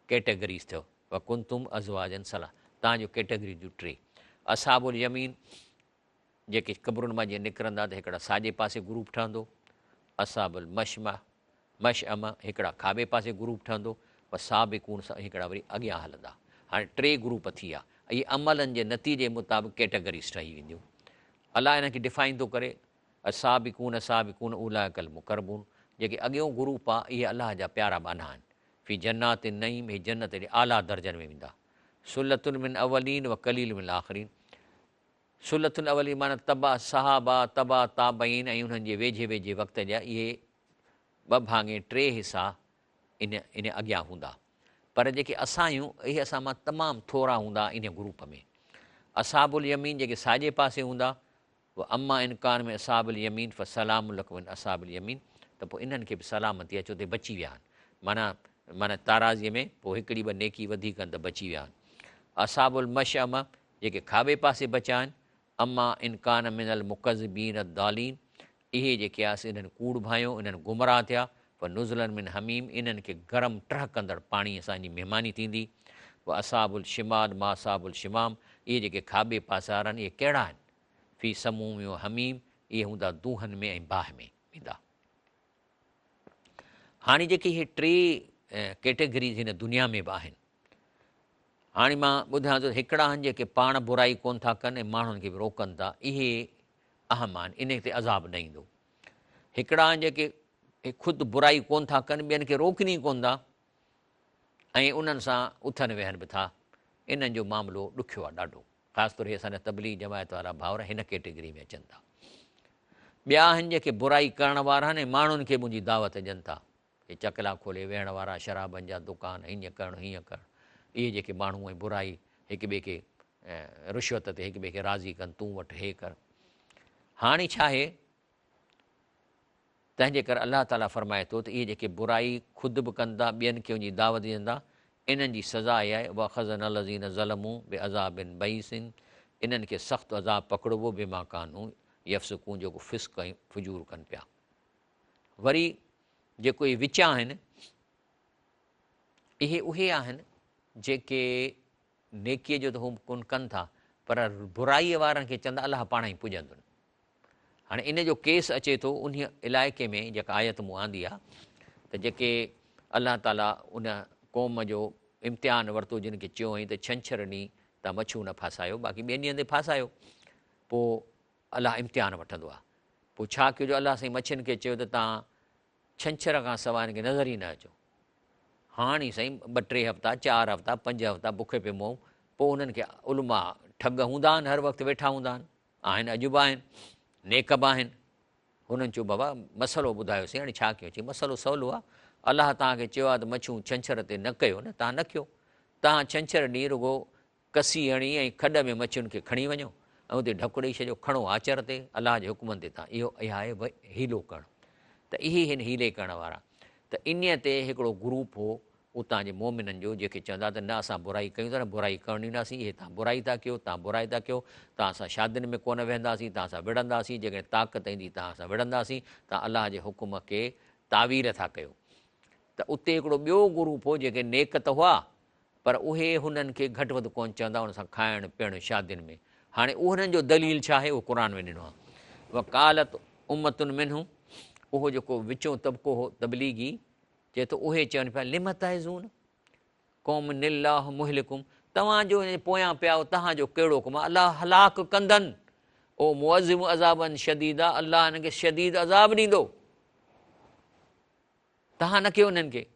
कैटेगरीज़ अथव, वकुंतुम अज़वाजन सलाह, तव्हांजो कैटेगरी जूं 3। असाबुल यमीन, जेके क़बरुनि मां जीअं निकिरंदा त हिकिड़ा साॼे पासे ग्रुप ठहंदो। असाबुल मशअम, हिकिड़ा खाॿे पासे ग्रुप ठहंदो। साबिक़ून हिकिड़ा वरी अॻियां हलंदा। हाणे 3 ग्रुप थी विया। इहे अमलनि जे नतीजे मुताबिक़ कैटेगरीज़ ठही वेंदियूं। अलाह हिनखे डिफाइन थो करे, असाबिकून उलाइकल मुक़रबून, जेके अॻियों ग्रुप आहे इहे अलाह जा प्यारा बाना आहिनि। फ़ी जन्नात नईम, इहे जन्नत जे आला दर्जनि में वेंदा। सुलतुल मिन अवलीन व कलील मिन आख़िरीन। सुलतुल अवलीन माना तबा सहाबा, तबा ताबईन ऐं उन्हनि जे वेझे वेझे वक़्त जा इहे 2 भाङे 3 हिसा इन अॻियां हूंदा। पर जेके असां आहियूं इहे असां मां तमामु थोरा हूंदा इन ग्रुप में। असाबुल यमीन जेके साॼे पासे हूंदा, उहा अम्मा इनकार में असाबुल यमीन फ़सलाम लक मिन असाबुल यमीन, त पोइ इन्हनि खे बि सलामती अचो ते बची विया आहिनि। माना ताराज़ीअ में पोइ हिकिड़ी 2 नेकी वधीक आहिनि त बची विया आहिनि। असाबुल मशअम जेके खाॿे पासे बचा आहिनि, अम्मा इनकान मिनल मुकज़िबीन दालीन, इहे जेके आहे इन्हनि कूड़ भायो, इन्हनि गुमराह थिया। पर नुज़ुलन मिन हमीम, इन्हनि खे गरम टहकंदड़ पाणी असांजी महिमानी थींदी। व असाबुल शिमाल मा असाबुल शिमाम, इहे जेके खाॿे पासा वारा आहिनि इहे कहिड़ा आहिनि? फ़ी समूम व हमीम, इहे हूंदा दूहनि में ऐं बाहि में वेंदा। हाणे जेके इहे 3 कैटेगरीज़ हिन दुनिया में बि आहिनि। हाणे मां ॿुधायां थो, हिकिड़ा आहिनि जेके पाण बुराई कोन था कनि ऐं माण्हुनि खे बि रोकनि था, इहे अहम आहिनि, इन ते अज़ाब न ईंदो। हिकिड़ा आहिनि जेके ख़ुदि बुराई कोन था कनि, ॿियनि खे रोकनि ई कोन था ऐं उन्हनि सां उथनि वेहनि बि था। इन्हनि जो मामिलो ॾुखियो आहे ॾाढो। ख़ासि तौर असांजा तबलीग जमायत वारा भाउर हिन कैटेगरी में अचनि था। ॿिया आहिनि जेके बुराई करण वारा आहिनि ऐं माण्हुनि खे मुंहिंजी दावत ॾियनि था। हे चकला खोले वेहण वारा, शराबनि जा दुकान, हीअं करणु हीअं करणु, इहे जेके माण्हू ऐं बुराई हिक ॿिए खे रिश्वत ते हिक ॿिए खे राज़ी कनि, तूं वटि हे कर। हाणे छा आहे, तंहिंजे करे अलाह ताला फ़रमाए थो त इहे जेके बुराई ख़ुदि बि कनि था, ॿियनि खे उनजी दावत ॾींदा, इन्हनि जी सज़ा इहा आहे वख़ज़न अलज़ीन ज़लमू बे अज़ाबिन बईसिन, इन्हनि खे सख़्तु अज़ाब पकड़िबो बेमा कानू यफ़्सुकून, जेको फ़िस्क़ ऐं फुजूर कनि पिया। वरी जेको इहे विचा आहिनि, इहे उहे आहिनि जेके नेकीअ जो त हू कोन कनि था, पर बुराईअ वारनि खे चवंदा अलाह पाण ई पुॼंदुनि। हाणे इन जो केस अचे थो उन इलाइक़े में, जेका आयत मूं आंदी आहे, त जेके अलाह ताला उन क़ौम जो इम्तिहान वरितो, जिन खे चयो हुई त छंछरु ॾींहुं तव्हां मच्छियूं न फासायो, बाक़ी ॿियनि ॾींहंनि ते फासायो। पोइ अलाह इम्तिहान वठंदो आहे। पोइ छा कयो जो अलाह साईं मच्छियुनि खे चयो त तव्हां छंछर खां सवाइ हिन खे नज़र ई न अचो। हाणे साईं 2-3 हफ़्ता, 4 हफ़्ता, 5 हफ़्ता बुखे पियो मोह, पोइ उन्हनि खे उलमा ठग हूंदा आहिनि, हर वक़्तु वेठा हूंदा आहिनि, अॼु बि आहिनि, नेक बि आहिनि। हुननि चयो बाबा मसइलो ॿुधायोसीं, हाणे छा कयो? चई मसइलो सवलो आहे, अलाह तव्हांखे चयो आहे त मच्छियूं छंछर ते न कयो न, तव्हां न कयो। तव्हां छंछरु ॾींहुं रुॻो कसी हणी ऐं खॾ में मच्छियुनि खे खणी वञो ऐं उते ढकु ॾेई छॾियो, खणो आचर ते, अलाह जे हुकुमनि ते तव्हां, इहा आहे भई हीलो करणु। त इहे हिन हीले करण वारा। त इन ते हिकिड़ो ग्रुप हो उतां जे मोमिननि जो, जेके चवंदा त न असां बुराई कयूं था, न बुराई करणु ॾींदासीं, इहे तव्हां बुराई था कयो, तव्हां बुराई था कयो, तव्हां सां शादियुनि में कोन वेहंदासीं, तव्हां सां विढ़ंदासीं, जेकॾहिं ताक़त ईंदी तव्हां सां विढ़ंदासीं, तव्हां अलाह जे हुकुम खे तावीर था कयो। त उते हिकिड़ो ॿियो ग्रुप हो जेके नेक त हुआ, पर उहे हुननि खे घटि वधि कोन चवंदा, हुन सां खाइणु पीअणु शादियुनि में। हाणे उन्हनि जो दलील छा आहे, उहो क़ुर में ॾिनो आहे। वकालत उम्मतुनि मिन्हूं, उहो जेको विचों तबिको हो तबलीगी, चए थो उहे चवनि पिया लिम ताइज़ून क़ौम निल्लाह मुहलिकुम, तव्हांजो पोयां पिया तव्हांजो कहिड़ो कमु आहे, अलाह हलाक कंदनि। ओ मुअज़िम अज़ाबन शदीदा, अलाह हिन खे शदीद अज़ाब ॾींदो, तव्हां न कयो उन्हनि खे।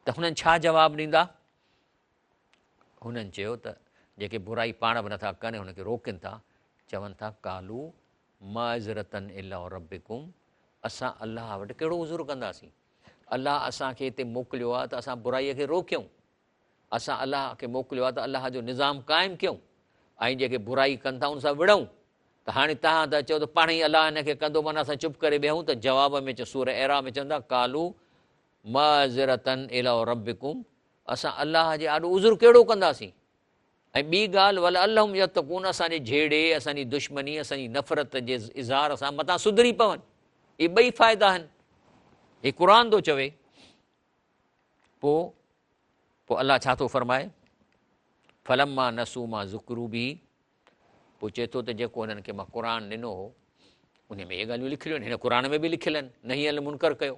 त हुननि छा जवाबु ॾींदा? हुननि चयो त जेके बुराई पाण बि नथा कनि, हुनखे रोकनि था, चवनि था कालू माज़रतन इला रब्बिकुम, असां अलाह वटि कहिड़ो उज़ुर कंदासीं? अलाह असांखे हिते मोकिलियो आहे त असां बुराईअ खे रोकियूं, असां अलाह खे मोकिलियो आहे त अलाह जो निज़ाम क़ाइमु कयूं ऐं जेके बुराई कनि था उन सां विढ़ूं। त हाणे तव्हां त चओ त पाण ई अलाह हिन खे कंदो, माना असां चुप करे विहूं। त जवाब में सूर एरा में चवंदा कालू माज़रतन इला रब्बिकुम, असां अलाह जे आॾो उज़ुर कहिड़ो कंदासीं? ऐं ॿी ॻाल्हि वल अल्लहुम यतक़ून, असांजे झेड़े, असांजी दुश्मनी, असांजी नफ़रत जे इज़हार सां मथां सुधरी पवनि। इहे ॿई फ़ाइदा आहिनि, हे क़ुर थो चवे। पोइ अलाह छा थो फरमाए, फलम्मा नसू मां ज़ुक्रू बि, पोइ चए थो त जेको हिननि खे मां क़ुर ॾिनो हो उन में इहे ॻाल्हियूं लिखियलु आहिनि, हिन क़ुर में बि लिखियलु आहिनि, नही अल मुनकर कयो।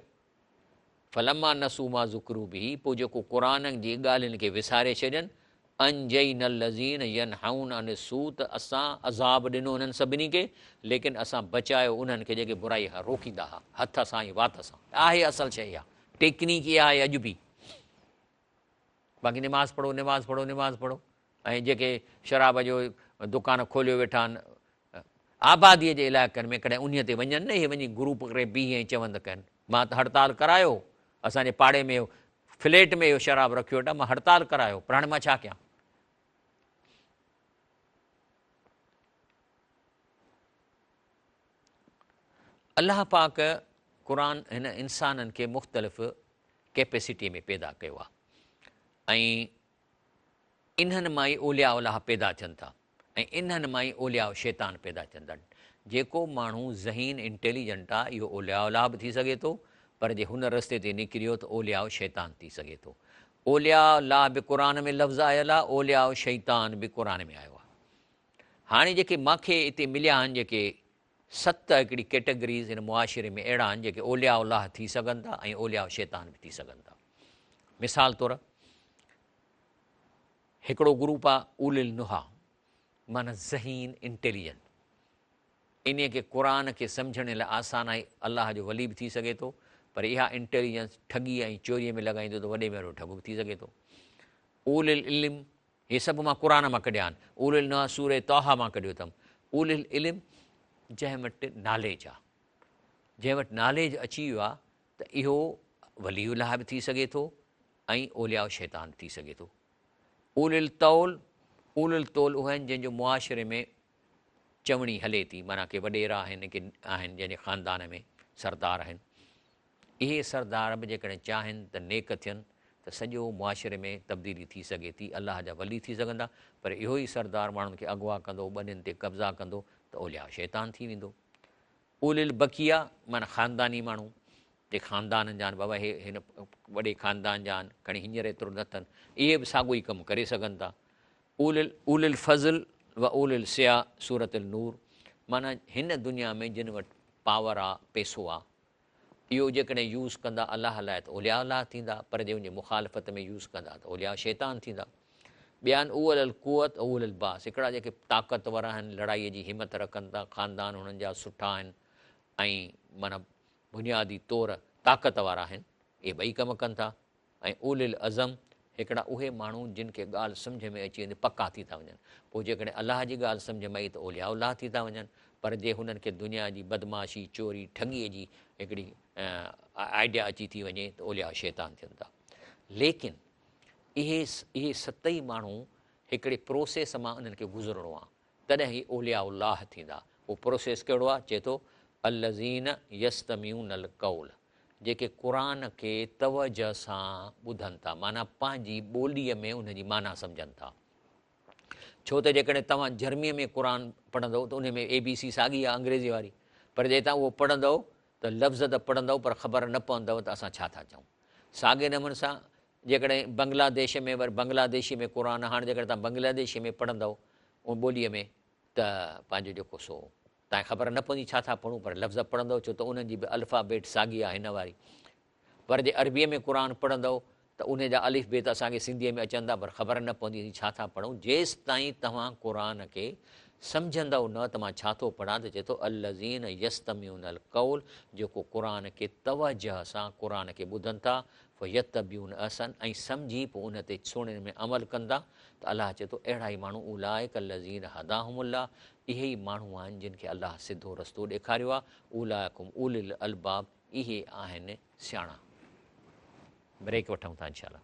फलमा नसूमा ज़ुकरू बि, पोइ जेको क़ुरान जी ॻाल्हियुनि खे विसारे छॾनि, अंजईन लज़ीन यनहाउन अन सू, त असां अज़ाब ॾिनो उन्हनि सभिनी खे, लेकिन असां बचायो उन्हनि खे जेके बुराई खां रोकींदा हुआ, हथ सां ऐं वात सां। आहे असल शइ इहा, टेक्निक इहा आहे अॼु बि। बाक़ी निमाज़ पढ़ो, निमाज़ पढ़ो, निमाज़ पढ़ो, ऐं जेके शराब जो दुकान खोलियो वेठा आहिनि आबादीअ जे इलाइक़नि में, कॾहिं उन ते वञनि न, इहे वञी ग्रुप करे बीह ऐं चवनि त कनि मां त हड़ताल करायो, असांजे पाड़े में फ्लैट में इहो शराब रखियो वेठा, मां हड़ताल करायो, पर हाणे मां छा कयां? अलाह पाक क़ुरान हिन इंसाननि खे मुख़्तलिफ़ कैपेसिटीअ में पैदा कयो आहे, ऐं इन्हनि मां ई ओलिया उलाह पैदा थियनि था, ऐं इन्हनि मां ई ओलिया शैतान पैदा थियनि था। जेको माण्हू ज़हीन इंटेलिजेंट आहे इहो ओलिया उलाह बि थी सघे थो, पर जे हुन रस्ते ते निकिरियो त ओलिया शैतान थी सघे थो। ओलिया उलाह बि क़ुरान में लफ़्ज़ आयल आहे, ओलिया शैतान बि क़ुरान में आयो आहे। हाणे जेके मूंखे हिते मिलिया आहिनि जेके 7 हिकिड़ी कैटेगरीज़ हिन मुआशिरे में अहिड़ा आहिनि जेके ओलिया उलाह थी सघनि था ऐं ओलिया शैतान बि थी सघनि था। मिसाल तौरु हिकिड़ो ग्रुप आहे उलिल नुहा, माना ज़हीन इंटेलिजेंट, इन खे क़ुरान खे सम्झण लाइ आसान आहे, अलाह जो वली बि थी सघे थो, पर इहा इंटेलिजेंस ठगी ऐं चोरीअ में लॻाईंदो त वॾे में वॾो ठग बि थी सघे थो। उलिल इल्म, इहे सभु मां क़ुरान मां कढिया आहिनि। उलिल नुहा सूरह तौहा मां कढियो अथमि। उलिल इल्म जंहिं वटि नॉलेज आहे, जंहिं वटि नॉलेज अची वियो आहे त इहो वली उलाह बि थी सघे थो ऐं ओलिया शैतान थी सघे थो। उलिल तौल, उलिल तौल उहे आहिनि जंहिंजो मुआशिरे में चवणी हले थी, माना के वॾेरा आहिनि के आहिनि जंहिंजे ख़ानदान में सरदार आहिनि। इहे सरदार बि जेकॾहिं चाहिनि त नेक थियनि त सॼो मुआशिरे में तब्दीली थी सघे थी, अलाह जा वली थी सघंदा, पर इहो ई सरदार माण्हुनि खे अगवा कंदो, ॿनियुनि ते कब्ज़ा कंदो त ओलिया शैतान थी वेंदो। उलिल बकिया माना ख़ानदानी माण्हू, जे ख़ानदाननि जा आहिनि, बाबा हे हिन वॾे ख़ानदान जा आहिनि, खणी हींअर एतिरो न अथनि, इहे बि साॻियो ई कमु करे सघनि था। उलिल फज़ल व उलिल सिया सूरत नूर, माना हिन दुनिया में जिन वटि पावर आहे, पैसो आहे, इहो जेकॾहिं यूज़ कंदा अलाह लाइ त ओलिया अलाह थींदा, पर जे उनजे मुखालफ़त में यूज़ कंदा त ओलिया शैतान थींदा। ॿिया आहिनि उलिल कुवत उलिल बास, हिकिड़ा जेके ताक़तवर आहिनि, लड़ाईअ जी हिमत रखनि था, ख़ानदान हुननि जा सुठा आहिनि ऐं माना बुनियादी तौरु ताक़तवर आहिनि, इहे ॿई कमु कनि था। ऐं उलिल अज़म, हिकिड़ा उहे माण्हू जिन खे ॻाल्हि सम्झ में अची वञे, पका थी था वञनि, पोइ जेकॾहिं अलाह जी ॻाल्हि सम्झ में आई त ओलिया उलाह थी था वञनि, पर जे हुननि खे दुनिया जी बदमाशी चोरी ठगीअ जी हिकिड़ी आइडिया अची थी वञे त ओलिया शैतान थियनि था। लेकिन इहे 7 ई माण्हू हिकिड़े प्रोसेस मां उन्हनि खे गुज़रणो आहे, तॾहिं ई ओलिया उलाह थींदा। उहो प्रोसेस कहिड़ो आहे? चए थो अल्लज़ीन यस्तमिऊन अल क़ौल, जेके क़ुरान खे तवजह सां ॿुधनि था, माना पंहिंजी ॿोलीअ में उनजी माना सम्झनि था। छो त जेकॾहिं तव्हां जर्मीअ में क़ुरान पढ़ंदव त उन में ABC साॻी आहे अंग्रेज़ी वारी, पर जे तव्हां उहो पढ़ंदव त लफ़्ज़ त पढ़ंदव पर ख़बर न पवंदव त असां छा था चऊं। साॻे नमूने सां जेकॾहिं बांग्लादेश में वरी बांग्लादेशी में क़ुरान, हाणे जेकॾहिं तव्हां बांग्लादेशी में पढ़ंदव उन ॿोलीअ में त पंहिंजो जेको सो तव्हांखे ख़बर न पवंदी छा था पढ़ूं, पर लफ़्ज़ पढ़ंदव, छो त उन्हनि जी बि अल्फ़ाबेट साॻी आहे हिन वारी। पर जे अरबीअ में क़ुरान पढ़ंदव त उन जा अलिफ़ बे त असांखे सिंधीअ में अचंदा, पर ख़बर न पवंदी छा था पढ़ूं। जेसि ताईं तव्हां क़ुरान खे सम्झंदव न त मां छा थो पढ़ां, त चए थो अल्लज़ीन यस्तमिऊन अल क़ौल, जेको क़ुरान खे तवजह सां क़ुरान खे ॿुधनि था, फयतबिऊन अहसन, ऐं सम्झी पोइ उन ते सुहिणे में अमल कंदा, त अलाह चए थो अहिड़ा ई माण्हू उलाइक अल्लज़ीन हदाहुमुल्लाह, इहे ई माण्हू आहिनि जिन खे अलाह सिधो रस्तो ॾेखारियो आहे। उलाइकुम उलिल अलबाब, इहे आहिनि सियाणा। ब्रेक वठूं था इंशाअल्लाह।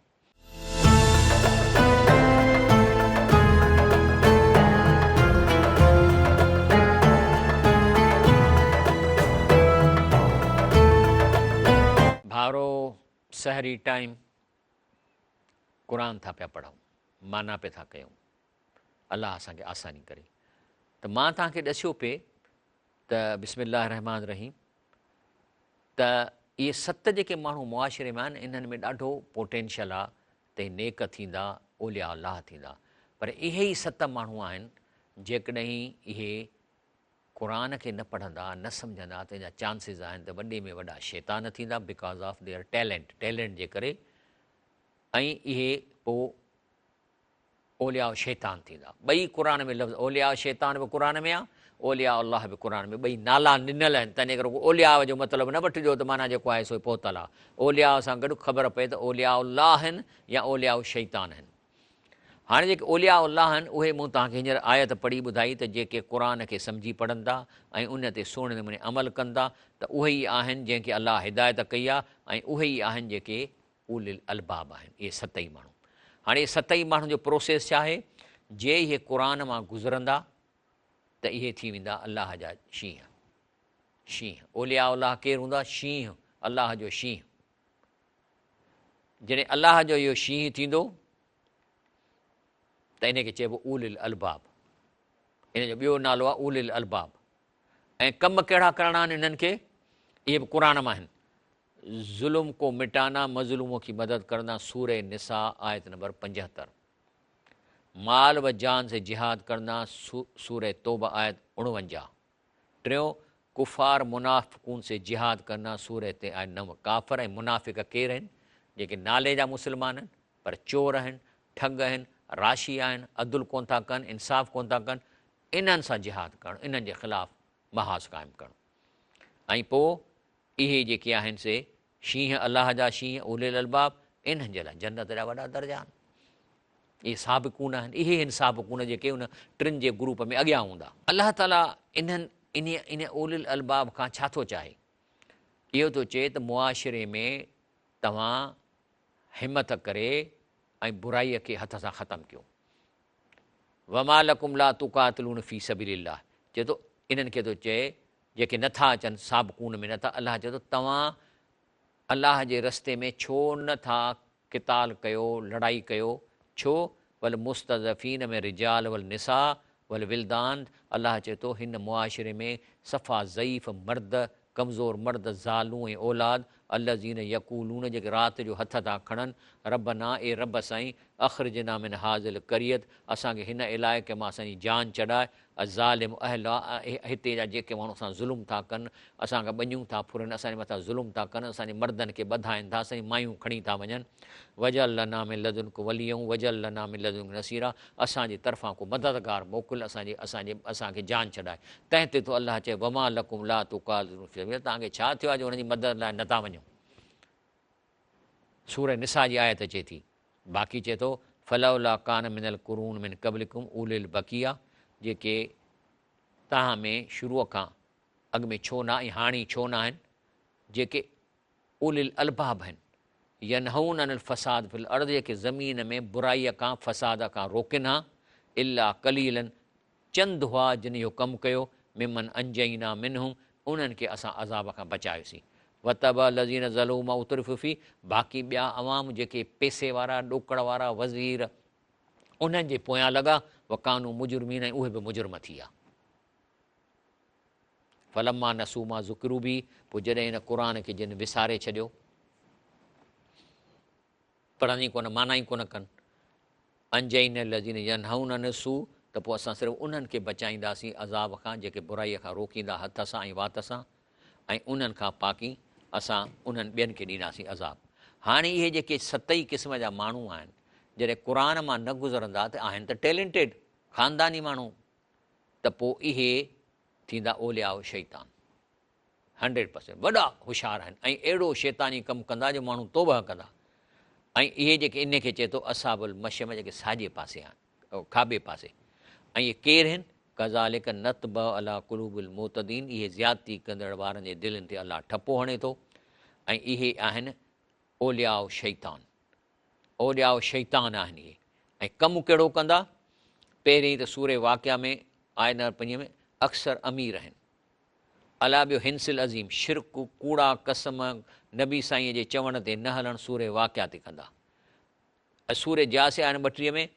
भारो सहरी टाइम क़ुरान था पिया पढ़ूं, माना पिया था कयूं, अलाह असांखे आसानी करे। त मां तव्हांखे ॾसियो पिए त बिस्मिल्लाह रहमान रहीम, त इहे 7 जेके माण्हू मुआशिरे में आहिनि, इन्हनि में ॾाढो पोटेंशियल आहे त नेक थींदा, ओलिया अलाह थींदा, पर इहे ई 7 माण्हू आहिनि जेकॾहिं इहे क़ुर खे न पढ़ंदा न सम्झंदा त जा चांसिस आहिनि त वॾे में वॾा शैतान थींदा बिकॉज़ ऑफ देयर टैलेंट जे करे, ऐं इहे पोइ ओलिया शैतान थींदा। ॿई क़ुर में लफ़्ज़ ओलिया शैतान बि क़ुर में आहे, ओलिया अलाह बि क़ुर में, ॿई नाला ॾिनल आहिनि। तंहिंजे करे ओलिया जो मतिलबु न वठिजो त माना जेको आहे सो पहुतल आहे। ओलिया सां गॾु ख़बर पए त ओलिया अलाह आहिनि या ओलिया शैतान आहिनि। हाणे जेके ओलिया अलाह आहिनि उहे मूं तव्हांखे हींअर आयत पढ़ी ॿुधाई त जेके क़ुर खे सम्झी पढ़ंदा ऐं उन ते सुहिणे नमूने अमल कंदा त उहे ई आहिनि जंहिंखे अलाह हिदायत कई आहे, ऐं उहे ई आहिनि जेके उलिल अलबाब आहिनि। इहे 7 माण्हू। हाणे इहे 7 माण्हुनि जो प्रोसेस छा आहे? जे इहे क़ुर मां गुज़रंदा त इहे थी वेंदा अलाह जा शींहं। ओलिया अलाह केरु हूंदा? शींहं, अलाह जो शींहं। जॾहिं अलाह जो इहो शींहं थींदो त इनखे चइबो उलिल अलबाब। इन जो ॿियो नालो आहे उलिल अलबाब। ऐं कम कहिड़ा करणा आहिनि इन्हनि खे? इहे बि क़ुर मां आहिनि। ज़ुल्म को मिटाना, मज़लूमों की मदद करना, सूरह निसा आयत नंबर 75। माल व जान से जिहाद करना, सूरह तौबा आयत 49। टियों, कुफ़ार मुनाफ़िकून से जिहाद करना, सूरह ते आयत 9। काफ़र ऐं मुनाफ़िक केरु आहिनि? जेके नाले जा मुस्लमान आहिनि पर चोर आहिनि, ठग आहिनि, राशी आहिनि, अदुल कोन था कनि, इंसाफ़ कोन था कनि। इन्हनि सां जिहाद करणु, इन्हनि जे ख़िलाफ़ु महाज़ क़ाइमु करणु। ऐं पोइ इहे जेके आहिनि से शींहं, अलाह जा शींहं उलिल अलबाब, इन्हनि जे लाइ जन्नत जा वॾा दर्जा आहिनि। इहे साबिक़ून आहिनि। इहे आहिनि साबिक़ून जेके उन 3 जे ग्रुप में अॻियां हूंदा। अलाह ताला इन उलिल अलबाब खां छा थो चाहे? इहो थो चए त मुआशिरे में तव्हां हिमत करे ऐं बुराईअ खे हथ सां ख़तमु कयो। वमा लकुम ला तुकातिलून फी सबीलिल्लाह, चए थो इन्हनि खे थो चए जेके नथा अचनि साबिक़ून में नथा। अलाह चए थो तव्हां अलाह जे रस्ते में छो नथा क़िताल कयो, लड़ाई कयो? छो? वल मुस्तज़फ़ीन में रिजाल वल निसा वल विलदान। अलाह चए थो हिन मुआशिरे में सफ़ा ज़ईफ़ मर्द, कमज़ोर मर्द, ज़ालूं ऐं औलाद, अल्लज़ीन यक़ूलून, जेके राति जो हथ था खणनि, रबना ए रब साईं, अख़रिजना मिन हाज़िल क़रियत, असांखे हिन इलाइक़े मां असांजी जान चढ़ाए। अज़ालिम अहला, हिते जा जेके माण्हू असां ज़ुल्म था कनि, असांखां ॿनियूं था फुरनि, असांजे मथां ज़ुल्म था कनि, असांजे मर्दनि खे ॿधाइनि था, असांजी मायूं खणी था वञनि। वजल लना में लदुनक वलियूं वजल लना में लदुनक नसीरा, असांजी तरफ़ां को मददगार मोकिल, असांखे जान चढ़ाए। तंहिं ते तो अलाह चए वमा लकुम ला तुकातिलून फी सबीलिल्लाह, तव्हांखे छा थियो आहे जो हुनजी मदद लाइ नथा वञो? सूरह निसा जी आयत अचे थी। बाक़ी चए थो फलौला कान मिनल कुरून मिन क़ब्लिकुम उलिल बकिया, जेके तव्हां में शुरूअ खां अॻु में छो न ऐं हाणे छो न आहिनि, जेके उलिल अलबाब आहिनि। यनहून अनिल फ़साद फिल अर्ज़, जेके ज़मीन में बुराईअ खां फ़साद खां रोकिन हा। इल्ला कलीलन, चंद हुआ जिन जो कमु कयो। मिमन अंजईना मिनहुम, उन्हनि खे असां अज़ाब खां बचायोसीं। वतब लज़ीन ज़लूम उतरफ़ी, बाक़ी ॿिया अवाम जेके पैसे वारा, ॾोकड़ वारा, वज़ीर, उन्हनि जे पोयां लॻा। वकानू मुजरमीन, ऐं उहे बि मुजरम थी विया। फलम्मा नसूमा ज़ुक्रू बि, पोइ जॾहिं हिन क़ुर खे जिन विसारे छॾियो, पढ़नि ई कोन, माना ई कोन कनि। अंजईन लज़ीन यनहून नसू, त पोइ असां सिर्फ़ु उन्हनि खे बचाईंदासीं अज़ाब खां जेके बुराईअ खां रोकींदा हथ सां ऐं वात सां, ऐं उन्हनि खां पाकी असां उन्हनि ॿियनि खे ॾींदासीं अज़ाब। हाणे इहे जेके 7 क़िस्म जा माण्हू आहिनि, जॾहिं क़ुर मां न गुज़रंदा त आहिनि त टैलेंटेड ख़ानदानी माण्हू, त पोइ इहे थींदा ओलिया शैतान। 100% वॾा होशियार आहिनि ऐं अहिड़ो शैतानी कमु कंदा जो माण्हू तौबा कंदा। ऐं इहे जेके इन खे चए थो असाबुल मशम, जेके साॼे पासे आहिनि, खाॿे पासे। ऐं इहे केरु आहिनि? कज़ालिक नतब अला कुलूबिल मोतदीन, इहे ज़्यादती कंदड़ वारनि जे दिलनि ते अलाह ठपो हणे थो। ऐं इहे आहिनि ओलिया शैतान। ओलिया शैतान आहिनि इहे। ऐं कमु कहिड़ो कंदा? पहिरीं त सूरे वाक़िया में आयत नंबर 5 में अक्सर अमीर आहिनि। अला ॿियो हिंसिल अज़ीम, शिरक, कूड़ा कसम, नबी साईं जे चवण ते न हलणु, सूरे वाक़िया ते कंदा। सूरे जासिया आहिनि 32 में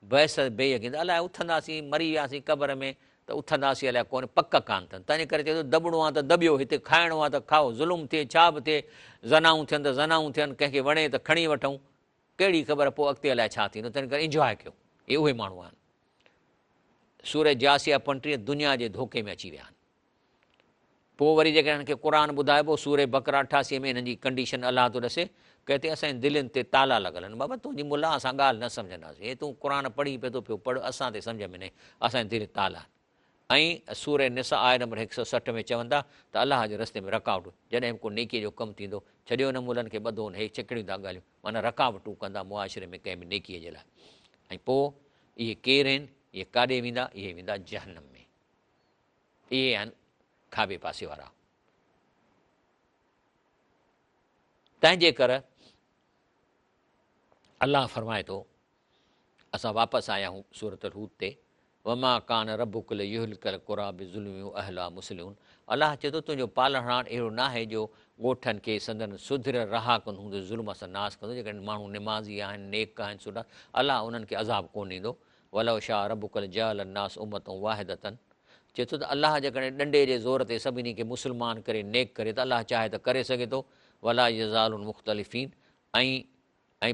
बहस बेयकीन, अलाए उथंदासीं, मरी वियासीं क़बर में त उथंदासीं अलाए कोन, पक कान अथनि। तंहिंजे करे चए थो दॿिणो आहे त दॿियो, हिते खाइणो आहे त खाओ, ज़ुल्म थिए छा बि थिए, ज़नाऊं थियनि त ज़नाऊं थियनि, कंहिंखे वणे त खणी वठूं, कहिड़ी ख़बर पोइ अॻिते अलाए छा थींदो। तंहिं करे इंजॉय कयो। इहे उहे माण्हू आहिनि। सूरह जासिया 35 दुनिया जे धोखे में अची विया आहिनि। पोइ वरी जेकॾहिं हिननि खे क़ुर ॿुधाइबो सूरे बकरा 88 में हिननि जी कंडीशन अलाह थो ॾसे के ते असांजी दिलनि ते ताला लॻल आहिनि। बाबा तुंहिंजी मुला असां ॻाल्हि न सम्झंदासीं, हे तूं क़ुर पढ़ी पियो थो पियो पढ़, असां ते सम्झ में न, असांजी दिलि ताला आहिनि। ऐं सूरे निसा आय नंबर 160 में चवनि था त अलाह जे रस्ते में रकावट, जॾहिं बि को नेकीअ जो कमु थींदो छॾियो न मुलनि खे ॿधो हे चिकड़ियूं था ॻाल्हियूं, माना रकावटूं कंदा मुआशिरे में कंहिं बि नेकीअ जे लाइ। ऐं पोइ इहे केरु आहिनि, इहे काॾे वेंदा, इहे वेंदा जहन्नम में। इहे आहिनि खाॿे पासे वारा। तंहिंजे करे अलाह फरमाए थो, असां वापसि आया आहियूं सूरत हूद ते, वमा कान रबुकुल युहलिकल क़ुरा बिज़ुल्मि अहला मुस्लिमून। अलाह चए थो तुंहिंजो पालणहार अहिड़ो न आहे जो ॻोठनि खे संदन सुधिर रहा कंदो हूंदो, ज़ुल्म सां नाश कंदो। जेकॾहिं माण्हू निमाज़ी आहिनि, नेक आहिनि, सुठा, अलाह उन्हनि खे अज़ाब कोन ॾींदो। वलो शाह रबुकल जअल नास उम्मतन वाहिदतन। चए थो त अलाह जेकॾहिं ॾंडे जे ज़ोर ते सभिनी खे मुस्लमान करे नेक करे त अलाह चाहे त करे सघे थो। वला यज़ालुन मुख़्तलिफ़ीन। ऐं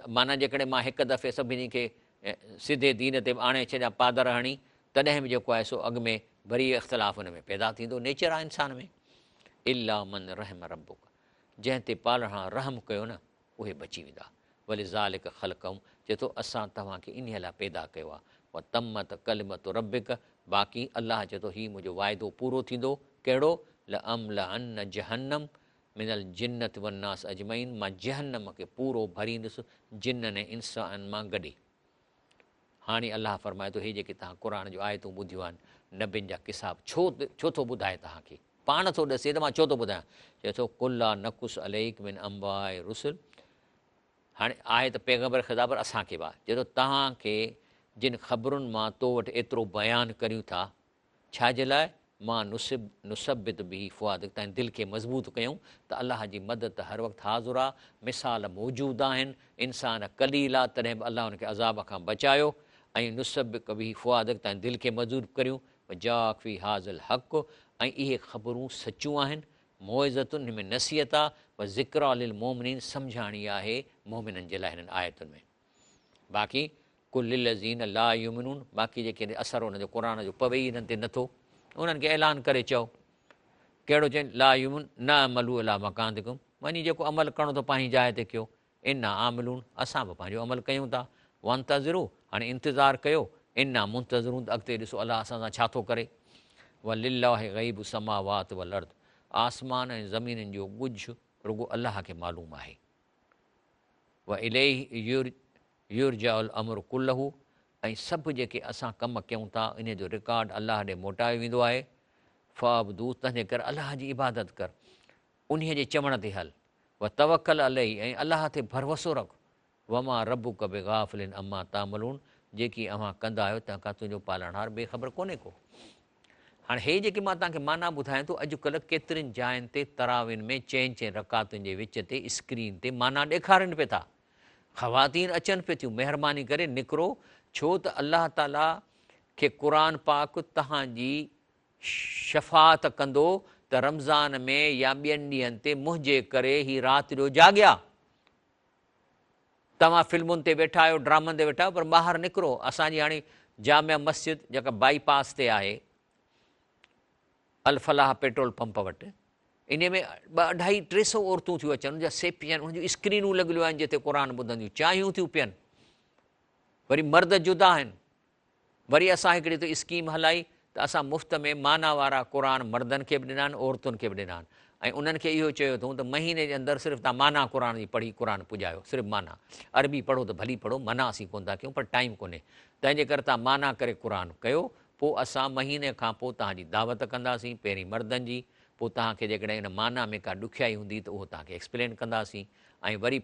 माना जेकॾहिं मां हिकु दफ़े सभिनी खे सिधे दीन ते आणे छॾियां पादर हणी, तॾहिं बि जेको आहे सो अॻु में वरी इख़्तिलाफ़ हुन में पैदा थींदो, नेचर आहे इंसान में। इला मन रहम रबुक, जंहिं ते पालणहार रहम कयो न उहे बची वेंदा। वली ज़ालिक ख़लक़ऊं, चए थो असां तव्हांखे इन लाइ पैदा कयो आहे। व तमत कलिमत रबिक, बाक़ी अलाह चए थो हीउ मुंहिंजो वाइदो पूरो थींदो। कहिड़ो? लअमलअन जहन्नम मिनल जिन्नत वन्नास अजमईन, मां जहन्नम खे पूरो भरींदुसि जिन्ननि ऐं इंसाननि मां गॾे। हाणे अलाह फरमाए थो, हे जेके तव्हां क़ुर जो आयतूं ॿुधियूं आहिनि, नबियुनि जा किसा छो थो ॿुधाए तव्हांखे, पाण थो ॾसे त मां छो थो ॿुधायां। चए थो कुल्ला नकुस अलैक मिन अंबाए रुसुल। हाणे आहे त पैगम्बर ख़िताब असांखे बि आहे, चए थो तव्हांखे जिन ख़बरुनि मां तो वटि एतिरो बयानु करियूं था, छाजे लाइ? मां नुसबित बि फ़ुआद, तव्हांजी दिलि खे मज़बूत कयूं त अलाह जी मदद हर वक़्तु हाज़ुर आहे, मिसाल मौजूदु आहिनि। इंसान कलील आहे तॾहिं बि अलाह हुनखे अज़ाब खां बचायो। ऐं नुसबिक बि फ़ुआद, तव्हांजी दिलि खे मज़बूत करियूं। जाफ़ी हाज़िल हक़, ऐं इहे ख़बरूं सचूं आहिनि। मोइज़तुनि, हिन में नसीहत आहे। व ज़िक्रा लिल मोमिनीन, सम्झाणी आहे मोमिननि जे लाइ हिननि आयतुनि में। बाक़ी कुल लज़ीन ला युमिनून, बाक़ी जेके असरु हुनजो क़ुर जो पवे ई हिननि ते नथो, उन्हनि खे ऐलान करे चओ। कहिड़ो चवनि? ला युमिन न अमलू अला मकानतिकुम, वञी जेको अमल करिणो थो पंहिंजी जाइ ते कयो। इना आमिलून, असां बि पंहिंजो अमल कयूं था। वंतज़िरू, हाणे इंतज़ारु कयो। इना मुंतज़िरून, त अॻिते ॾिसो अलाह असां सां छा थो करे। व लिल्लाहि ग़ैबु समावात वल अर्द, आसमान ऐं ज़मीननि जो ॻुझ रुॻो अलाह खे मालूम आहे। व इलैहि युरजाउल अमरु कुल्लहू, ऐं सभु जेके असां कमु कयूं था इन जो रिकॉर्ड अलाह ॾे मोटायो वेंदो आहे। फ़अब्दू, तंहिंजे करे अलाह जी इबादत कर, उन जे चवण ते हल। व तवकल अलैहि, ऐं अलाह ते भरोसो रख। वमा रबुक बिगाफ़िलिन अम्मा तामलून, जेकी अव्हां कंदा आहियो तंहिंखां तुंहिंजो पालणहार बेख़बर कोन्हे को। हाणे हे जेके मां तव्हांखे माना ॿुधायां थो, अॼुकल्ह केतिरनि जायुनि ते तराविन में 6 रकातुनि जे विच ते स्क्रीन ते माना ॾेखारनि पिया था। ख़वातीन अचनि पियूं थियूं, महिरबानी करे निकिरो, छो त अलाह ताला खे क़ुर पाक तव्हांजी शफ़ात कंदो त रमज़ान में या ॿियनि ॾींहंनि ते मुंहिंजे करे ही राति जो जाॻिया। तव्हां फिल्मुनि ते वेठा आहियो, ड्रामनि ते वेठा आहियो, पर ॿाहिरि निकिरो। असांजी हाणे जामिया मस्जिद जेका बाईपास ते आहे, अल-फलाह पेट्रोल पंप वटि, इन में 200-300 औरतूं थियूं अचनि, उनजा सेपियनि, उनजूं स्क्रीनूं लॻियलूं आहिनि जिते क़ुर ॿुधंदियूं, चाहियूं थियूं पियनि। वरी मर्द जुदा आहिनि। वरी असां हिकिड़ी त स्कीम हलाई त असां मुफ़्त में माना वारा क़ुर मर्दनि खे बि ॾिना आहिनि, औरतुनि खे बि ॾिना आहिनि। ऐं उन्हनि खे इहो चयो अथऊं त महीने जे अंदरि सिर्फ़ु तव्हां माना क़ुर जी पढ़ी क़ुर पुॼायो, सिर्फ़ु माना। अरबी पढ़ो त भली पढ़ो, मना असीं कोन था कयूं, पर टाइम कोन्हे। तंहिंजे करे तव्हां माना करे क़ुर कयो, पोइ असां महीने खां पोइ तव्हांजी दावत कंदासीं, पहिरीं मर्दनि जी, पोइ तव्हांखे जेकॾहिं इन माना में का ॾुखियाई हूंदी त उहो तव्हांखे एक्सप्लेन कंदासीं। ऐं वरी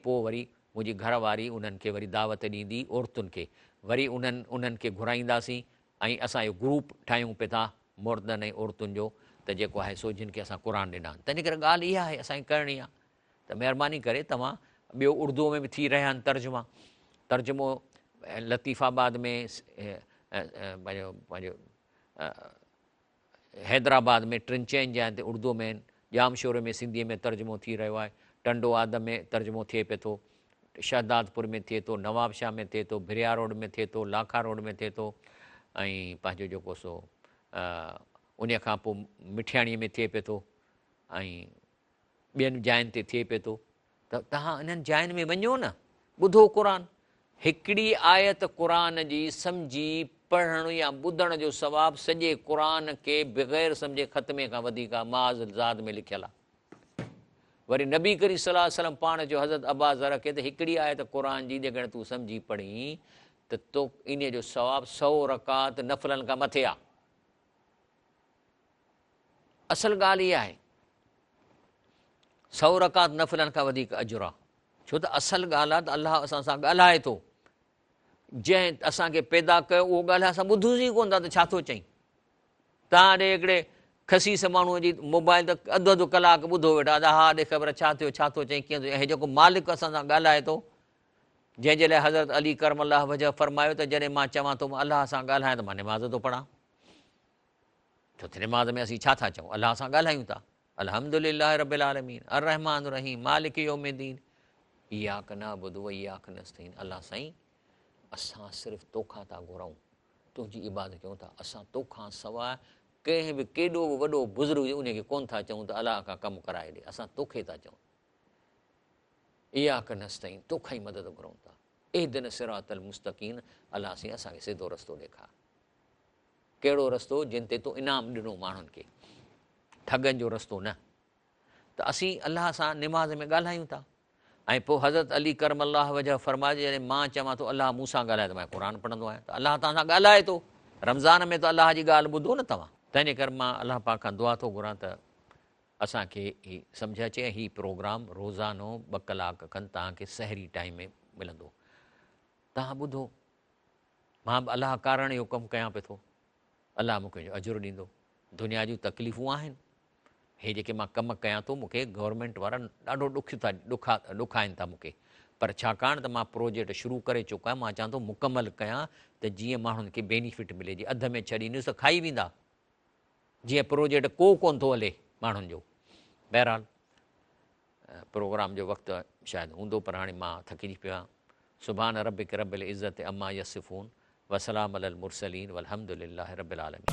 मुंहिंजी घरवारी उन्हनि खे वरी दावत ॾींदी औरतुनि खे, वरी उन्हनि खे घुराईंदासीं। ऐं असां इहो ग्रुप ठाहियूं पिया था मर्दनि ऐं औरतुनि जो, त जेको आहे सो जिन खे असां क़ुर ॾिना आहिनि। तंहिंजे करे ॻाल्हि इहा आहे असांखे करणी आहे त महिरबानी करे तव्हां, ॿियो उर्दूअ में बि थी रहिया आहिनि तर्जुमो लतीफ़ाबाद में, पंहिंजो हैदराबाद में 3-4 जॻहियुनि ते उर्दूअ में आहिनि, जामशोरे में सिंधीअ में तर्जुमो थी रहियो आहे, टंडो आदम में तर्जुमो थिए पियो थो, शहदादपुर में थिए थो, नवाबशाह में थिए थो, भिरिया रोड में थिए थो, लाखा रोड में थिए थो, ऐं पंहिंजो जेको सो उन खां पोइ मिठियाणीअ में थिए पिए थो ऐं ॿियनि जायुनि ते थिए पिए थो, त तव्हां इन्हनि जायुनि में वञो न, ॿुधो क़ुर। हिकिड़ी आयत क़ुर जी सम्झी पढ़ण या ॿुधण जो सवाबु सॼे क़ुर खे बग़ैर सम्झे ख़तमे खां वधीक आहे, माज़ ज़ाद में लिखियलु आहे। वरी नबी करीम सल्लल्लाहु अलैहि वसल्लम पाण जो हज़रत अब्बास ज़र खे त हिकिड़ी आयत क़ुर जी जेकॾहिं तूं सम्झी पढ़ी त तो इन जो सवाबु 100 रकात नफ़लनि खां मथे आहे। असल ॻाल्हि इहा आहे, 100 रकात नफ़लनि खां वधीक अजुर आहे। छो त असल ॻाल्हि आहे त अलाह असां सां ॻाल्हाए थो। जंहिं असांखे पैदा कयो उहो ॻाल्हि असां ॿुधूसीं कोन था त छा थो चई। तव्हां ॾे हिकिड़े खसीस माण्हूअ जी मोबाइल त अधु अधु कलाक ॿुधो वेठा, हा ॾे ख़बर छा थियो, छा थो चई, कीअं थो। ऐं जेको मालिक असां सां ॻाल्हाए थो, जंहिंजे लाइ हज़रत अली करम अल्लाह वजह फरमायो त जॾहिं मां चवां थो मां अलाह सां ॻाल्हायां त मां निमाज़ थो पढ़ां। छो त निमाज़ में असीं छा था चऊं, अलाह सां ॻाल्हायूं था। अल्हम्दुलिल्लाह रब्बिल आलमीन अर्रहमान रहीम मालिक यौमिद्दीन इय्याक नअबुदु व इय्याक नस्तईन। अलाह साईं असां सिर्फ़ु तोखां था घुरूं, तुंहिंजी इबादत कयूं था। असां तोखां सवाइ कंहिं बि केॾो बि वॾो बुज़ुर्ग हुजे उनखे कोन था चऊं त अलाह खां कमु कराए ॾे। असां तोखे था चऊं इय्याक नस्तईन, तोखां ई मदद घुरूं था। इहदिन सिरातल मुस्तक़ीम, अलाह साईं असांखे सिधो रस्तो ॾेखार। कहिड़ो रस्तो, जिन ते तूं इनाम ॾिनो माण्हुनि खे, ठगनि जो रस्तो न। त असीं अलाह सां निमाज़ में ॻाल्हायूं था। ऐं पोइ हज़रत अली करम अल्लाह वजह फरमाए जॾहिं मां चवां थो अलाह मूं सां ॻाल्हाए त मां क़ुर पढ़ंदो आहियां, त अलाह तव्हां सां ॻाल्हाए थो। रमज़ान में त अलाह जी ॻाल्हि ॿुधो न तव्हां। तंहिंजे करे मां अलाह पाक खां दुआ थो घुरां त असांखे ही सम्झ अचे। हीउ प्रोग्राम रोज़ानो 2 कलाक खनि तव्हांखे सहरी टाइम में मिलंदो। तव्हां ॿुधो, मां बि अलाह कारण जो कमु कयां पियो थो, अलाह मूंखे अजुरु ॾींदो। दुनिया जूं तकलीफ़ूं आहिनि, हे जेके मां कमु कयां थो मूंखे गवर्नमेंट वारा ॾाढो ॾुखाइनि था मूंखे, पर छाकाणि त मां प्रोजेक्ट शुरू करे चुको आहियां, मां चाहियां थो मुकमल कयां त जीअं माण्हुनि खे बेनिफिट मिले। जीअं अध में छॾींदुसि त खाई वेंदा, जीअं प्रोजेक्ट कोन थो हले माण्हुनि जो। बहरहाल प्रोग्राम जो वक़्तु शायदि हूंदो, पर हाणे मां थकिजी पियो आहियां। सुभान रब्बिक रब्बिल इज़्ज़ति अम्मा यसिफ़ून वसलाम अलल मुरसलीन वल्हम्दुलिल्लाहि रब्बिल आलमीन।